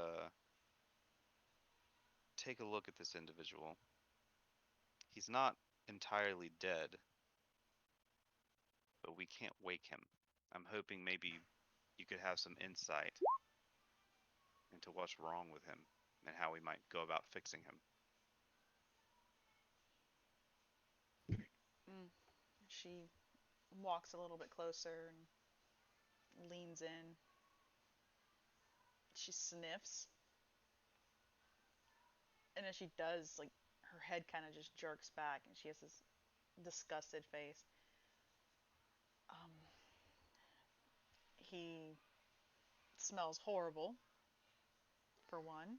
take a look at this individual. He's not entirely dead, but we can't wake him. I'm hoping maybe you could have some insight into what's wrong with him and how we might go about fixing him. Mm. She walks a little bit closer and leans in. She sniffs, and as she does, like her head kind of just jerks back, and she has this disgusted face. Um, he smells horrible, for one.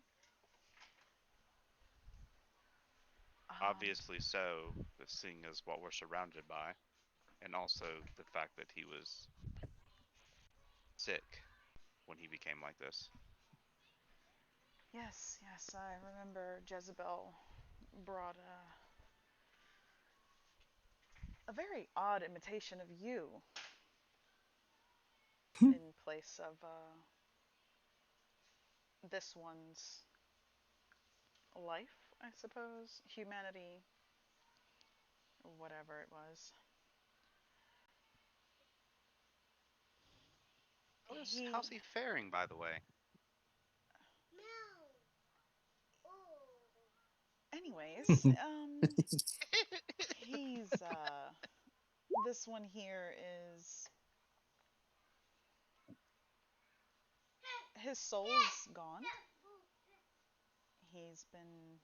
Um, Obviously so, seeing as what we're surrounded by, and also the fact that he was sick when he became like this. yes, yes, I remember Jezebel brought a very odd imitation of you in place of this one's life, I suppose. Humanity, whatever it was. He, How's he faring, by the way? anyways, he's this one here is his soul's gone. He's been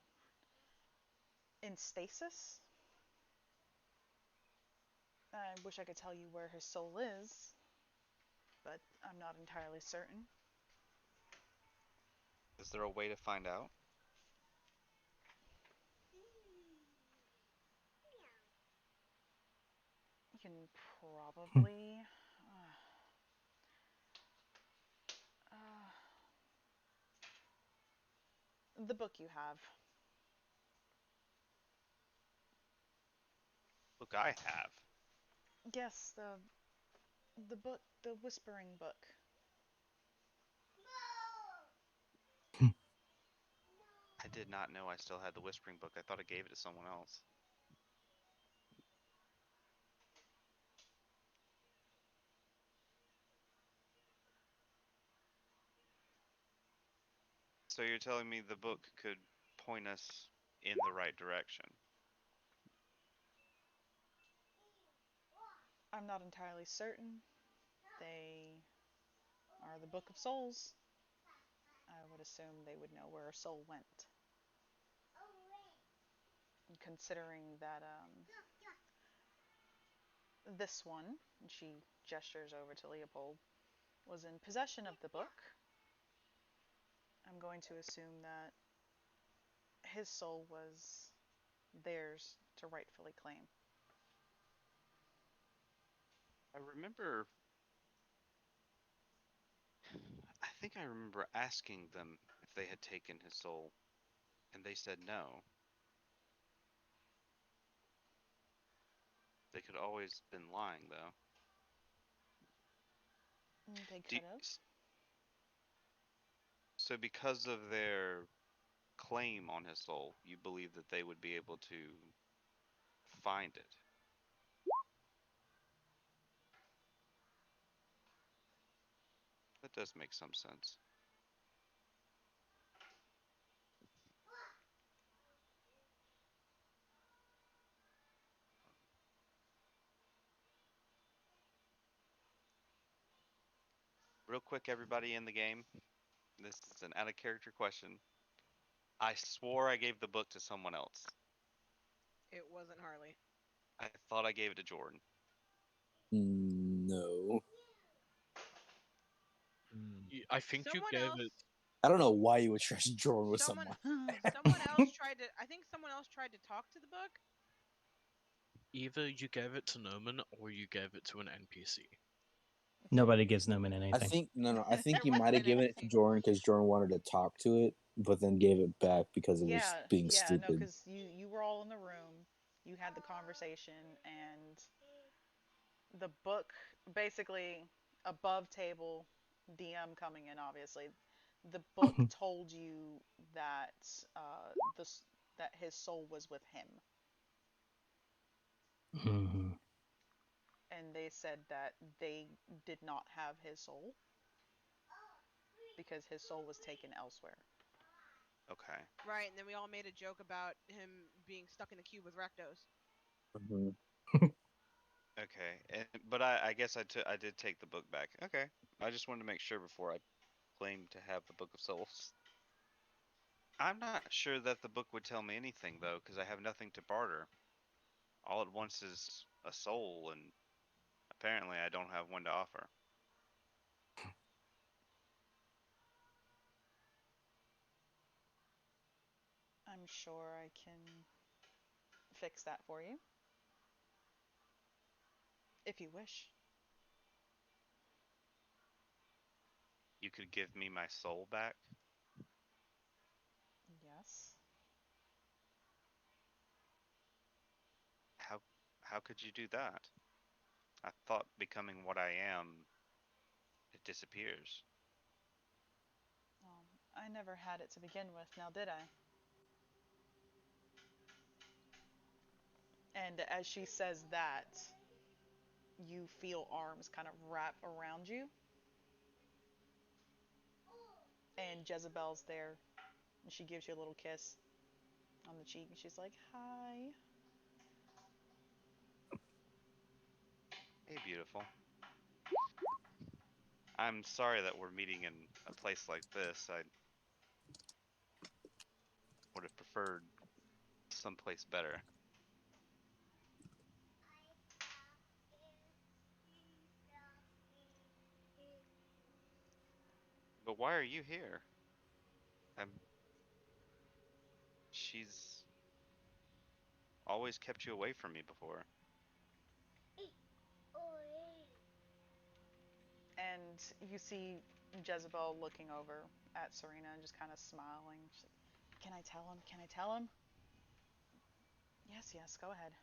in stasis. I wish I could tell you where his soul is, but I'm not entirely certain. Is there a way to find out? You can probably uh, the book you have. Look, I have. Yes, the book, the whispering book. I did not know I still had the Whispering Book. I thought I gave it to someone else. So you're telling me the book could point us in the right direction? I'm not entirely certain. They are the Book of Souls. I would assume they would know where a soul went. considering that this one, and she gestures over to Leopold, was in possession of the book, I'm going to assume that his soul was theirs to rightfully claim. I remember. I think I remember asking them if they had taken his soul, and they said no. They could always been lying, though. They Do, could have. so, because of their claim on his soul, you believe that they would be able to find it. That does make some sense. Real quick, everybody in the game, this is an out of character question. I swore I gave the book to someone else. It wasn't Harley. I thought I gave it to Jordan. No. I think you Someone gave else. it. I don't know why you would trust Jordan with Someone. someone. Someone else tried to. I think someone else tried to talk to the book. Either you gave it to Noman or you gave it to an NPC. Nobody gives Noman I anything. think no. I think There you might wasn't have an given it to NPC. Jordan because Jordan wanted to talk to it, but then gave it back because it was Yeah, being yeah, no, stupid. because you were all in the room, you had the conversation, and the book basically above table, DM coming in, obviously. The book told you that this that his soul was with him, Mhm. and they said that they did not have his soul because his soul was taken elsewhere. Okay. Right, and then we all made a joke about him being stuck in the cube with Rectos. Mhm. Okay. But I guess I did take the book back. Okay. I just wanted to make sure before I claimed to have the Book of Souls. I'm not sure that the book would tell me anything though, because I have nothing to barter. All it wants is a soul, and apparently I don't have one to offer. I'm sure I can fix that for you if you wish. You could give me my soul back. Yes. How how could you do that? I thought becoming what I am, it disappears. I never had it to begin with, now did I? And as she says that, you feel arms kind of wrap around you, and Jezebel's there, and she gives you a little kiss on the cheek, and she's like, "Hi." Hey, beautiful. I'm sorry that we're meeting in a place like this. I would have preferred someplace better. But why are you here? I'm, she's always kept you away from me before. And you see Jezebel looking over at Serena and just kind of smiling. She's like, "Can I tell him? Can I tell him?" "Yes, yes, go ahead."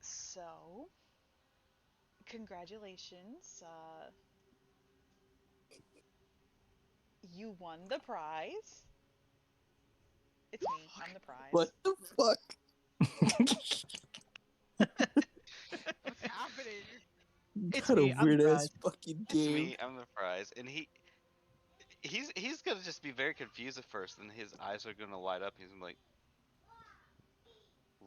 So, congratulations. You won the prize. It's me. I'm the What prize. the fuck? What's happening? It's What a me. I'm the weird ass prize. fucking It's game. me. I'm the prize, and he's gonna just be very confused at first, and his eyes are gonna light up. He's gonna be like,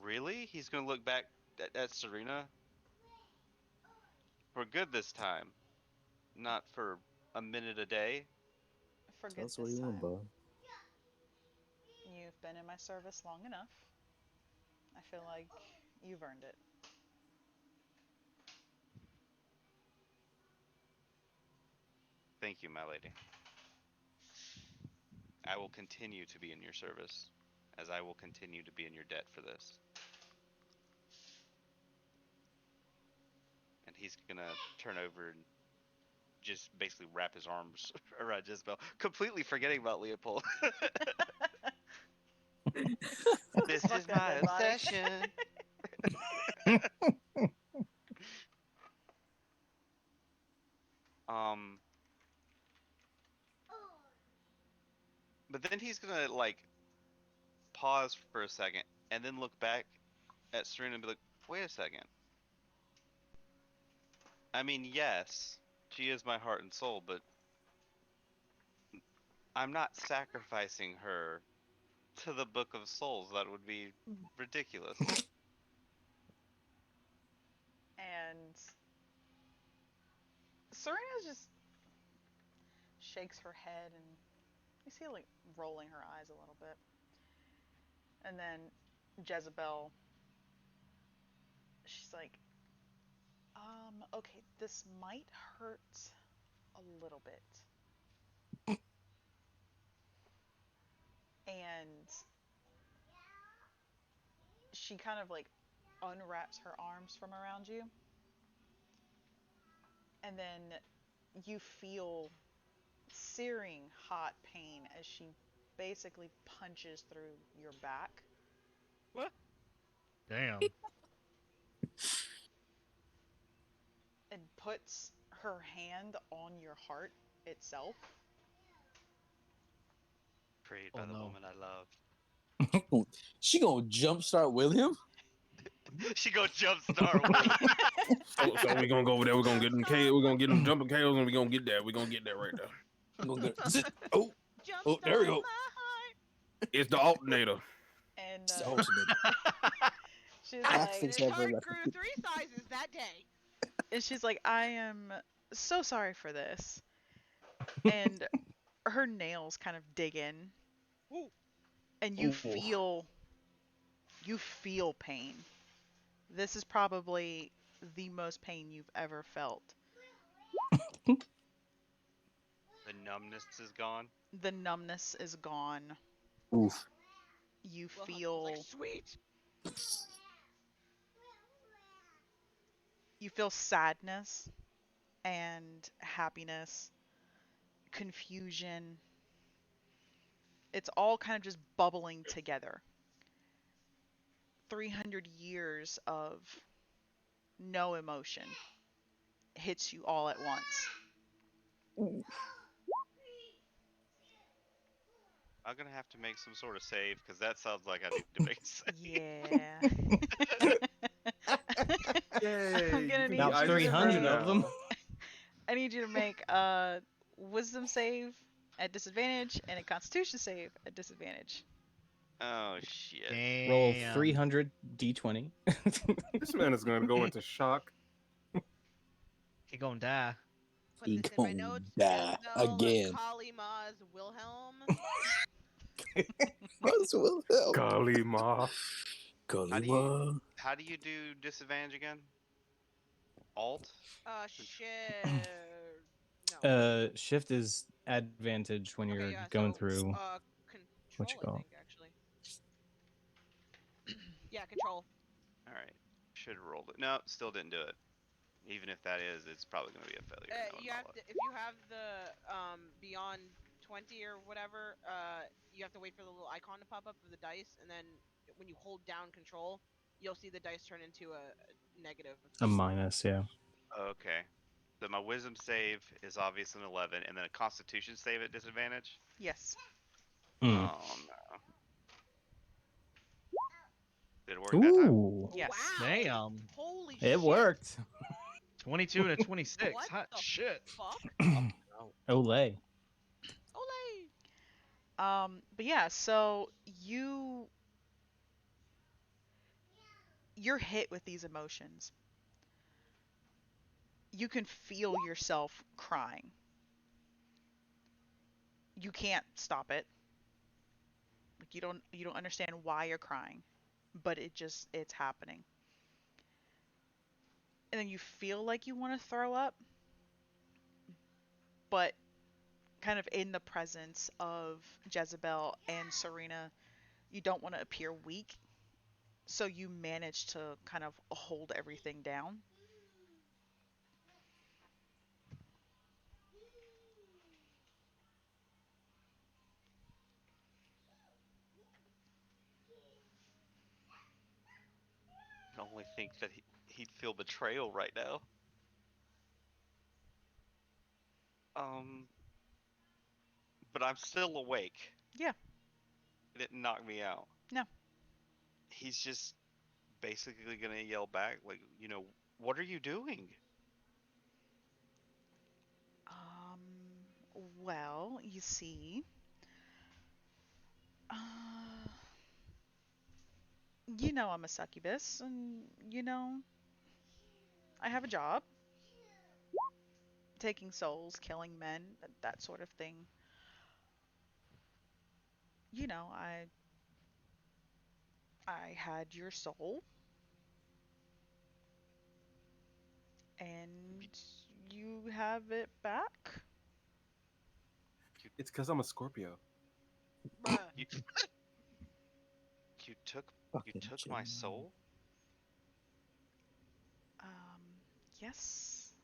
"Really?" He's gonna look back at Serena for good this time, not for a minute a day. For Tell good us what this you want, time. bro. You you've been in my service long enough. I feel like you've earned it. Thank you, my lady. I will continue to be in your service, as I will continue to be in your debt for this. And he's gonna turn over and just basically wrap his arms around Jezebel, completely forgetting about Leopold. This Fuck is that my dead body. obsession. um, but then he's gonna like pause for a second and then look back at Serena and be like, "Wait a second. I mean, yes, she is my heart and soul, but I'm not sacrificing her to the Book of Souls. That would be ridiculous." And Serena just shakes her head, and you see like rolling her eyes a little bit. And then Jezebel, she's like, okay, this might hurt a little bit. And she kind of like unwraps her arms from around you. And then you feel searing hot pain as she basically punches through your back. What? Damn. And puts her hand on your heart itself. Prayed Oh by the no. woman I love. She gonna jumpstart William? She go jumpstart William. So we gonna go over there. We're gonna get them KO. We're gonna get them jumping KOs, and we gonna get that. We're gonna get that right there. I'm gonna go, zit. Oh, Jumpstart there we go. my heart. It's the alternator. And It's the alternate. she's I like, fixed His that for heart that. grew 3 sizes that day. I am so sorry for this. And her nails kind of dig in, Ooh. and Ooh. you feel pain. This is probably the most pain you've ever felt. The numbness is gone. The numbness is gone. Oof. You Wilhelm was feel like, sweet. you feel sadness and happiness, confusion. It's all kind of just bubbling together. 300 years of no emotion hits you all at once. I'm gonna have to make some sort of save because that sounds like I need to make a save. Yeah. Yay! I'm gonna need About you to 300 make, of them. I need you to make a wisdom save at disadvantage and a constitution save at disadvantage. Oh shit. Damn. Roll 300 d20. This man is gonna go into shock. He gonna die. Put He this in my gonna notes. die Jezebel, again. Kali Ma's Wilhelm. What's Wilhelm? Golly ma. Kalima. How do you do disadvantage again? Alt? Shit. No. Shift is advantage when you're Okay, yeah, going so, through what control, you I call. think, actually. Yeah, control. Alright. Should have rolled it. No, still didn't do it. Even if that is, it's probably gonna be a failure. knowing You my have luck. to, if you have the beyond 20 or whatever, you have to wait for the little icon to pop up of the dice, and then when you hold down control, you'll see the dice turn into a negative. A minus, yeah. Okay. So my wisdom save is obviously an 11, and then a constitution save at disadvantage? Yes. Mm. Oh no. Did it work that time? Ooh, Yes. Wow. Damn. Holy shit. it worked. 22 and a 26. What Hot the shit. fuck? Olay. Ole. But yeah, so you're hit with these emotions. You can feel yourself crying. You can't stop it. Like you don't understand why you're crying, but it's happening. And then you feel like you want to throw up, but kind of in the presence of Jezebel and Serena, you don't want to appear weak, so you manage to kind of hold everything down. I can only think that he'd feel betrayal right now. Um, but I'm still awake. Yeah, It didn't knock me out. no. He's just basically gonna yell back, like, what are you doing? Well, you see, uh, I'm a succubus, and I have a job, taking souls, killing men, that sort of thing. I had your soul, You, and you have it back. you, It's because I'm a Scorpio. Bruh. you, you took you Fucking took my Gemini. soul. Yes.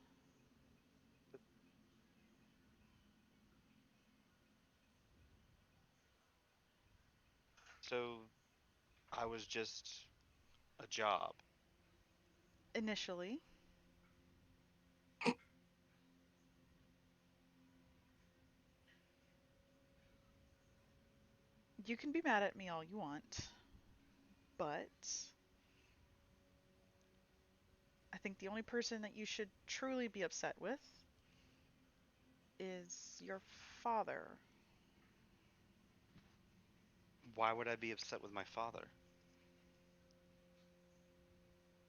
So I was just a job. Initially, you can be mad at me all you want, but I think the only person that you should truly be upset with is your father. Why would I be upset with my father?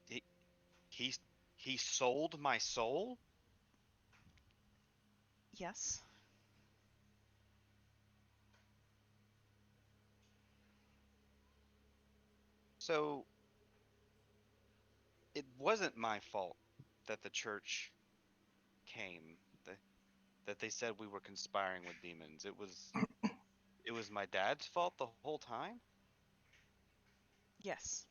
He he he sold my soul. Yes. So it wasn't my fault that the church came. That they said we were conspiring with demons. It was my dad's fault the whole time. Yes.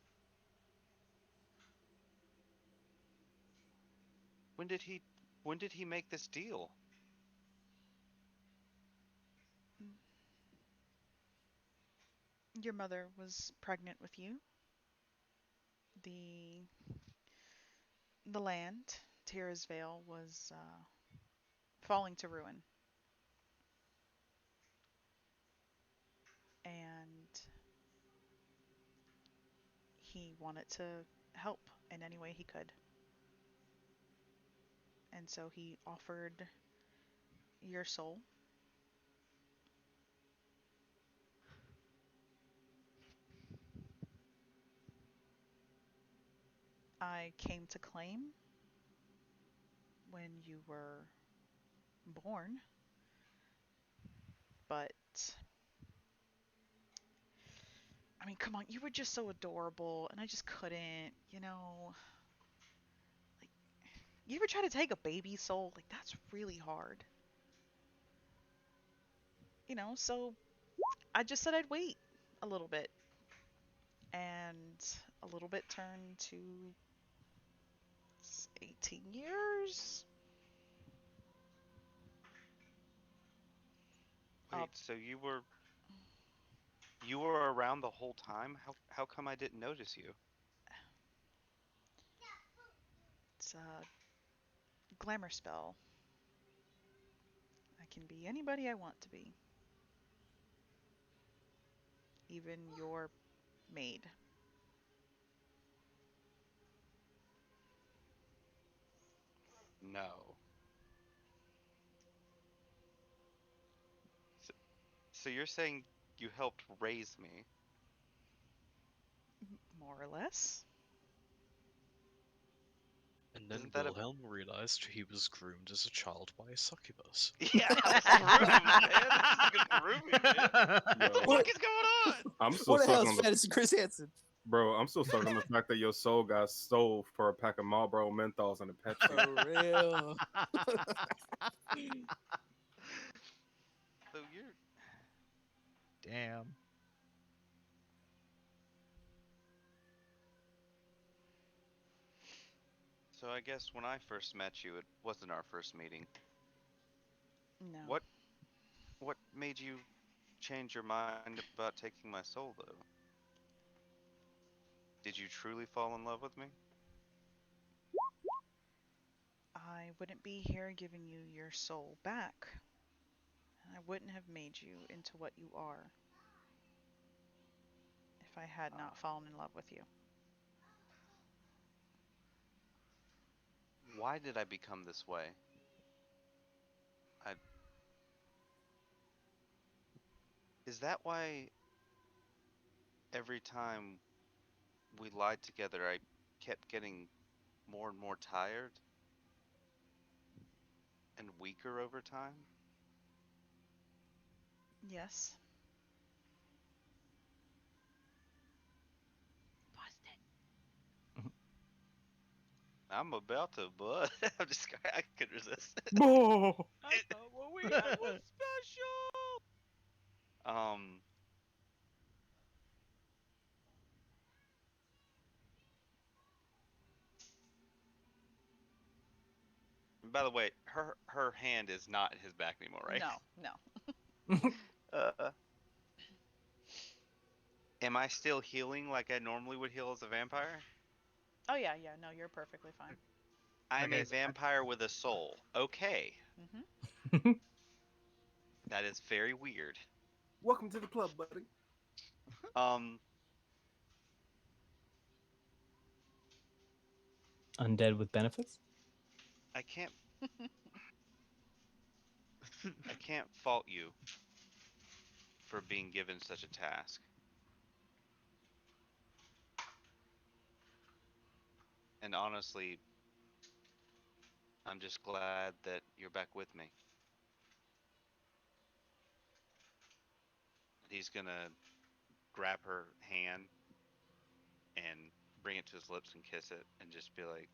When did he when did he make this deal? Your mother was pregnant with you. The the land, Vale, was falling to ruin, and he wanted to help in any way he could. And so he offered your soul. I came to claim when you were born, but I mean, come on, you were just so adorable, and I just couldn't, like, you ever try to take a baby soul? Like, that's really hard, so I just said I'd wait a little bit, and a little bit turned to 18 years. Uh, Wait, so you were around the whole time? How come I didn't notice you? it's a glamour spell. I can be anybody I want to be, even your maid. No. So, so you're saying you helped raise me? More or less. And then Isn't that a Wilhelm realized he was groomed as a child by a succubus. Yeah, I was groomed, man. This is good grooming, man. What the Yo, fuck is going I'm still What the hell stuck is on the fantasy Chris Hansen? bro. I'm still stuck on the fact that your soul got stole for a pack of Marlboro Menthols and a Pepsi. For real. So you're Damn. so I guess when I first met you, it wasn't our first meeting. No. What made you change your mind about taking my soul, though? Did you truly fall in love with me? I wouldn't be here giving you your soul back. And I wouldn't have made you into what you are if I had Uh, not fallen in love with you. why did I become this way? I Is that why every time we lied together, I kept getting more and more tired and weaker over time? Yes. Busted. I'm about to, bud. I'm just, I could resist. Whoa! I thought what we had was special. um, by the way, her hand is not in his back anymore, right? No, no. Uh, am I still healing like I normally would heal as a vampire? Oh, yeah, yeah. No, you're perfectly fine. I'm Okay, a so vampire with a soul. Okay, Hmm. that is very weird. Welcome to the club, buddy. Um, Undead with benefits. I can't, I can't fault you for being given such a task. And honestly, I'm just glad that you're back with me. He's gonna grab her hand and bring it to his lips and kiss it and just be like,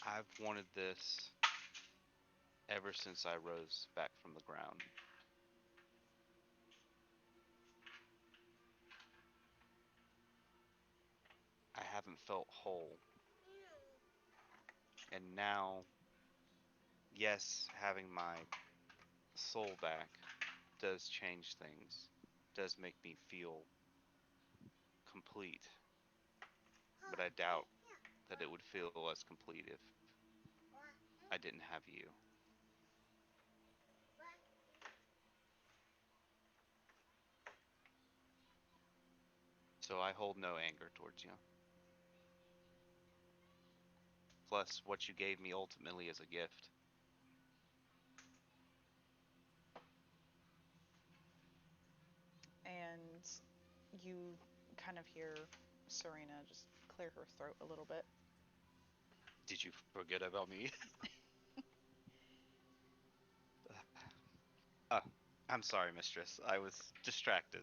I've wanted this ever since I rose back from the ground. I haven't felt whole. And now, yes, having my soul back does change things, does make me feel complete. But I doubt that it would feel as complete if I didn't have you. So I hold no anger towards you. Plus, what you gave me ultimately is a gift. And you kind of hear Serena just clear her throat a little bit. Did you forget about me? uh, I'm sorry, mistress. I was distracted.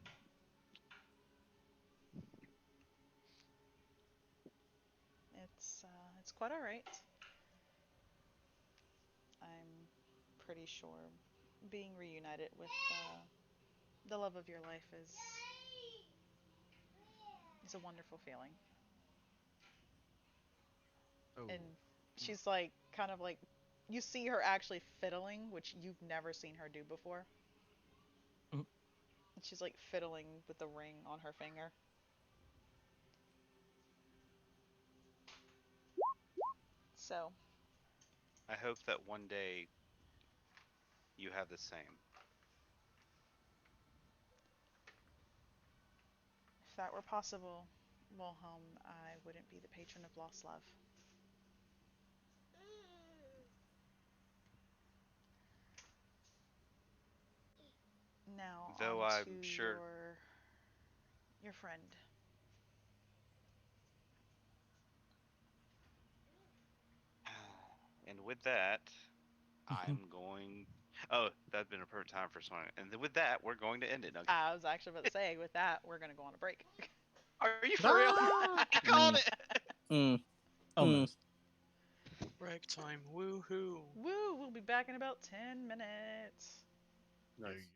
It's quite all right. I'm pretty sure being reunited with the love of your life is a wonderful feeling. oh, And she's like kind of like you see her actually fiddling, which you've never seen her do before. Mm. And she's like fiddling with the ring on her finger. So, I hope that one day you have the same. if that were possible, Wilhelm, I wouldn't be the patron of lost love. Now Though on to I'm sure. your friend. And with that, I'm going Oh, that'd been a perfect time for Sonic. And with that, we're going to end it. Okay. I was actually about to say, with that, we're gonna go on a break. Are you for real? Ah! I called it. Mm. Almost. Break time. Woohoo. Woo! We'll be back in about 10 minutes. Nice.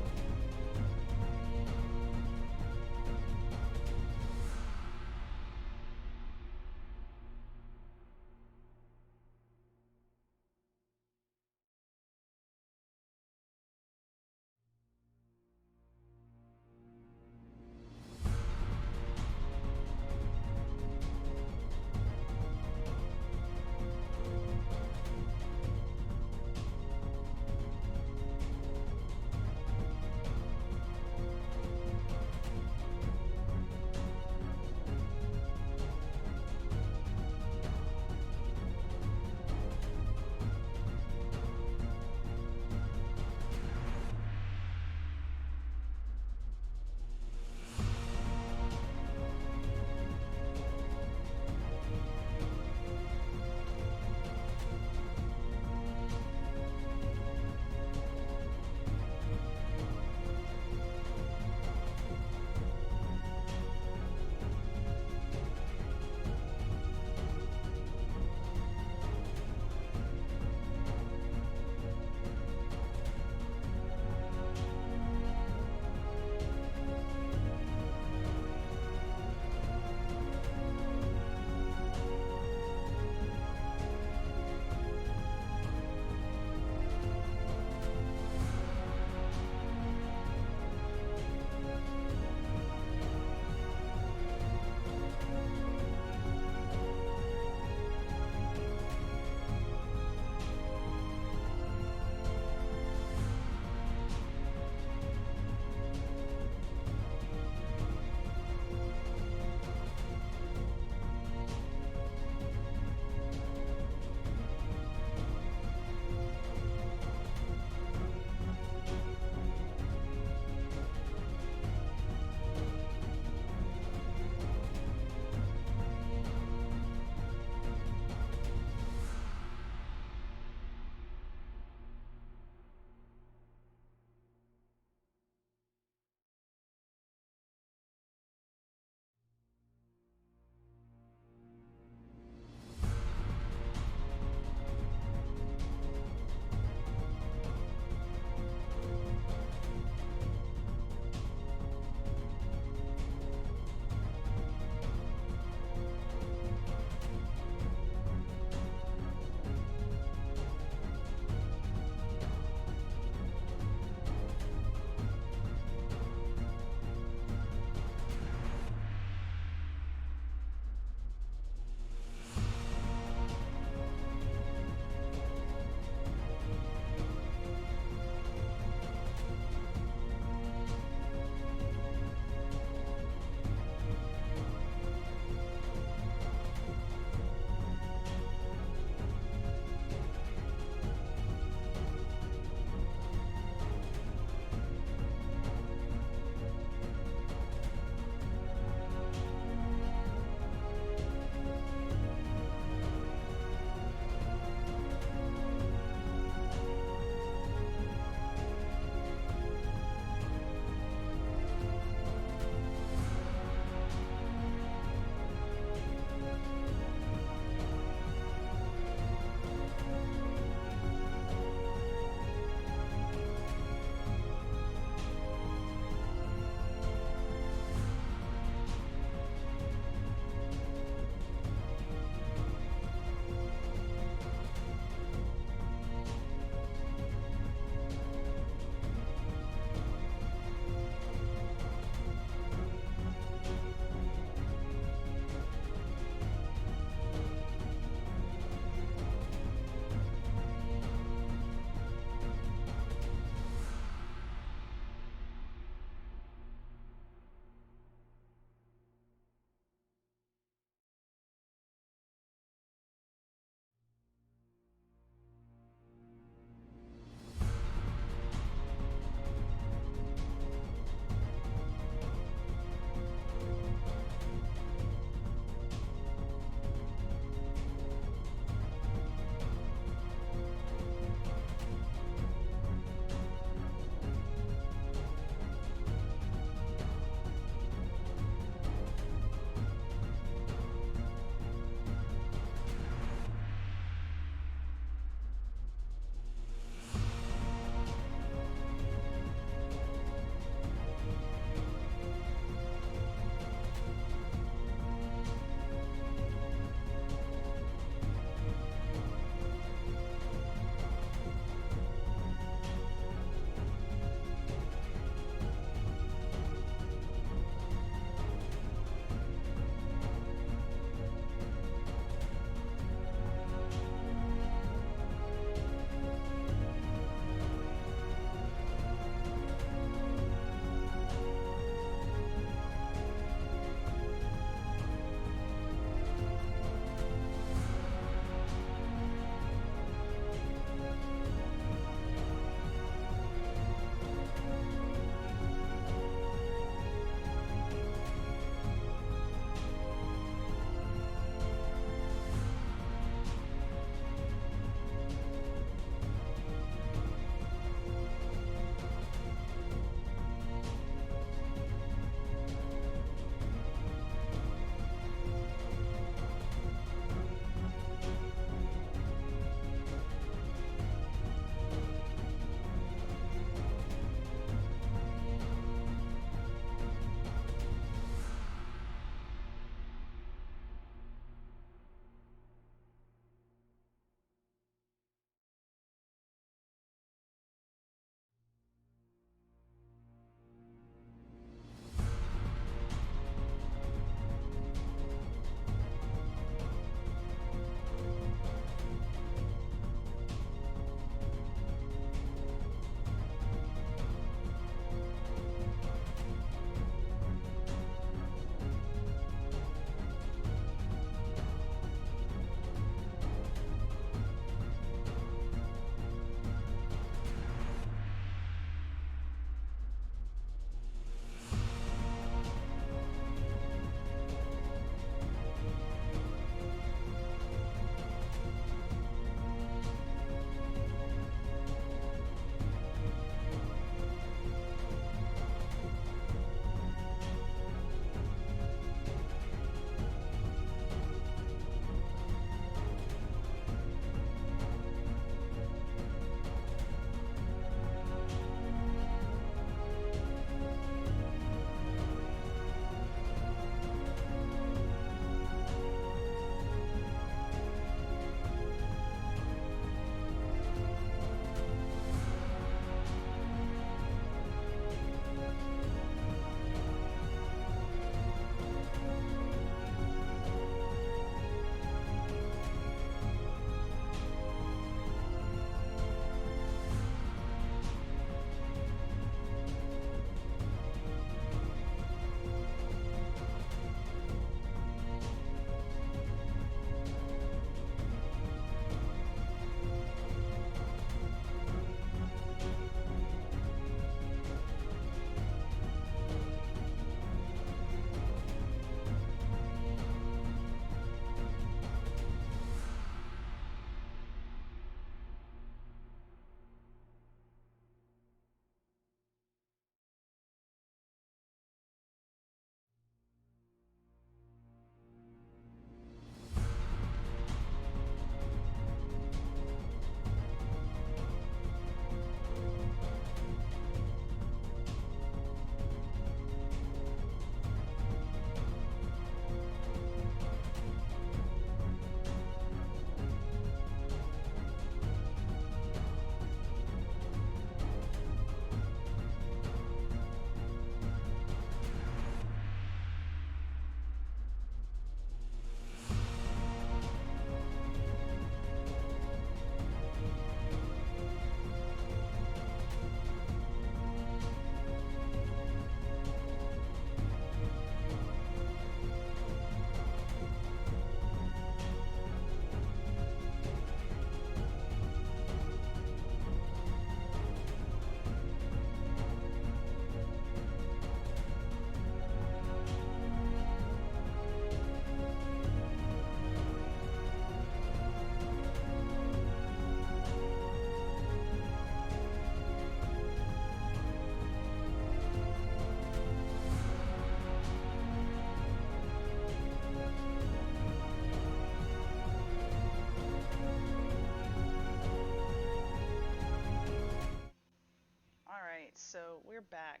we're back.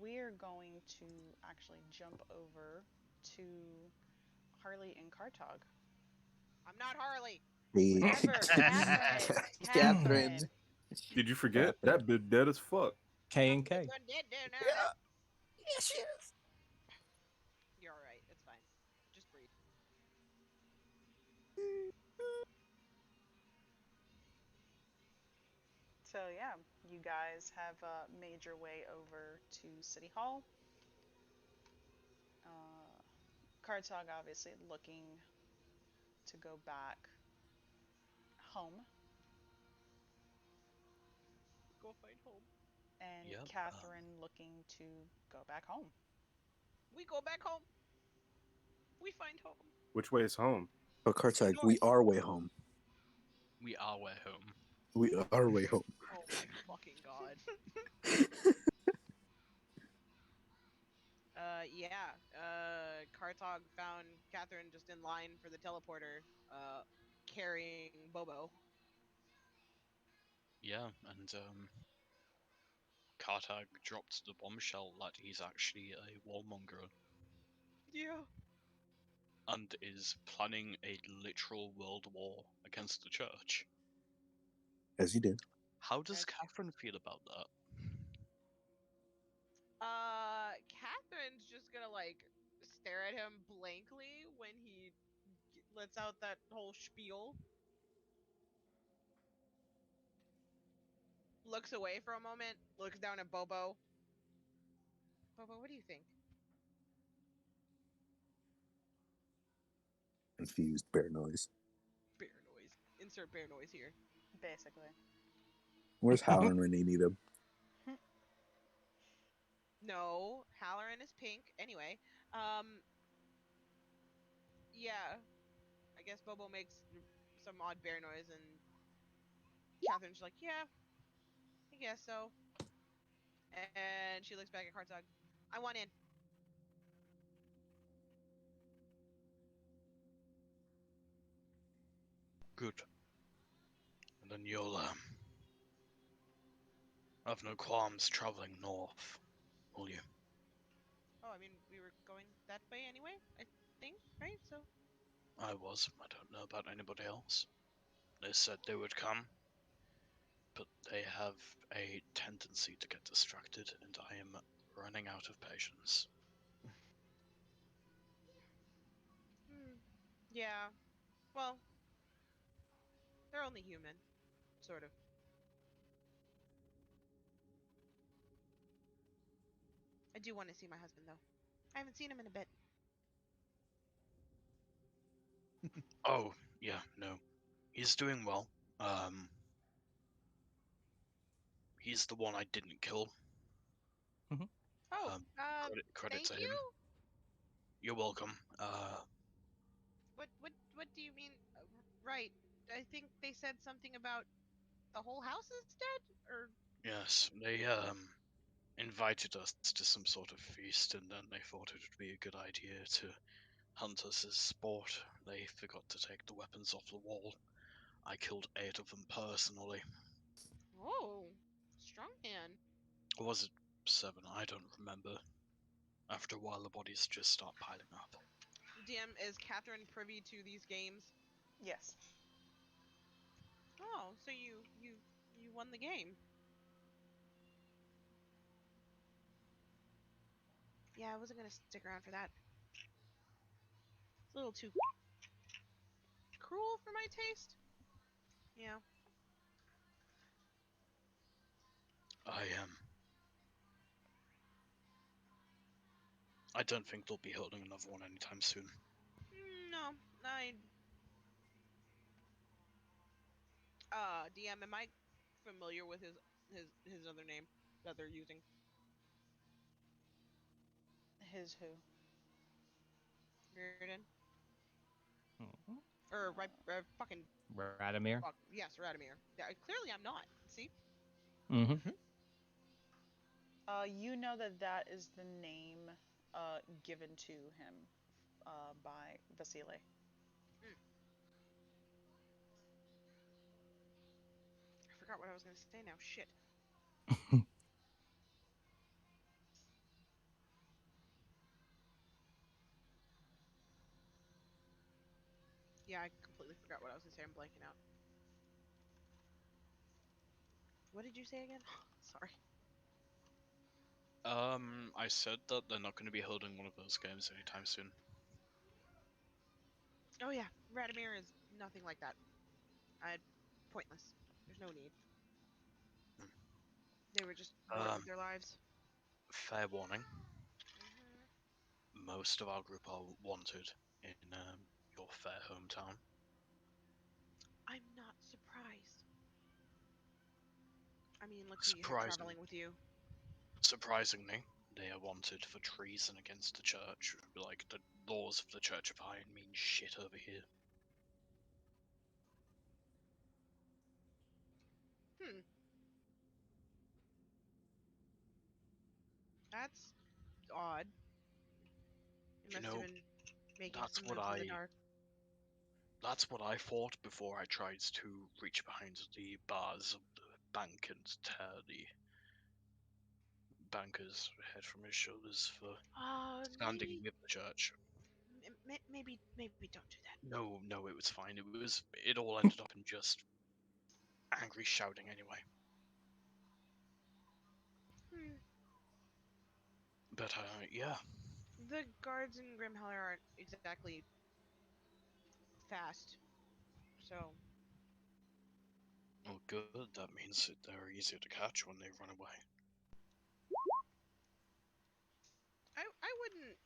We're going to actually jump over to Harley and Kartog. I'm not Harley. The Whatever, Catherine. Catherine. Catherine. Did you forget Catherine. that bitch dead as fuck? K and K. Done did do now. Yeah, yeah, she is. You're all right. It's fine. Just breathe. So yeah, you guys have made your way over to City Hall. Kartog obviously looking to go back home, Go find home. and Yep. Catherine looking to go back home. We go back home. We find home. Which way is home? But Kartag, we are way home. We are way home. We are way home. Oh my fucking god. Yeah. Kartog found Catherine just in line for the teleporter, carrying Bobo. Yeah, and Kartag dropped the bombshell that he's actually a warmonger Yeah. and is planning a literal world war against the church. As you did. How does As- Catherine feel about that? Catherine's just gonna like stare at him blankly when he lets out that whole spiel. Looks away for a moment, looks down at Bobo. Bobo, what do you think? Confused bear noise. Bear noise. Insert bear noise here. Basically. Where's Halloran when you need him? No, Halloran is pink. Anyway, yeah. I guess Bobo makes some odd bear noise, and Catherine's like, yeah, I guess so. And she looks back at Kartog. I want in. Good. And then you'll have no qualms traveling north, will you? Oh, I mean, we were going that way anyway, I think, right? So. I was. I don't know about anybody else. They said they would come, but they have a tendency to get distracted, and I am running out of patience. Yeah. Well, they're only human, sort of. I do want to see my husband, though. I haven't seen him in a bit. Oh, yeah, no. He's doing well. He's the one I didn't kill. Oh, Credit thank to you. him. You're welcome. What do you mean? Right. I think they said something about the whole house is dead, or Yes, they invited us to some sort of feast, and then they thought it would be a good idea to hunt us as sport. They forgot to take the weapons off the wall. I killed 8 of them personally. oh, strong hand. Or was it 7? I don't remember. After a while, the bodies just start piling up. DM, is Catherine privy to these games? Yes. Oh, so you won the game. Yeah, I wasn't gonna stick around for that. It's a little too cruel for my taste. Yeah. I I don't think they'll be holding another one anytime soon. No, I. DM, am I familiar with his other name that they're using? His who? Reardon? Mhm. Or right, fucking Radimir. fuck. Yes, Radomir. Yeah, clearly I'm not. See? Mm-hmm. You know that that is the name given to him by Vasile. Mm, I forgot what I was gonna say now. Shit. Yeah, I completely forgot what I was gonna say. I'm blanking out. What did you say again? Sorry. I said that they're not going to be holding one of those games anytime soon. Oh yeah, Radomir is nothing like that. I pointless. There's no need. They were just bored with Um, their lives. fair warning. Hmm. Most of our group are wanted in your fair hometown. I'm not surprised. I mean, look who you have Surprising, traveling with you. surprisingly, they are wanted for treason against the church. Like the laws of the Church of Iron mean shit over here. Hmm, that's odd. They You must have know, been making that's some what moves in the I dark. that's what I thought before I tried to reach behind the bars of the bank and tear the banker's head from his shoulders for standing Maybe, with the church. maybe don't do that. No, no, it was fine. It all ended up in just angry shouting anyway. Hmm. But yeah, The guards in Grimheller aren't exactly fast, so well, good. That means that they're easier to catch when they run away. I wouldn't.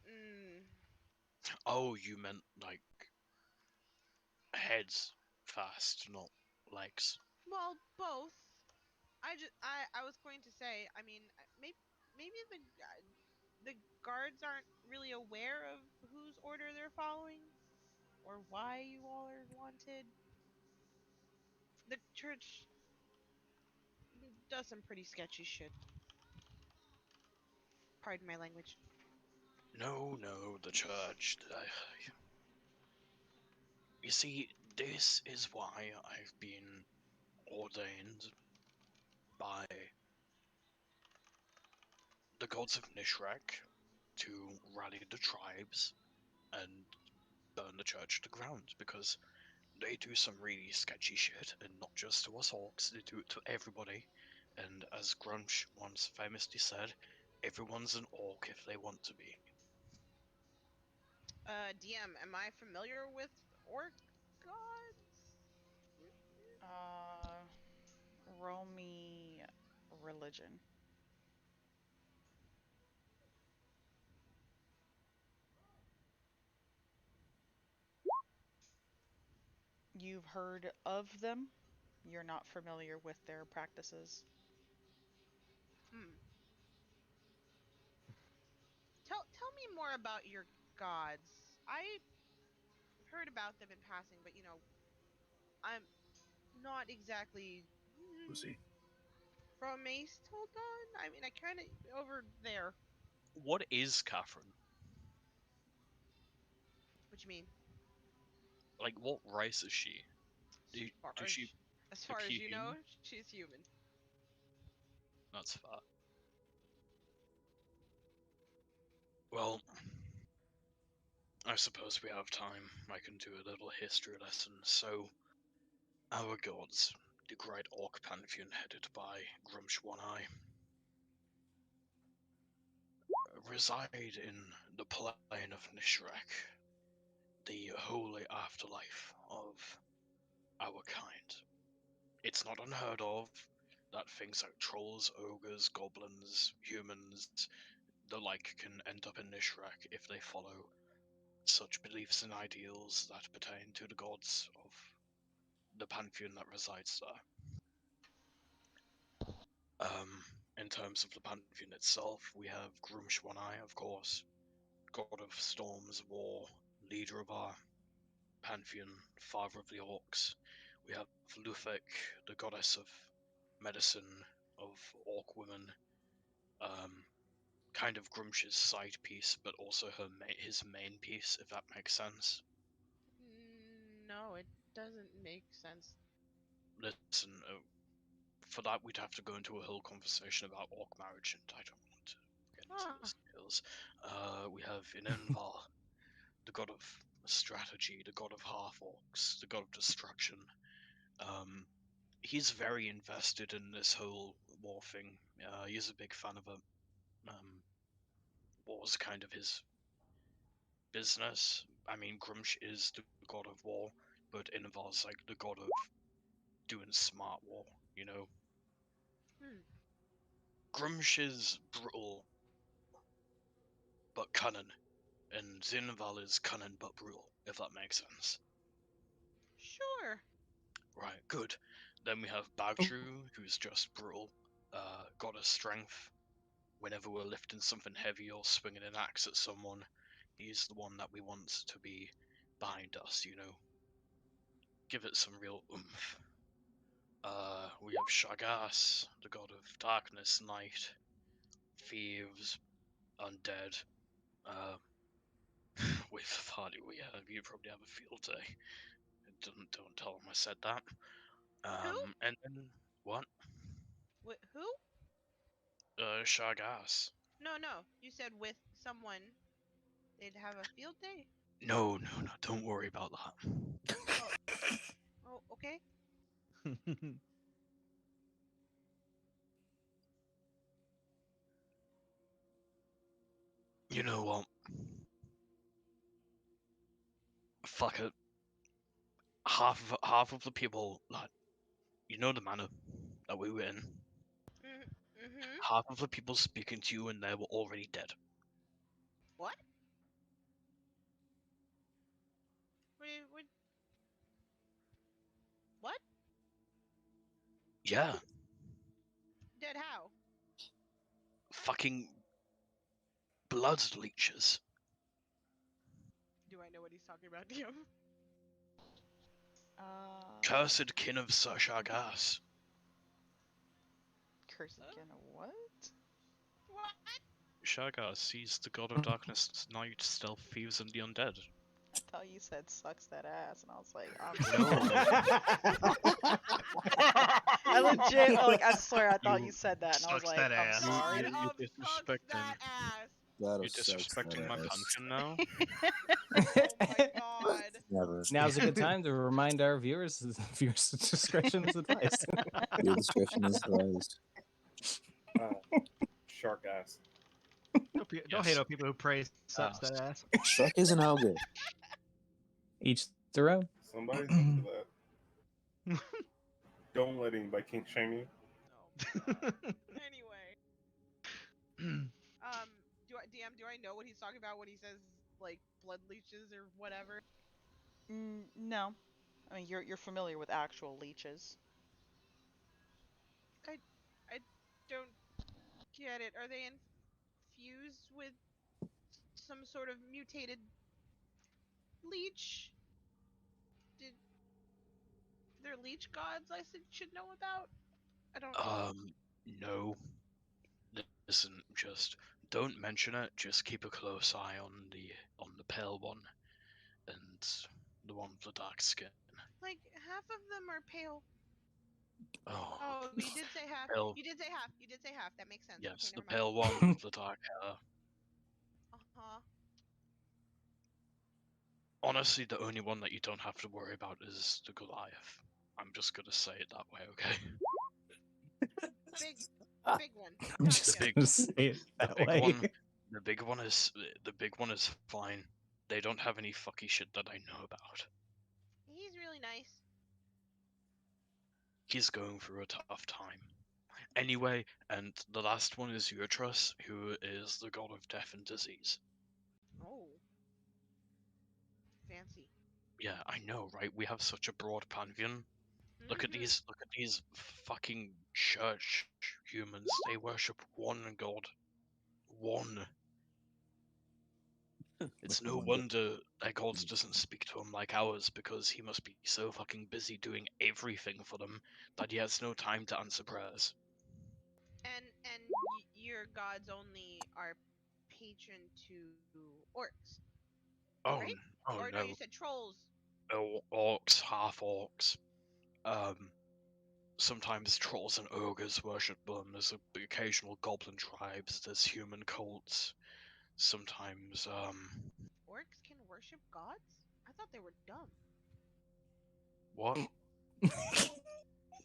Oh, you meant like heads fast, not legs. Well, both. I was going to say. I mean, maybe the guards aren't really aware of whose order they're following or why you all are wanted. The church does some pretty sketchy shit. Pardon my language. No, no, the church. You see, this is why I've been ordained by the gods of Nishrak to rally the tribes and burn the church to the ground because they do some really sketchy shit, and not just to us orcs, they do it to everybody. And as Grunch once famously said, everyone's an orc if they want to be. DM, am I familiar with orc gods? Uh, roll me religion. You've heard of them. You're not familiar with their practices. Hmm. Tell me more about your gods. I heard about them in passing, but I'm not exactly from Aes'Taldon. I mean, I kind of over there. What is Catherine? What you mean? Like, what race is she? As far Does as she as far as appear you know, human? she's human. That's fair. Well, I suppose we have time. I can do a little history lesson. So, our gods, the great orc pantheon headed by Grumsh One Eye, reside in the plane of Nishrak, the holy afterlife of our kind. It's not unheard of that things like trolls, ogres, goblins, humans, the like can end up in Nishrak if they follow such beliefs and ideals that pertain to the gods of the pantheon that resides there. In terms of the pantheon itself, we have Grumshwanai, of course, god of storms, war, leader of our pantheon, father of the orcs. We have Lufek, the goddess of medicine, of orc women, um, kind of Grumsh's side piece, but also his main piece, if that makes sense. No, it doesn't make sense. Listen, for that we'd have to go into a whole conversation about orc marriage, and I don't want to get into Ah, those details. We have Inenval, the god of strategy, the god of half orcs, the god of destruction. He's very invested in this whole war thing. He's a big fan of it. War's kind of his business. I mean, Grumsh is the god of war, but it involves like the god of doing smart war, you know? Hmm. Grumsh is brutal but cunning, and Zinval is cunning but brutal, if that makes sense. Sure. Right, good. Then we have Bagtru, who's just brutal, god of strength. Whenever we're lifting something heavy or swinging an axe at someone, he's the one that we want to be behind us, you know? Give it some real oomph. We have Shagas, the god of darkness, night, thieves, undead. Uh, with party, you probably have a field day. Don't tell him I said that. Who? And then what? Who? Shagas. No. You said with someone they'd have a field day. No. Don't worry about that. Oh. Oh. Okay. You know what? Fuck it. Half of the people, like, you know the manor that we were in. Mm-hmm. Half of the people speaking to you and they were already dead. What? What? What? Yeah, Dead how? fucking blood leeches. Do I know what he's talking about, DM? Cursed kin of Sir Shagas. Cursed again, what? What? Shagas, he's the god of darkness, night, stealth, thieves, and the undead. I thought you said sucks that ass, and I was like, I'm I legit, like, I swear, I thought you said that, and I was Sucks like, that I'm ass. sorry. You're Sucks disrespecting. that ass. That'll You're disrespecting my pantheon now. Oh my god. Never. Now's a good time to remind our viewers discretion is advised. Your discretion is advised. Shark ass. Don't hate on people who praise sucks that ass. Shrek isn't how good. Each their own. Somebody's into that. Don't let anybody kink shame you. Oh god. Anyway. Do I know what he's talking about when he says like blood leeches or whatever? No. I mean, you're familiar with actual leeches. I don't get it. Are they infused with some sort of mutated leech? Did they're leech gods should know about? I don't. No. Listen, just don't mention it. Just keep a close eye on the pale one and the one with the dark skin. Like half of them are pale. Oh, Oh, you did say half. pale. You did say half. You did say half. That makes sense. Yes, Okay, the never mind. pale one with the dark hair. Uh-huh. Honestly, the only one that you don't have to worry about is the Goliath. I'm just gonna say it that way, okay? Big one. I'm just Gotcha. gonna say it The that big way. one, the big one is fine. They don't have any fucky shit that I know about. He's really nice. He's going through a tough time. Anyway, and the last one is Utrus, who is the god of death and disease. Oh. Fancy. Yeah, I know, right? We have such a broad pantheon. Look at Mhm. these fucking church humans. They worship one god. One. It's no wonder their god doesn't speak to them like ours, because he must be so fucking busy doing everything for them that he has no time to answer prayers. And your gods only are patron to orcs, Oh, right? oh Or no, you no. said trolls. Orcs, half orcs. Sometimes trolls and ogres worship them. There's the occasional goblin tribes. There's human cults. Sometimes, Orcs can worship gods? I thought they were dumb. What?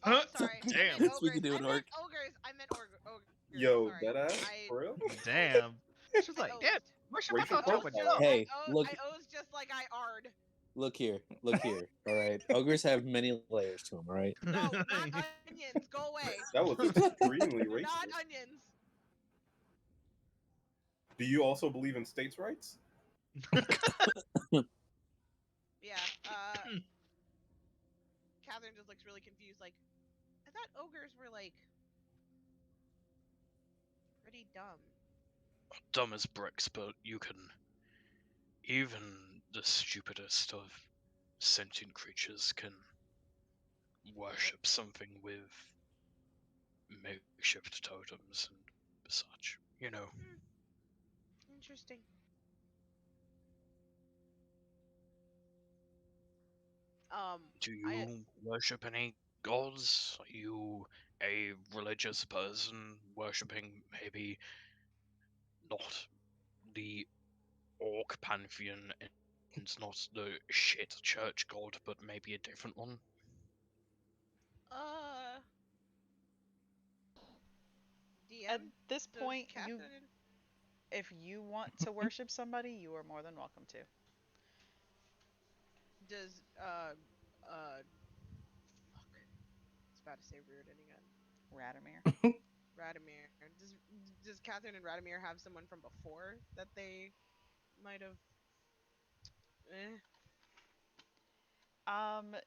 Oh, sorry. I meant Damn. ogres. Speaking to I an meant orc. ogres. I meant ogres. Yo, Sorry. that ass I for real? Damn. She's I like, yeah, osed. where's your Racial I fucking osed with just profiling. you? Hey, look, I osed just like I ard. look here, look here. All right, ogres have many layers to them. All right. No, not onions. Go away. That was extremely They're not racist. onions. Do you also believe in states' rights? Yeah. Catherine just looks really confused. Like, I thought ogres were like pretty dumb. Dumb as bricks, but you can. Even the stupidest of sentient creatures can worship something with makeshift totems and such. You know. Interesting. Do I you worship any gods? Are you a religious person worshipping maybe not the orc pantheon and not the shit church god, but maybe a different one? uh At DM this does point, Catherine if you want to worship somebody, you are more than welcome to. does fuck. It's about to say Reardon again. Radomir. Radomir. Does Catherine and Radomir have someone from before that they might have eh?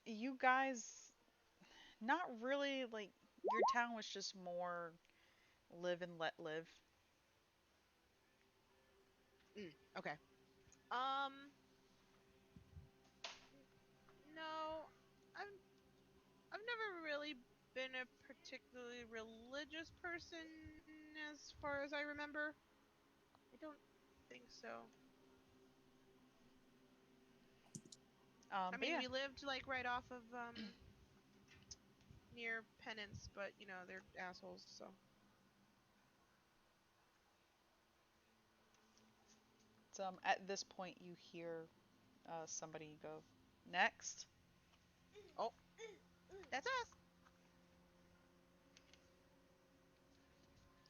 You guys, not really. Like your town was just more live and let live. Okay. Um no. I've I've never really been a particularly religious person as far as I remember. I don't think so. I But mean, yeah, we lived like right off of near Penance, but you know, they're assholes, so. it's, at this point you hear somebody go next. Oh, that's us.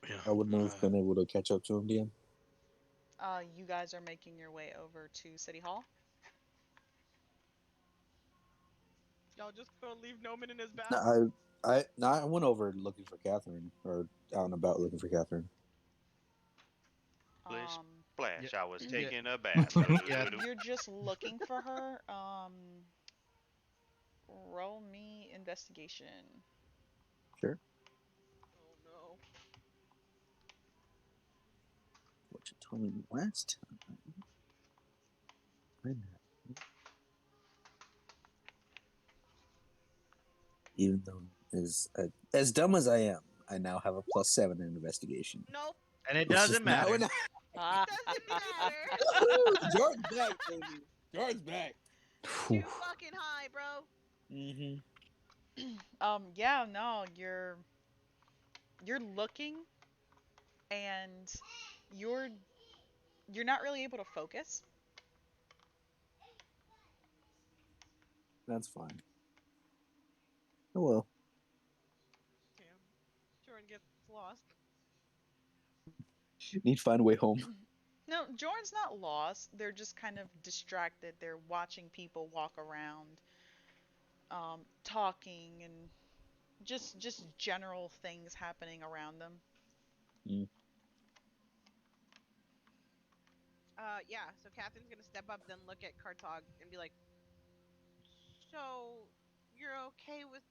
Yeah. I wouldn't have been able to catch up to him, DM. You guys are making your way over to City Hall. Y'all just gonna leave Noman in his bath? No, I went over looking for Catherine, or out and about looking for Catherine. Splish, Um, Yeah, splash. I was yeah, taking a bath. yeah. you're just looking for her. Roll me investigation. Sure. Oh no. What you told me last time. I know. Even though as dumb as I am, I now have a +7 in investigation. Nope. And it It's just doesn't now matter. and It doesn't matter. Jordan's back, baby. Jordan's back. Too fucking high, bro. Mm-hmm. Yeah, no, you're looking and you're you're not really able to focus. That's fine. Oh well. Damn. Jordan gets lost. Need to find a way home. No, Jordan's not lost. They're just kind of distracted. They're watching people walk around, talking, and just general things happening around them. Mm. Yeah, so Catherine's gonna step up, then look at Kartog and be like, so, you're okay with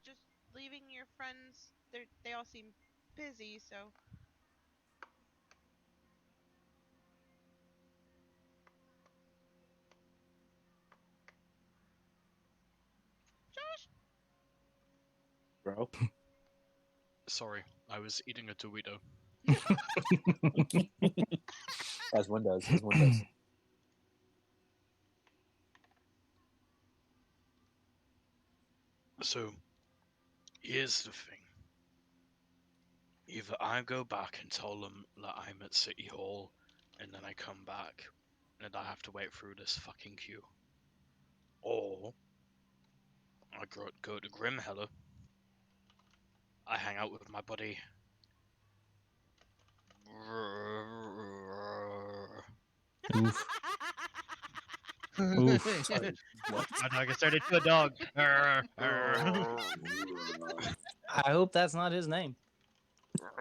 just leaving your friends? They all seem busy, so. Josh! Bro. Sorry, I was eating a Dorito. As one does. As one does. So, here's the thing. Either I go back and tell them that I'm at City Hall, and then I come back, and I have to wait through this fucking queue. Or I go to Grimheller. I hang out with my buddy. Oof. Oof. Sorry, what? My dog has turned into a dog. I hope that's not his name.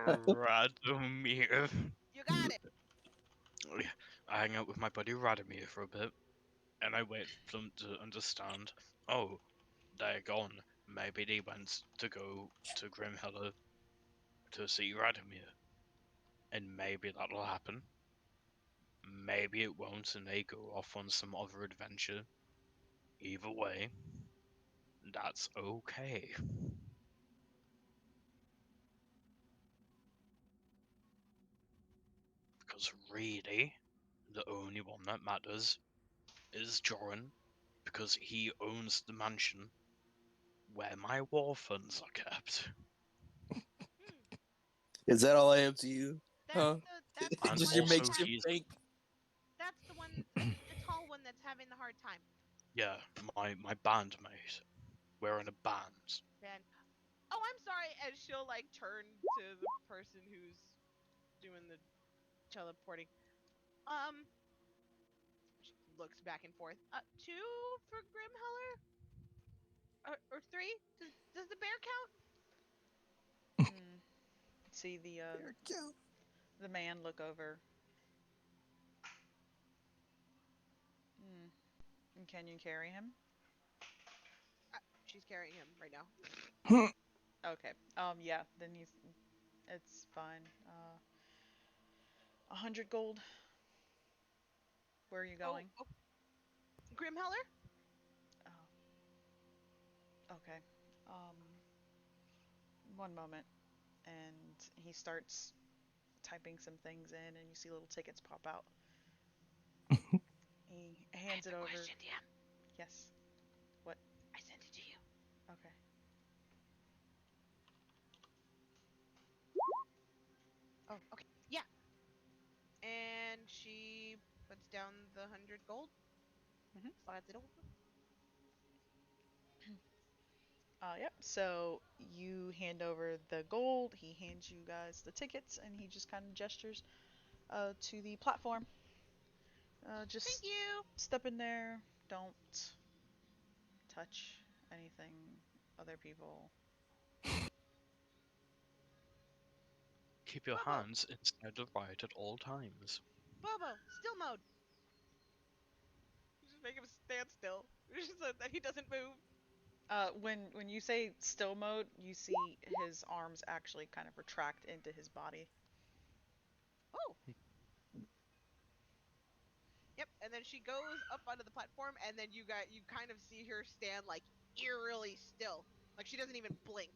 Radomir. You got it. I hang out with my buddy Radomir for a bit, and I wait for them to understand. Oh, they're gone. Maybe they went to go to Grimheller to see Radomir, and maybe that'll happen. Maybe it won't, and they go off on some other adventure. Either way, that's okay. Because really, the only one that matters is Joran, because he owns the mansion where my war funds are kept. Hmm. Is that all I am to you? That's Huh? that's the And Just one your also, that's makeshift he's bank? that's the one the tall one that's having the hard time. yeah, my bandmate. We're in a band. Man. Oh, I'm sorry. And she'll like turn to the person who's doing the teleporting. Um, she looks back and forth. Two for Grimheller, or three? Does the bear count? Mm. See Fair count. the man look over. Mm. And can you carry him? She's carrying him right now. Okay. Yeah. Then he's. It's fine. 100 gold. Where are you Oh, going? oh, Grimheller. Oh. Okay. Um. One moment. And he starts typing some things in, and you see little tickets pop out. He hands it over. Question, DM. Yes. What? I sent it to you. Okay. Oh, okay. Yeah. And she puts down the 100 gold. Mhm. Slides it over. Yep. So you hand over the gold. He hands you guys the tickets, and he just kind of gestures to the platform. Thank Just you. step in there. Don't touch anything. Other people. Keep your Bobo. hands inside the right at all times. Bobo. Still mode. Just make him stand still so that he doesn't move. When you say still mode, you see his arms actually kind of retract into his body. Oh. Yep. And then she goes up onto the platform, and then you kind of see her stand like eerily still, like she doesn't even blink.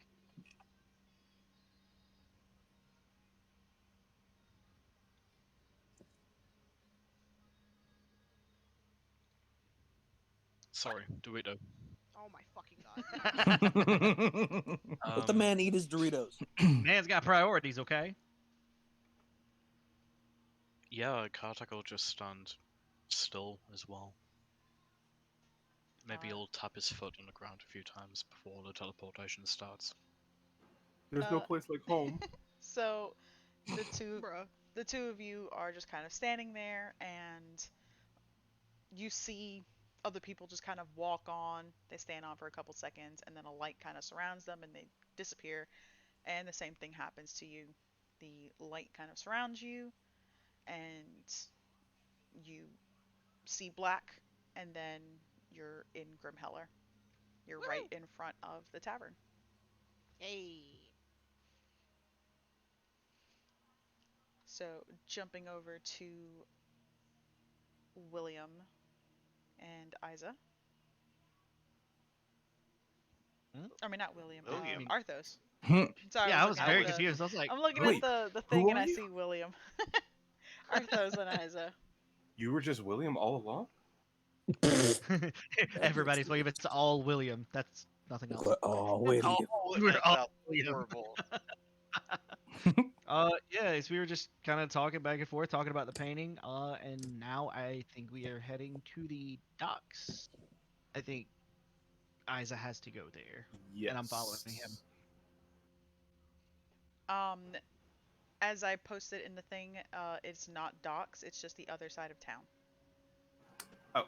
Sorry, Dorito. Oh my fucking god. Let the man eat his Doritos. Man's got priorities, okay? Yeah, Kartak will just stand still as well. Maybe Uh, he'll tap his foot on the ground a few times before the teleportation starts. There's no uh, place like home. so the two Bruh. the two of you are just kind of standing there, and you see other people just kind of walk on. They stand on for a couple seconds, and then a light kind of surrounds them, and they disappear. And the same thing happens to you. The light kind of surrounds you, and you see black, and then you're in Grimheller. You're right Woohoo! in front of the tavern. Hey. So jumping over to William and Isa. Hmm? I mean, not William. I William. mean, Arthos. Sorry, yeah, I was I'm very Howard. confused. I was like, looking at Wait, the who thing, and are I you? see William. Arthos and Isa. You were just William all along? everybody's William. It's all William. That's nothing else. Oh, wait. Oh, We're that all sounds William. horrible. Yeah, so we were just kind of talking back and forth, talking about the painting. And now I think we are heading to the docks. I think Isa has to go there, and I'm following him. Yes. Um, as I posted in the thing, it's not docks. It's just the other side of town. Oh,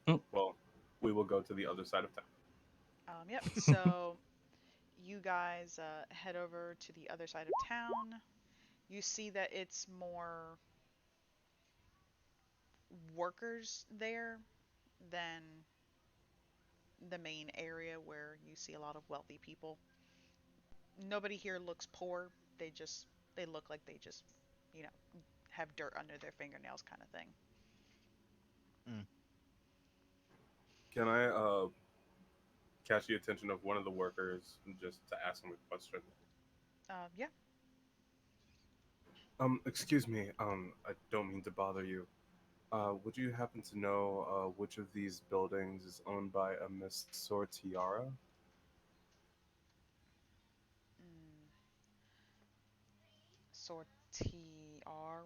Mm. well, we will go to the other side of town. Yep. So you guys head over to the other side of town. You see that it's more workers there than the main area where you see a lot of wealthy people. Nobody here looks poor. They look like they just, you know, have dirt under their fingernails kind of thing. Mm. Can I catch the attention of one of the workers just to ask him a question? Yeah. Excuse me. I don't mean to bother you. Would you happen to know which of these buildings is owned by a Miss Sortiara? Mm, Sortiara.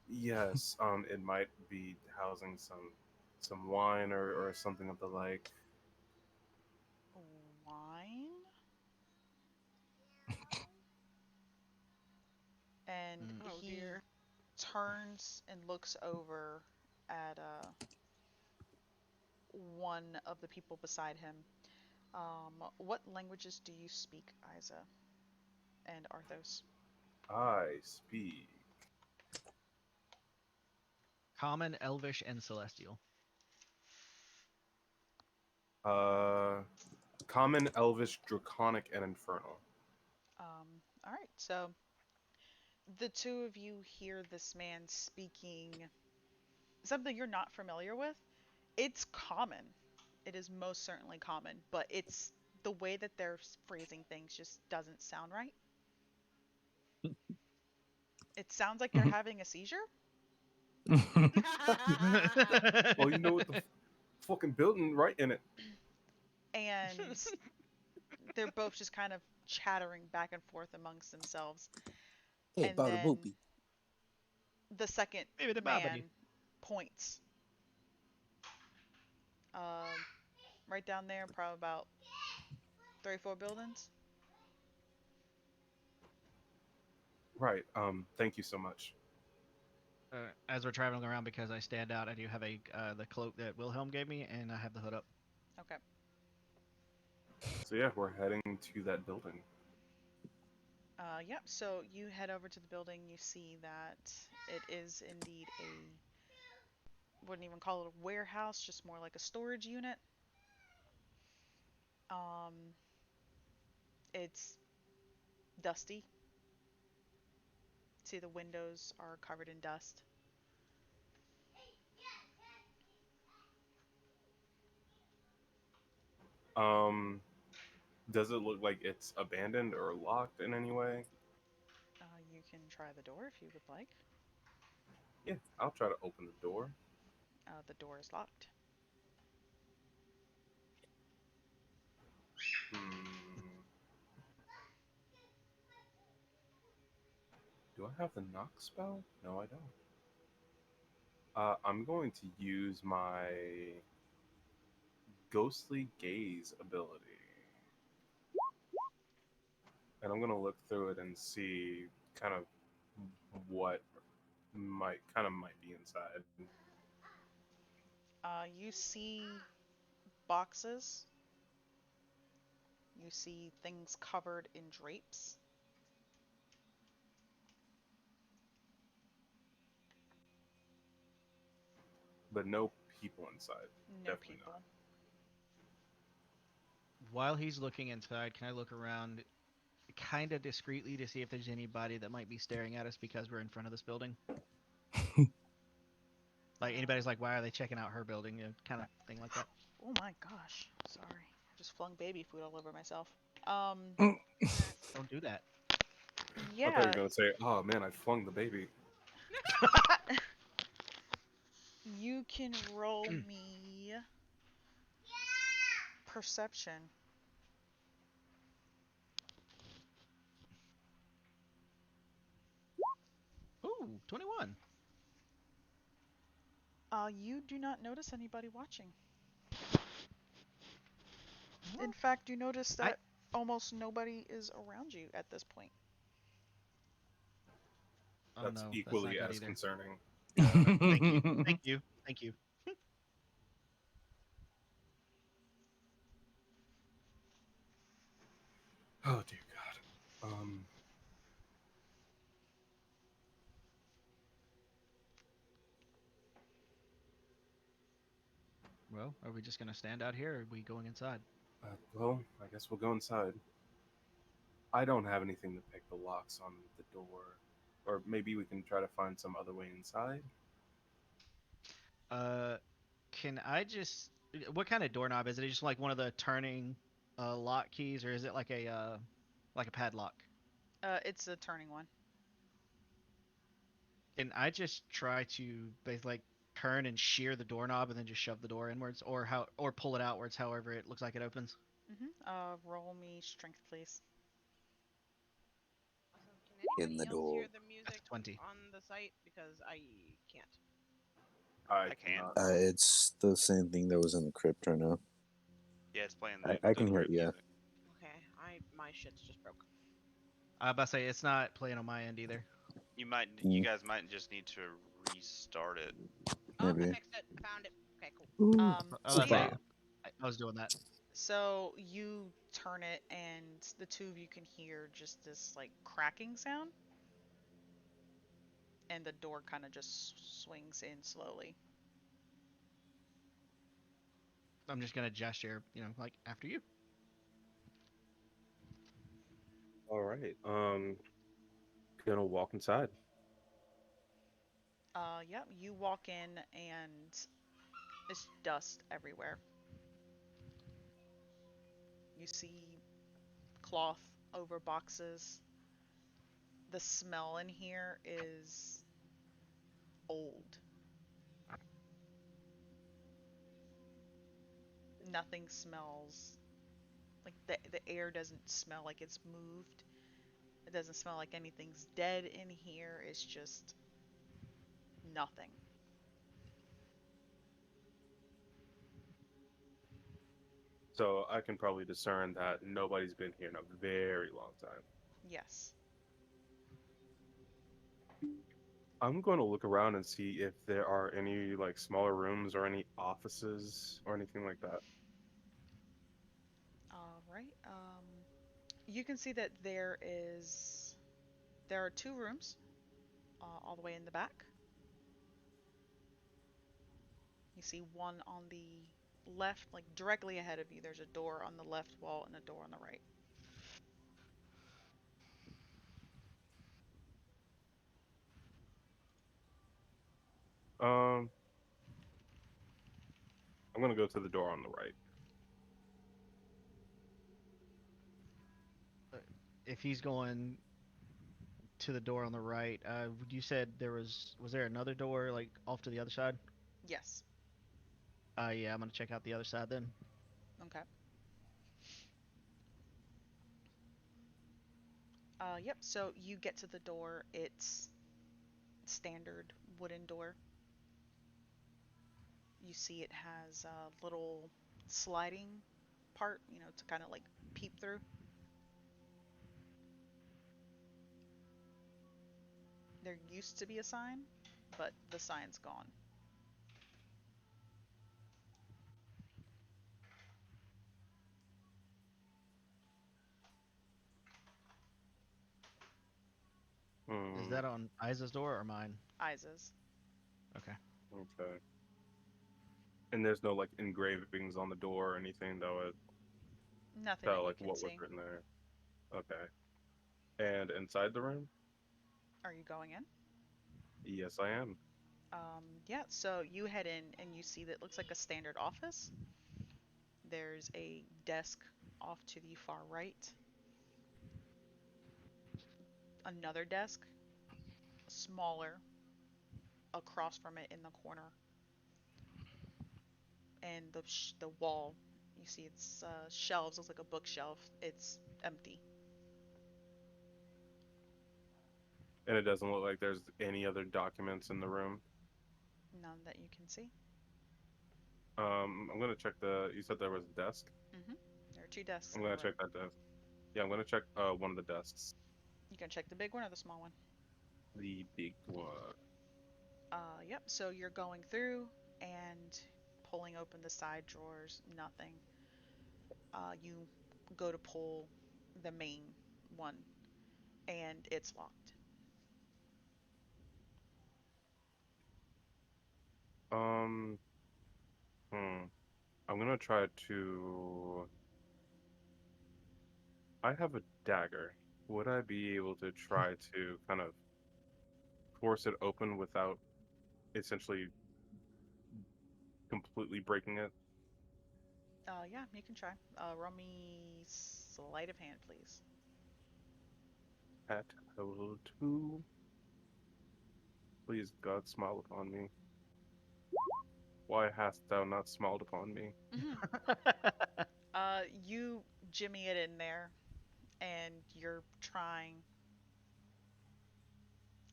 Yes. It might be housing some wine or something of the like. Wine. And Mm. Oh he dear. turns and looks over at one of the people beside him. What languages do you speak, Isa and Arthos? I speak. Common, Elvish, and Celestial. Uh, Common, Elvish, Draconic, and Infernal. All right. So the two of you hear this man speaking something you're not familiar with. It's common. It is most certainly common, but it's the way that they're phrasing things just doesn't sound right. It sounds like you're having a seizure, Well, you know what the fucking building right in it. and they're both just kind of chattering back and forth amongst themselves. Hey, And Baba then Boopy. the second Maybe the Babidi. man points um, right down there, probably about 3, 4 buildings. Right. Thank you so much. As we're traveling around, because I stand out, I do have a the cloak that Wilhelm gave me, and I have the hood up. Okay. So yeah, we're heading to that building. Yep. So you head over to the building. You see that it is indeed a wouldn't even call it a warehouse, just more like a storage unit. Um, it's dusty. See, the windows are covered in dust. Um, does it look like it's abandoned or locked in any way? You can try the door if you would like. Yeah, I'll try to open the door. The door is locked. Hmm. Do I have the knock spell? No, I don't. I'm going to use my ghostly gaze ability, and I'm gonna look through it and see kind of what might be inside. You see boxes. You see things covered in drapes. But no people inside. No Definitely not. people. While he's looking inside, can I look around kind of discreetly to see if there's anybody that might be staring at us because we're in front of this building? Like anybody's like, why are they checking out her building? Kind of thing like that. Oh my gosh. Sorry. I just flung baby food all over myself. Um, Don't do that. I thought you were yeah. gonna say, "Oh man, I flung the baby." You can roll me perception. Ooh, 21. You do not notice anybody watching. In fact, you notice I that almost nobody is around you at this point. oh That's no, that's not equally good as either. concerning. Thank you, thank you, thank you. Oh dear God. Well, are we just gonna stand out here, or are we going inside? Well, I guess we'll go inside. I don't have anything to pick the locks on the door, or maybe we can try to find some other way inside. Uh, can I just? What kind of doorknob is it? Is it just like one of the turning lock keys, or is it like a padlock? It's a turning one. Can I just try to basically like turn and shear the doorknob and then just shove the door inwards, or pull it outwards, however it looks like it opens? Roll me strength, please. Also, can In anybody the else hear door. the That's music 20. on the site? Because I can't. I I can. cannot. It's the same thing that was in the crypt right now. Yeah, it's playing I the can hear it, crypt yeah. music. Okay, my shit's just broke. I was about to say it's not playing on my end either. You Mm, guys might just need to restart it. Oh, I maybe. fixed it. I found it. Okay, cool. Ooh, I was So about to yeah, say hoopa. I was doing that. so you turn it, and the two of you can hear just this like cracking sound, and the door kind of just swings in slowly. I'm just gonna gesture, like after you. All right. Gonna walk inside. Yeah, you walk in, and it's dust everywhere. You see cloth over boxes. The smell in here is old. Nothing smells like the air doesn't smell like it's moved. It doesn't smell like anything's dead in here. It's just nothing. So I can probably discern that nobody's been here in a very long time. Yes. I'm going to look around and see if there are any like smaller rooms or any offices or anything like that. All right. You can see that there are two rooms all the way in the back. You see one on the left, like directly ahead of you. There's a door on the left wall and a door on the right. Um, I'm going to go to the door on the right. Uh, If he's going to the door on the right, you said was there another door like off to the other side? Yes. Yeah, I'm gonna check out the other side then. Okay. Yep. So you get to the door. It's standard wooden door. You see it has a little sliding part, to kind of like peep through. There used to be a sign, but the sign's gone. Is Hmm. that on Isa's door or mine? Ises. Okay. Okay. And there's no like engravings on the door or anything that would Nothing tell that you like can what was see. written there. Okay. And inside the room? Are you going in? Yes, I am. Yeah, so you head in and you see that it looks like a standard office. There's a desk off to the far right, another desk, smaller, across from it in the corner, and the wall. You see it's shelves, looks like a bookshelf. It's empty. And it doesn't look like there's any other documents in the room. None that you can see. I'm gonna check the. You said there was a desk. Mm-hmm. There are two desks I'm in the gonna room. check that desk. Yeah, I'm gonna check one of the desks. You can check the big one or the small one. The big one. Yep. So you're going through and pulling open the side drawers. Nothing. You go to pull the main one, and it's locked. Um. Hmm. I'm gonna try to. I have a dagger. Would I be able to try to kind of force it open without essentially completely breaking it? Yeah, you can try. Roll me sleight of hand, please. At level 2. Please, God, smile upon me. Why hast thou not smiled upon me? Mm-hmm. You jimmy it in there, and you're trying.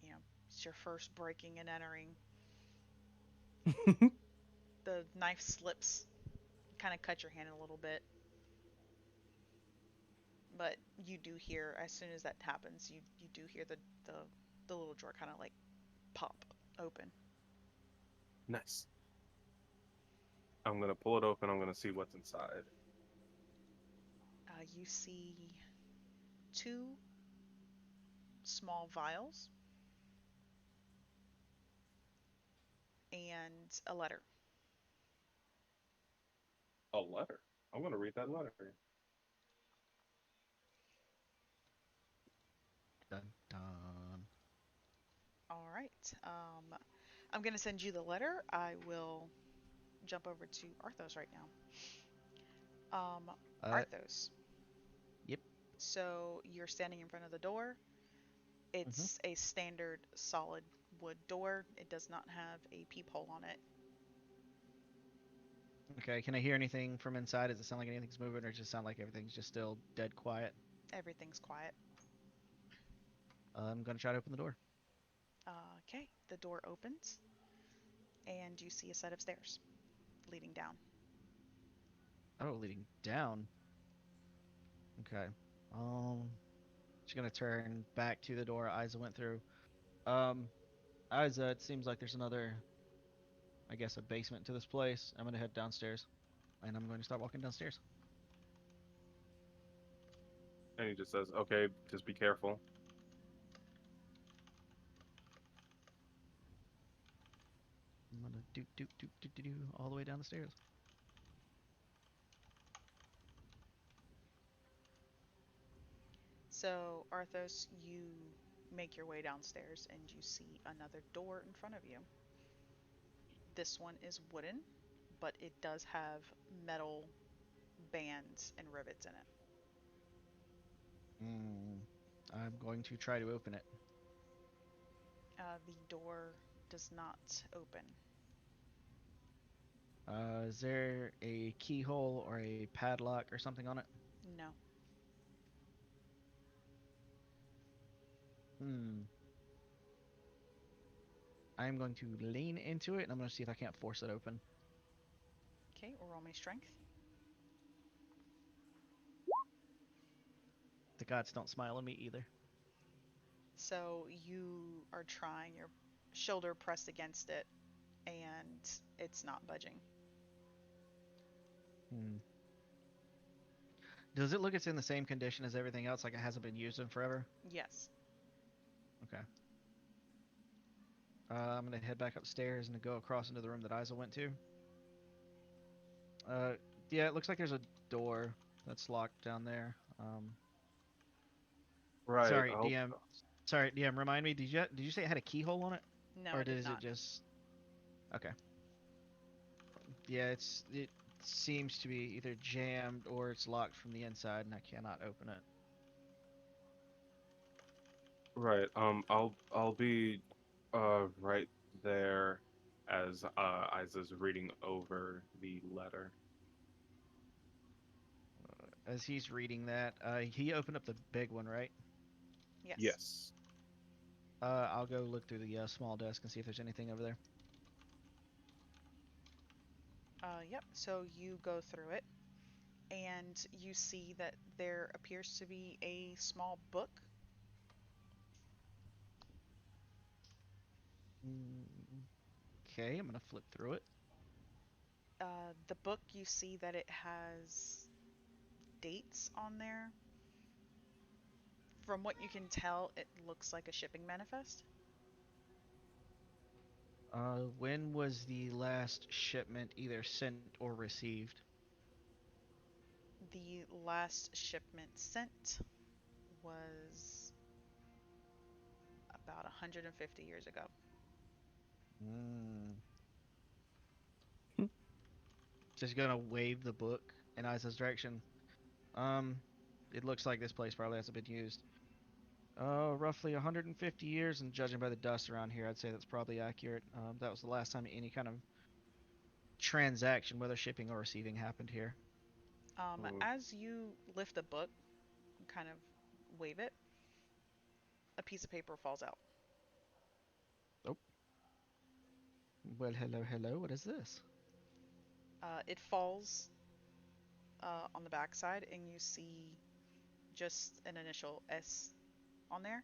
You know, it's your first breaking and entering. The knife slips, kind of cut your hand a little bit, but you do hear as soon as that happens, you do hear the the little drawer kind of like pop open. Nice. I'm gonna pull it open. I'm gonna see what's inside. You see two small vials and a letter. A letter. I'm gonna read that letter. Dun dun. All right. I'm gonna send you the letter. I will jump over to Arthos right now. Uh, Arthos. yep. So you're standing in front of the door. Mm-hmm. It's a standard solid wood door. It does not have a peephole on it. Okay, can I hear anything from inside? Does it sound like anything's moving, or does it just sound like everything's just still dead quiet? Everything's quiet. I'm gonna try to open the door. Okay, the door opens, and you see a set of stairs leading down. Oh, leading down. Okay. Um, she's gonna turn back to the door Isa went through. Um, Isa, it seems like there's another, I guess, a basement to this place. I'm gonna head downstairs, and I'm going to start walking downstairs. And he just says, "Okay, just be careful." I'm gonna do all the way down the stairs. So, Arthos, you make your way downstairs and you see another door in front of you. This one is wooden, but it does have metal bands and rivets in it. Mm, I'm going to try to open it. The door does not open. Is there a keyhole or a padlock or something on it? No. Hmm. I'm going to lean into it, and I'm going to see if I can't force it open. Okay, roll me strength. The gods don't smile on me either. So you are trying your shoulder pressed against it, and it's not budging. Hmm. Does it look it's in the same condition as everything else, like it hasn't been used in forever? Yes. Okay. I'm gonna head back upstairs and go across into the room that Isa went to. Uh, yeah, it looks like there's a door that's locked down there. Right. Sorry, I'll. DM. Sorry, DM. Remind me. Did you say it had a keyhole on it, No, I or did does it not. just? Okay. Yeah, it seems to be either jammed or it's locked from the inside, and I cannot open it. Right. I'll be right there as Isa's reading over the letter. As he's reading that, he opened up the big one, right? Yes. Yes. I'll go look through the small desk and see if there's anything over there. Yep. So you go through it, and you see that there appears to be a small book. Okay, I'm gonna flip through it. The book, you see that it has dates on there. From what you can tell, it looks like a shipping manifest. When was the last shipment either sent or received? The last shipment sent was about 150 years ago. Mm. Hmm. Just gonna wave the book in Isa's direction. Um, it looks like this place probably hasn't been used. Roughly 150 years, and judging by the dust around here, I'd say that's probably accurate. That was the last time any kind of transaction, whether shipping or receiving, happened here. Oh, As you lift the book and kind of wave it, a piece of paper falls out. Oh, well, hello, hello. What is this? It falls on the backside, and you see just an initial S on there.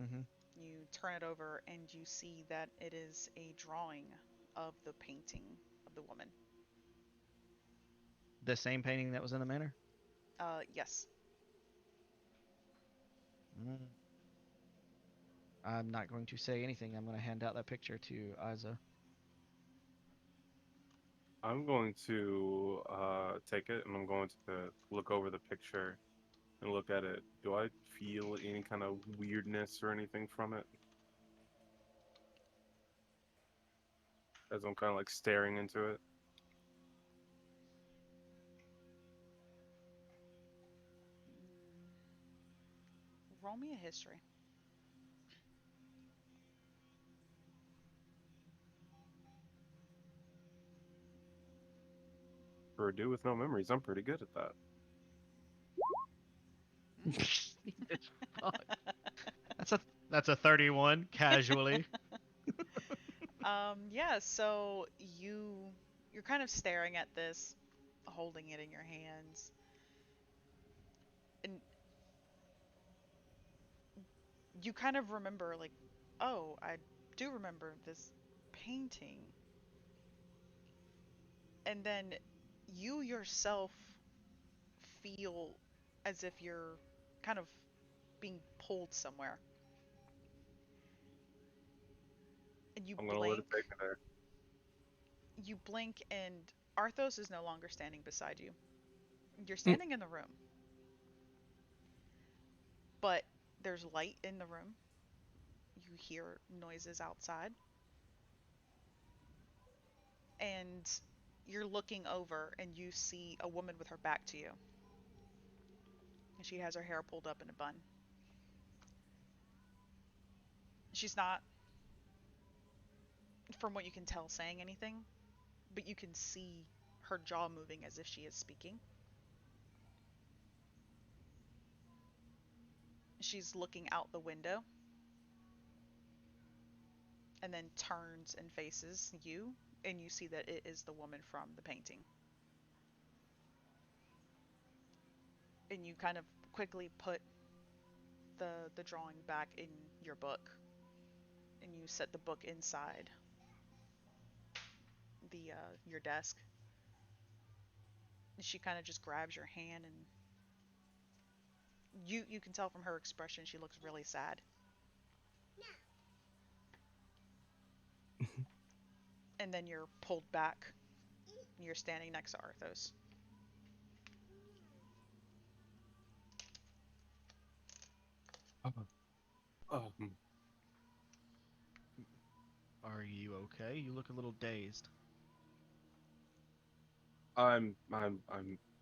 Mm-hmm. You turn it over, and you see that it is a drawing of the painting of the woman. The same painting that was in the manor. Yes. Mm. I'm not going to say anything. I'm going to hand out that picture to Isa. I'm going to take it and I'm going to look over the picture and look at it. Do I feel any kind of weirdness or anything from it as I'm kind of like staring into it? Mm, roll me a history. For a dude with no memories, I'm pretty good at that. Fuck. That's a that's a 31 casually. Yeah, so you're kind of staring at this, holding it in your hands, and you kind of remember like, oh, I do remember this painting. And then you yourself feel as if you're kind of being pulled somewhere. And I'm gonna let it take me there. you blink, and Arthos is no longer standing beside you. You're Mm. standing in the room, but there's light in the room. You hear noises outside, and you're looking over, and you see a woman with her back to you. And she has her hair pulled up in a bun. She's not, from what you can tell, saying anything, but you can see her jaw moving as if she is speaking. She's looking out the window and then turns and faces you, and you see that it is the woman from the painting. And you kind of quickly put the drawing back in your book, and you set the book inside the your desk. She kind of just grabs your hand, and you can tell from her expression she looks really sad. And then you're pulled back. And you're standing next to Arthos. Um, Are you okay? You look a little dazed. I'm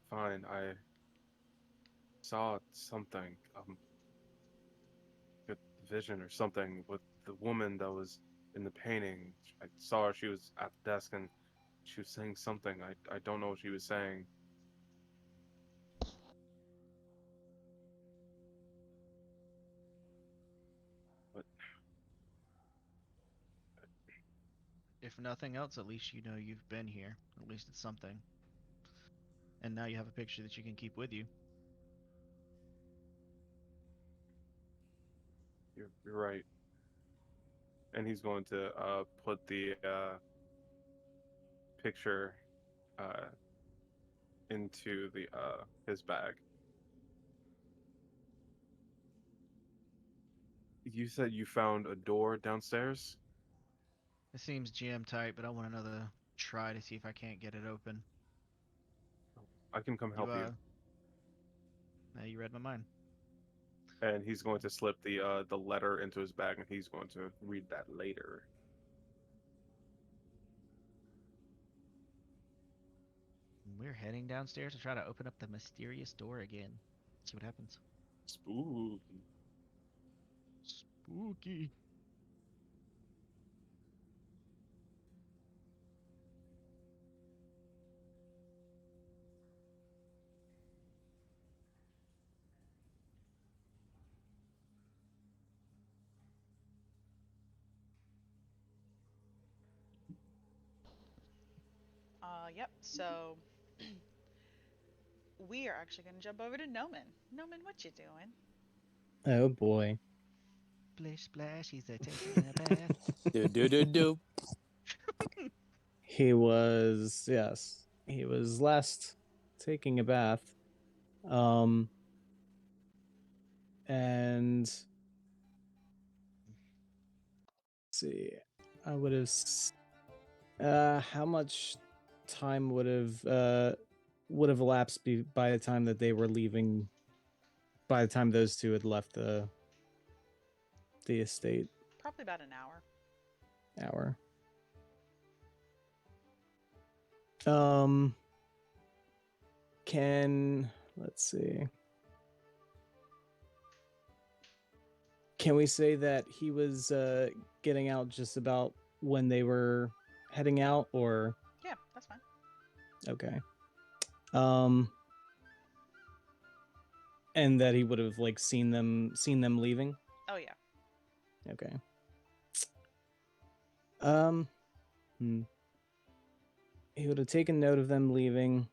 fine. I saw something, good vision or something with the woman that was in the painting. I saw her. She was at the desk and she was saying something. I don't know what she was saying. But If nothing else, at least you know you've been here. At least it's something. And now you have a picture that you can keep with you. You're right. And he's going to put the picture uh, into the his bag. You said you found a door downstairs? It seems jam tight, but I want another try to see if I can't get it open. I can come You help you. now you read my mind. And he's going to slip the letter into his bag, and he's going to read that later. We're heading downstairs to try to open up the mysterious door again. See what happens. Spooky. Spooky. Yep. So we are actually gonna jump over to Noman. Noman, what you doing? Oh boy. Splish splash, he's a taking a bath. Do. He was last taking a bath. And let's see. I would have how much time would have elapsed by the time that they were leaving, by the time those two had left the estate? Probably about an hour. Hour. Let's see. Can we say that he was getting out just about when they were heading out, or Yeah, that's fine. okay. And that he would have like seen them leaving? Oh yeah. Okay. He would have taken note of them leaving,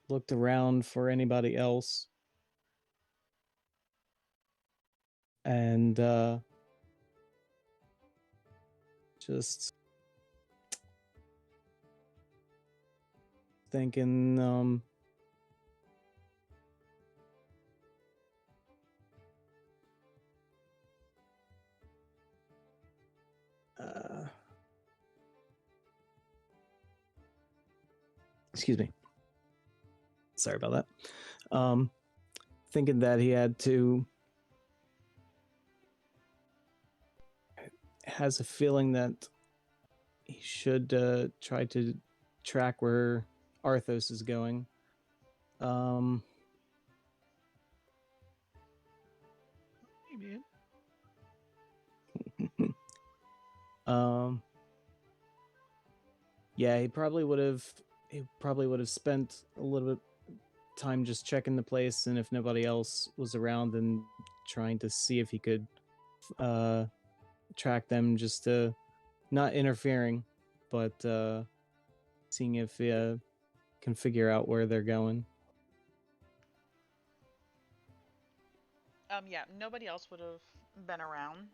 looked around for anybody else, and just thinking, excuse me. Sorry about that. Thinking that he had to, has a feeling that he should try to track where Arthos is going. Hey man. Yeah, he probably would have spent a little bit time just checking the place, and if nobody else was around, then trying to see if he could track them, just to not interfering, but seeing if he can figure out where they're going. Yeah, nobody else would have been around.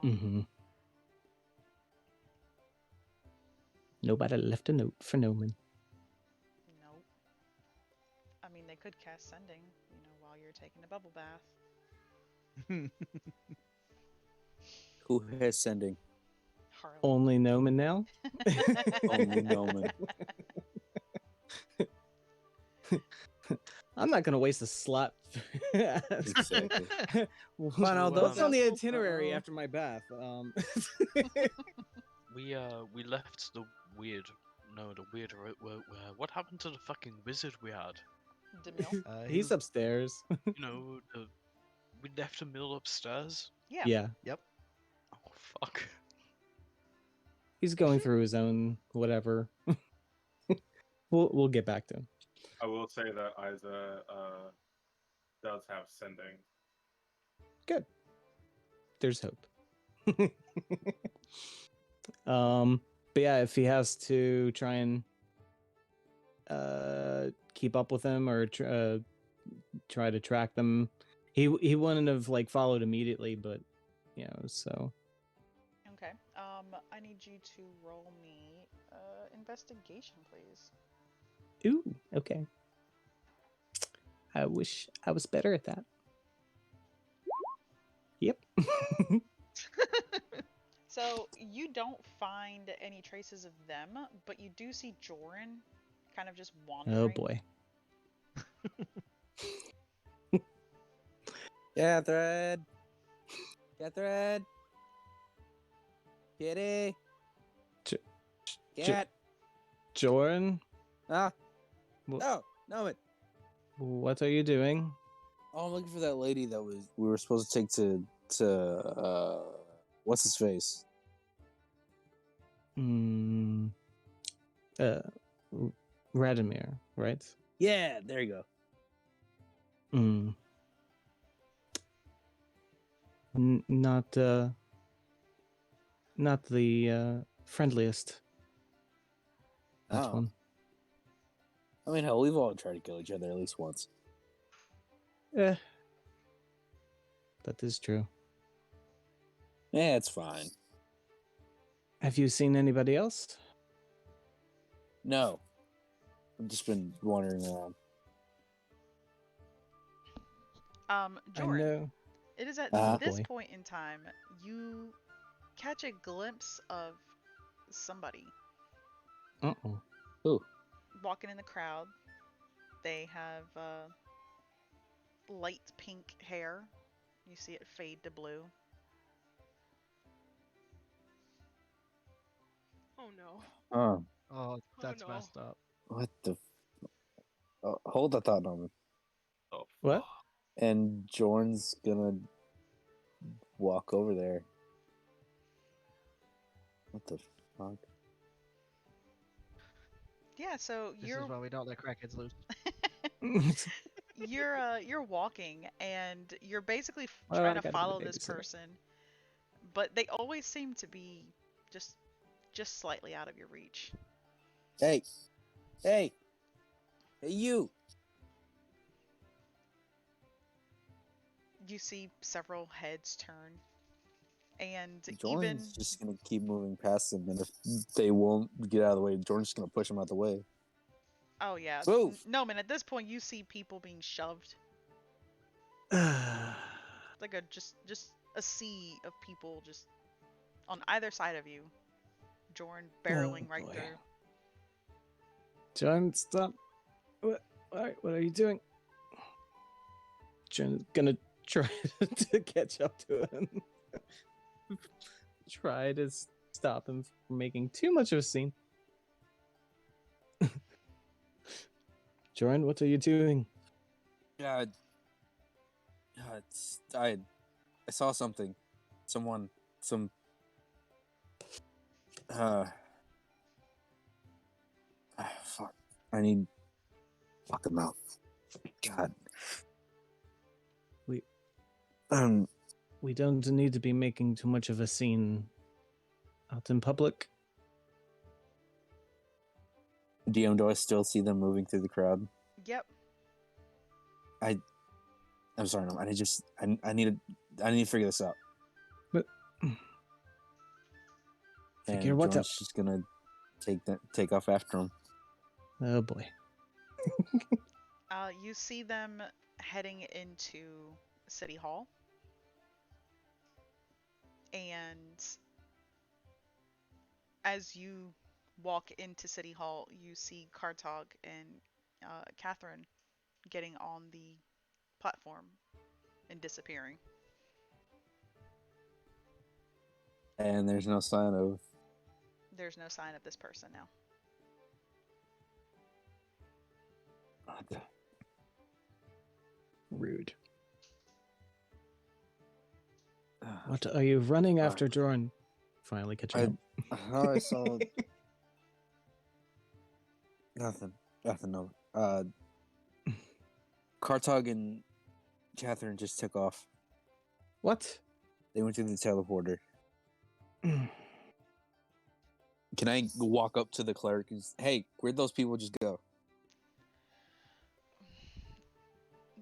Mm-hmm. Nobody left a note for Noman. Nope. I mean, they could cast sending, while you're taking a bubble bath. Who has sending? Harley. Only Noman now? Only Noman. I'm not gonna waste a slot. Exactly. Wow, So, that's on the vessel itinerary throw. after my bath. We left the weird. No, the weird. What happened to the fucking wizard we had? Demille? He's upstairs. You know, we left the mill upstairs. Yeah. Yeah, Yep. Oh fuck. he's going through his own whatever. We'll get back to him. I will say that Isa does have sending. Good. There's hope. But yeah, if he has to try and keep up with them or try to track them, he wouldn't have like followed immediately, but so Okay. I need you to roll me investigation, please. ooh, okay. I wish I was better at that. Yep. So you don't find any traces of them, but you do see Joran kind of just Oh wandering. boy. Catherine. Catherine. Kitty. J- Cat. Joran, Ah. Wh- No. No it. what are you doing? Oh, I'm looking for that lady that we were supposed to take to what's his face? Hmm. Uh, Radimir, right? Yeah, there you go. Hmm. Not the friendliest. That Oh. one. I mean, hell, we've all tried to kill each other at least once. Eh, that is true. Yeah, it's fine. Have you seen anybody else? No. I've just been wandering around. I Joran, know. it is at Uh-huh. this Boy. point in time you catch a glimpse of somebody Uh-oh. Ooh. walking in the crowd. They have light pink hair. You see it fade to blue. Oh no. Oh, Oh, that's no. messed up. what the? Hold that thought moment. Oh, What? And Jorn's gonna walk over there. What the fuck? Yeah, so This is why we don't let crackheads loose. you're walking and you're basically Well, trying I to gotta get a follow this babysitter. person, but they always seem to be just just slightly out of your reach. Hey, hey, hey, you! You see several heads turn, and even Jordan's just gonna keep moving past them, and if they won't get out of the way, Jordan's just gonna push them out the way. oh yeah, Move! no man, at this point you see people being shoved, like a just a sea of people just on either side of you. Jorn barreling right boy. through. John, stop. What are you doing? John's gonna try to catch up to him. Try to stop him from making too much of a scene. Jordan, what are you doing? God, I saw something. Someone, some. Fuck. I need. Fuck him out. God. We Um. we don't need to be making too much of a scene out in public. DM, do I still see them moving through the crowd? Yep. I'm sorry, no. I need to figure this out. But figure And what out? Jordan's just gonna take off after him. Oh boy. You see them heading into City Hall, and as you walk into City Hall, you see Kartog and Catherine getting on the platform and disappearing. And there's no sign of. There's no sign of this person now. Rude. What are you running after, Jordan? Finally catching up. I saw nothing. Nothing. No. Kartog and Catherine just took off. What? They went through the teleporter. Can I walk up to the cleric and hey, where'd those people just go?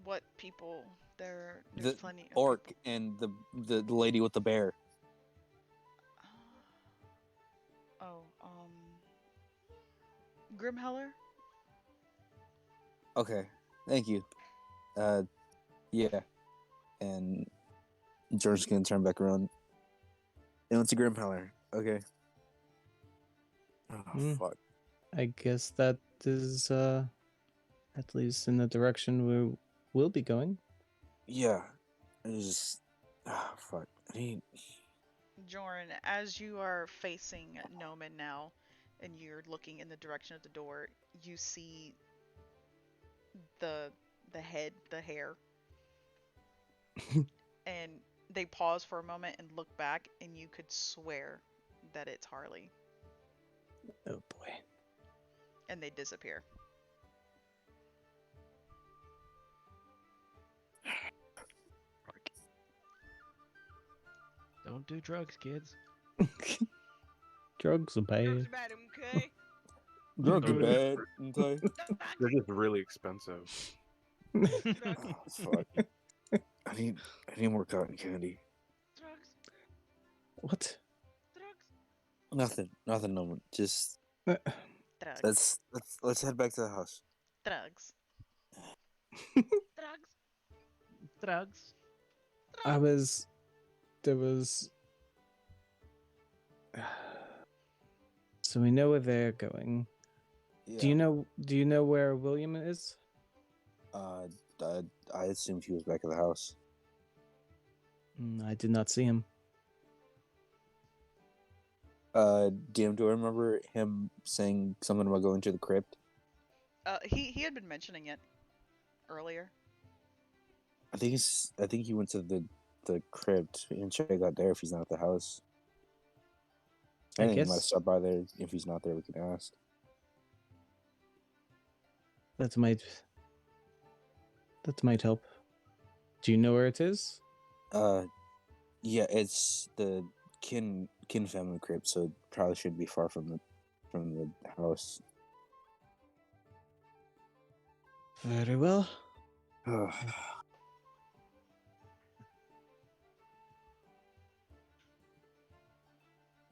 What people? There's The plenty of orc people. and the lady with the bear. Oh, Grimheller? Okay, thank you. Yeah, and George's gonna turn back around. And it's a Grimpeller. Okay. Oh fuck. I guess that is at least in the direction we will be going. Yeah. It's just fuck. I need Jorn, as you are facing Noman now, and you're looking in the direction of the door, you see the head, the hair, and they pause for a moment and look back, and you could swear that it's Harley, Oh boy. and they disappear. Don't do drugs, kids. Drugs are Drugs bad. are bad, okay? drunk Drugs. bad. Okay. They're just really expensive. Drugs. Oh, fuck. I need more cotton candy. Drugs. What? Drugs. Nothing. No more. Just Drugs. let's head back to the house. Drugs. Drugs. Drugs. There was. So we know where they're going. Yeah. Do you know where William is? I assumed he was back at the house. I did not see him. DM, do I remember him saying something about going to the crypt? He had been mentioning it earlier. I think he went to the crypt and check out there if he's not at the house. I I think he might guess stop by there. If he's not there, we can ask. that might help. Do you know where it is? Yeah, it's the kin family crypt, so it probably shouldn't be far from the house. Very well.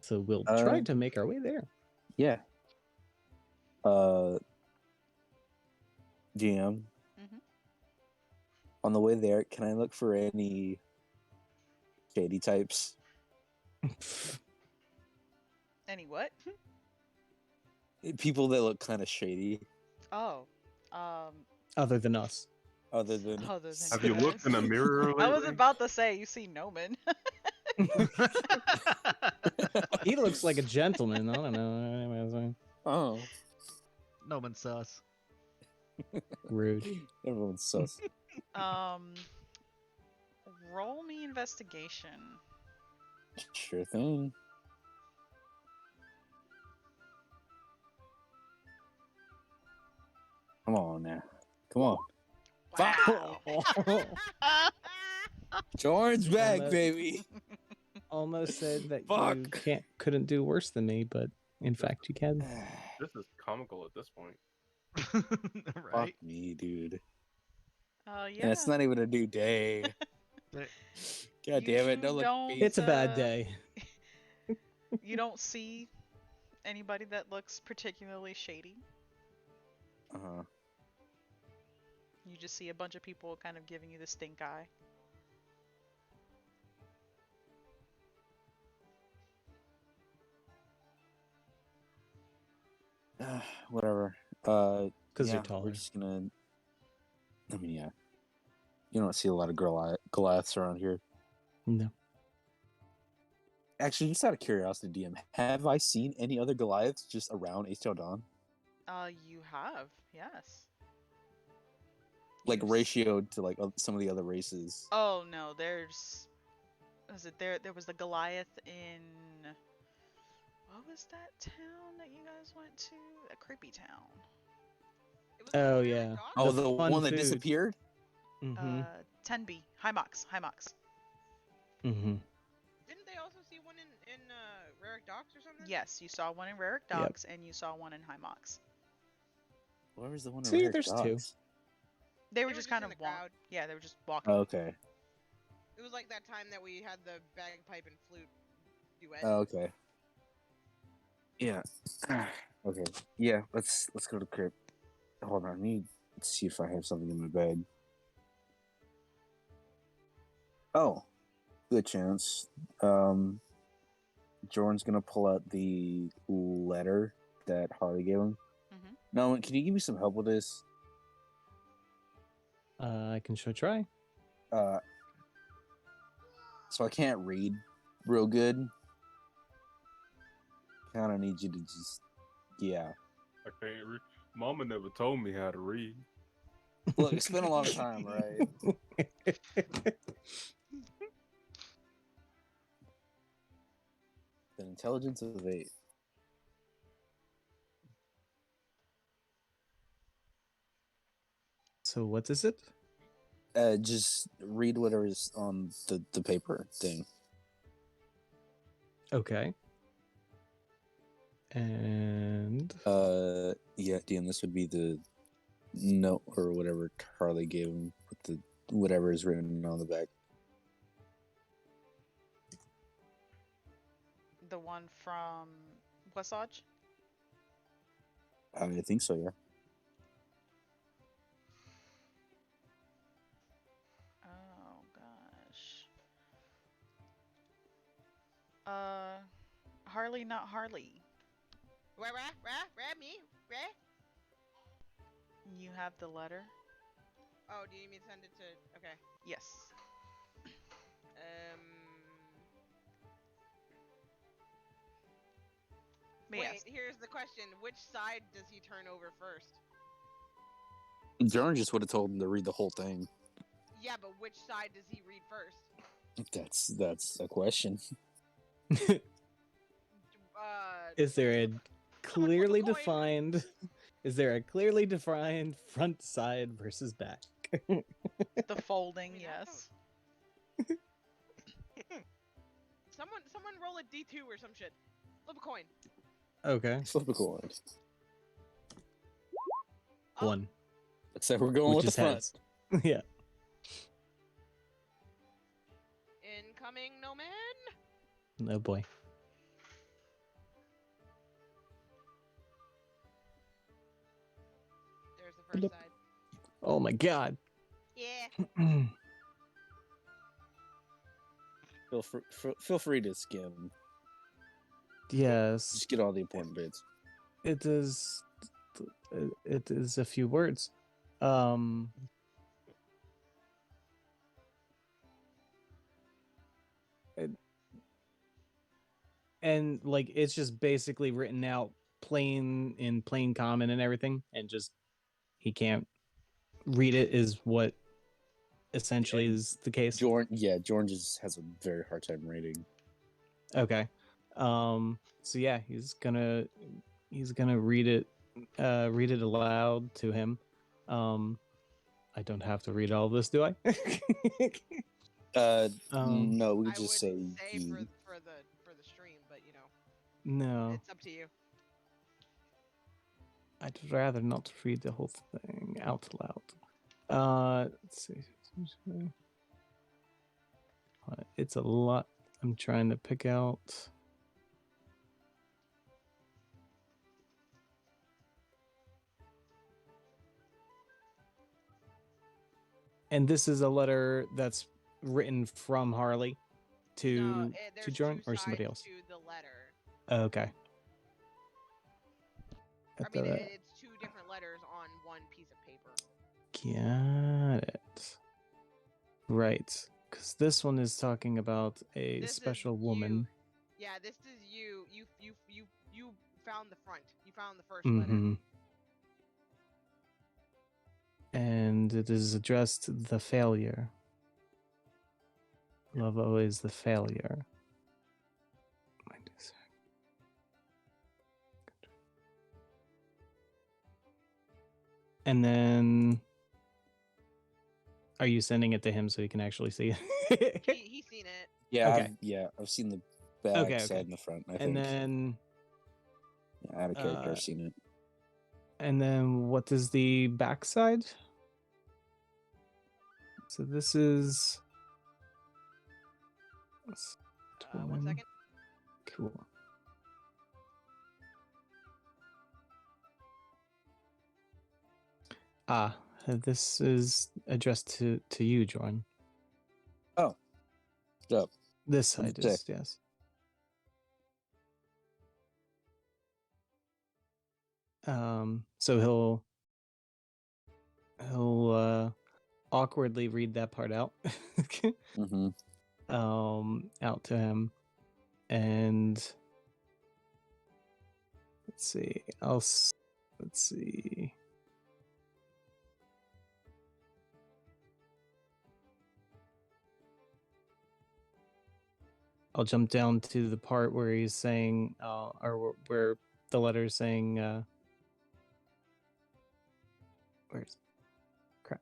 So we'll try to make our way there. Yeah. GM. Mhm. On the way there, can I look for any shady types? Any what? People that look kind of shady, Oh, Other than us. other than other than Have you looked in a us. mirror lately? I was about to say, you see Noman. He looks like a gentleman. I don't know. oh, No one's sus. Rude. everyone's sus. um, roll me investigation. Sure thing. Come on now. Come on. Wow. George back, Almost. baby. Almost said that Fuck. you couldn't do worse than me, but in fact you can. This is comical at this point. Fuck Right? me, dude. Yeah. And it's not even a new day. God damn it! You Don't look at me. It's a bad day. You don't see anybody that looks particularly shady. Uh-huh. You just see a bunch of people kind of giving you the stink eye. Whatever. Because Yeah, you're taller. we're just gonna. I mean, yeah. You don't see a lot of Goliaths around here. No. Actually, just out of curiosity, DM, have I seen any other Goliaths just around Aes'Taldon? You have, yes. Like You've ratioed to like some of the other races. Oh no, was it there? There was the Goliath in. What was that town that you guys went to? A creepy town. It was the Oh one where yeah. I got- Oh, The the fun one that food. disappeared? Mm-hmm. 10B. High Mox. Mm-hmm. Didn't they also see one in Rarick Docks or something? Yes, you saw one in Rarick Yep. Docks and you saw one in High Mox. Where was the one in See, Rare there's two. Dogs? They were They were just just kind in of the crowd. Yeah, they were just walking. Oh, okay. It was like that time that we had the bagpipe and flute duet. Oh, okay. Yeah. Okay. Yeah. Let's go to the crib. Hold on. Let me see if I have something in my bag. Oh, good chance. Jordan's gonna pull out the letter that Harley gave him. Mhm. No, can you give me some help with this? I can show try. So I can't read real good. Kind of need you to just, yeah. I can't read. Mama never told me how to read. Look, it's been a long time, right? An intelligence of 8. So what is it? Just read whatever's on the paper thing. Okay. And Yeah, Dan, this would be the note or whatever Harley gave him with the whatever is written on the back. The one from Wasatch? I think so, yeah. Oh gosh. Harley, not Harley. Me? You have the letter? Oh, do you need me to send it to? Okay. Yes. But Wait, yes. here's the question: which side does he turn over first? Jordan just would have told him to read the whole thing. Yeah, but which side does he read first? That's a question. is there a Someone flip a clearly coin. defined? Is there a clearly defined front side versus back? The folding, I mean, I yes. Someone roll a D2 or some shit. Flip a coin. Okay. Flip a coin. Oh, One. Looks like we're going Which with the is front. heads. Yeah. incoming, no man. Oh boy. There's the first Blip. side. Oh my god. Yeah. Feel free to skim. Yes. Just get all the important bits. It is. It is a few words. And like it's just basically written out in plain common and everything, and just he can't read it is what essentially is the case. Jordan just has a very hard time reading. Okay. So yeah, he's gonna read it aloud to him. I don't have to read all this, do I? No, we I could just would say say you. for the stream, but you know, No, it's up to you. I'd rather not read the whole thing out loud. Let's see. It's a lot. I'm trying to pick out. And this is a letter that's written from Harley No, to there's Jordan two or somebody sides else. to the letter. Okay. I mean, it's two different letters on one piece of paper. Got it. Right. Because this one is talking about a This is special you. woman. Yeah, this is you. You found the front. You found the first letter. Mm-hmm. And it is addressed the failure. Love always the failure. And then, are you sending it to him so he can actually see it? He's seen it. Yeah, Okay. I've seen the back Okay, side okay. in the front. I And think. then Yeah, out of character, uh, I've seen it. and then what is the backside? So this is 1 woman. second. Cool. This is addressed to you, Jordan. Oh, dope. This What'd side it say? is, yes. So he'll awkwardly read that part out. Mm-hmm. Out to him, and let's see. Let's see. I'll jump down to the part where he's saying, or where the letter's saying, where's crap?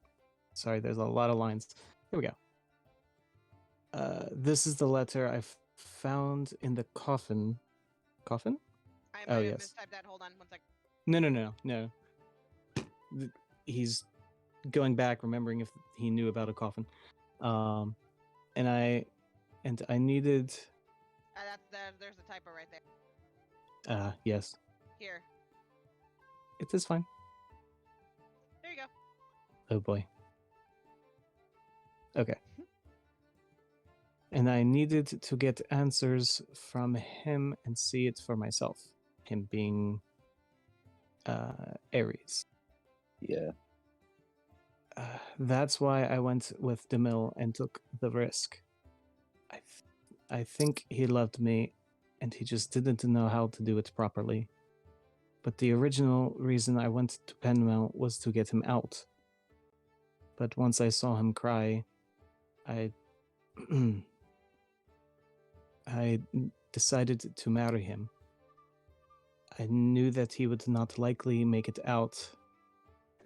Sorry, there's a lot of lines. Here we go. This is the letter I found in the coffin. Coffin? I Oh, might have yes. mistyped that. Hold on 1 second. No. He's going back, remembering if he knew about a coffin. And I needed. There's a typo right there. Yes. Here. It is fine. There you go. Oh boy. Okay. And I needed to get answers from him and see it for myself. Him being Ares. Yeah. That's why I went with DeMille and took the risk. I think he loved me, and he just didn't know how to do it properly. But the original reason I went to Penmel was to get him out. But once I saw him cry, I I decided to marry him. I knew that he would not likely make it out.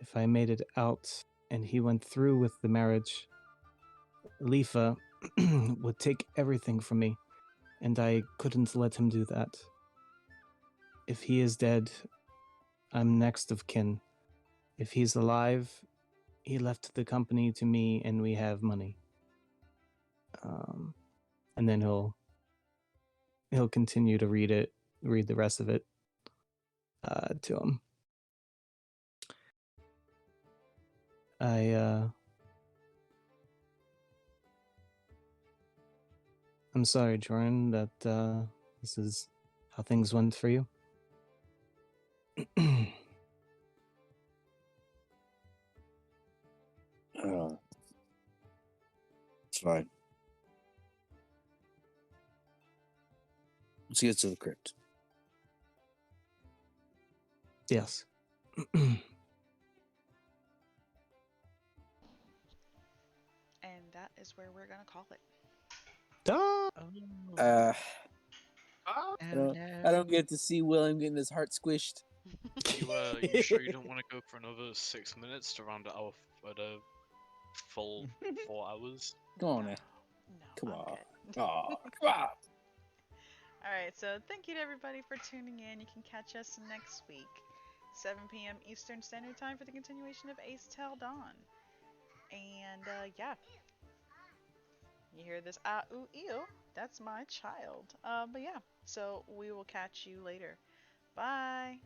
If I made it out and he went through with the marriage, Lifa would take everything from me, and I couldn't let him do that. If he is dead, I'm next of kin. If he's alive, he left the company to me and we have money. And then he'll continue to read the rest of it to him. I'm sorry, Jordan, that this is how things went for you. It's fine. Let's get to the crypt. Yes. And that is where we're gonna call it. Ah! I Oh, don't get to see William getting his heart squished. you sure you don't want to go for another 6 minutes to round it off at a full 4 hours? Come on now. No, Come I'm on. good. Oh, come on. All right, so thank you to everybody for tuning in. You can catch us next week, 7 p.m. Eastern Standard Time for the continuation of Aes'Taldon. And yeah, you hear this ah ooh ew? That's my child. But yeah, so we will catch you later. Bye.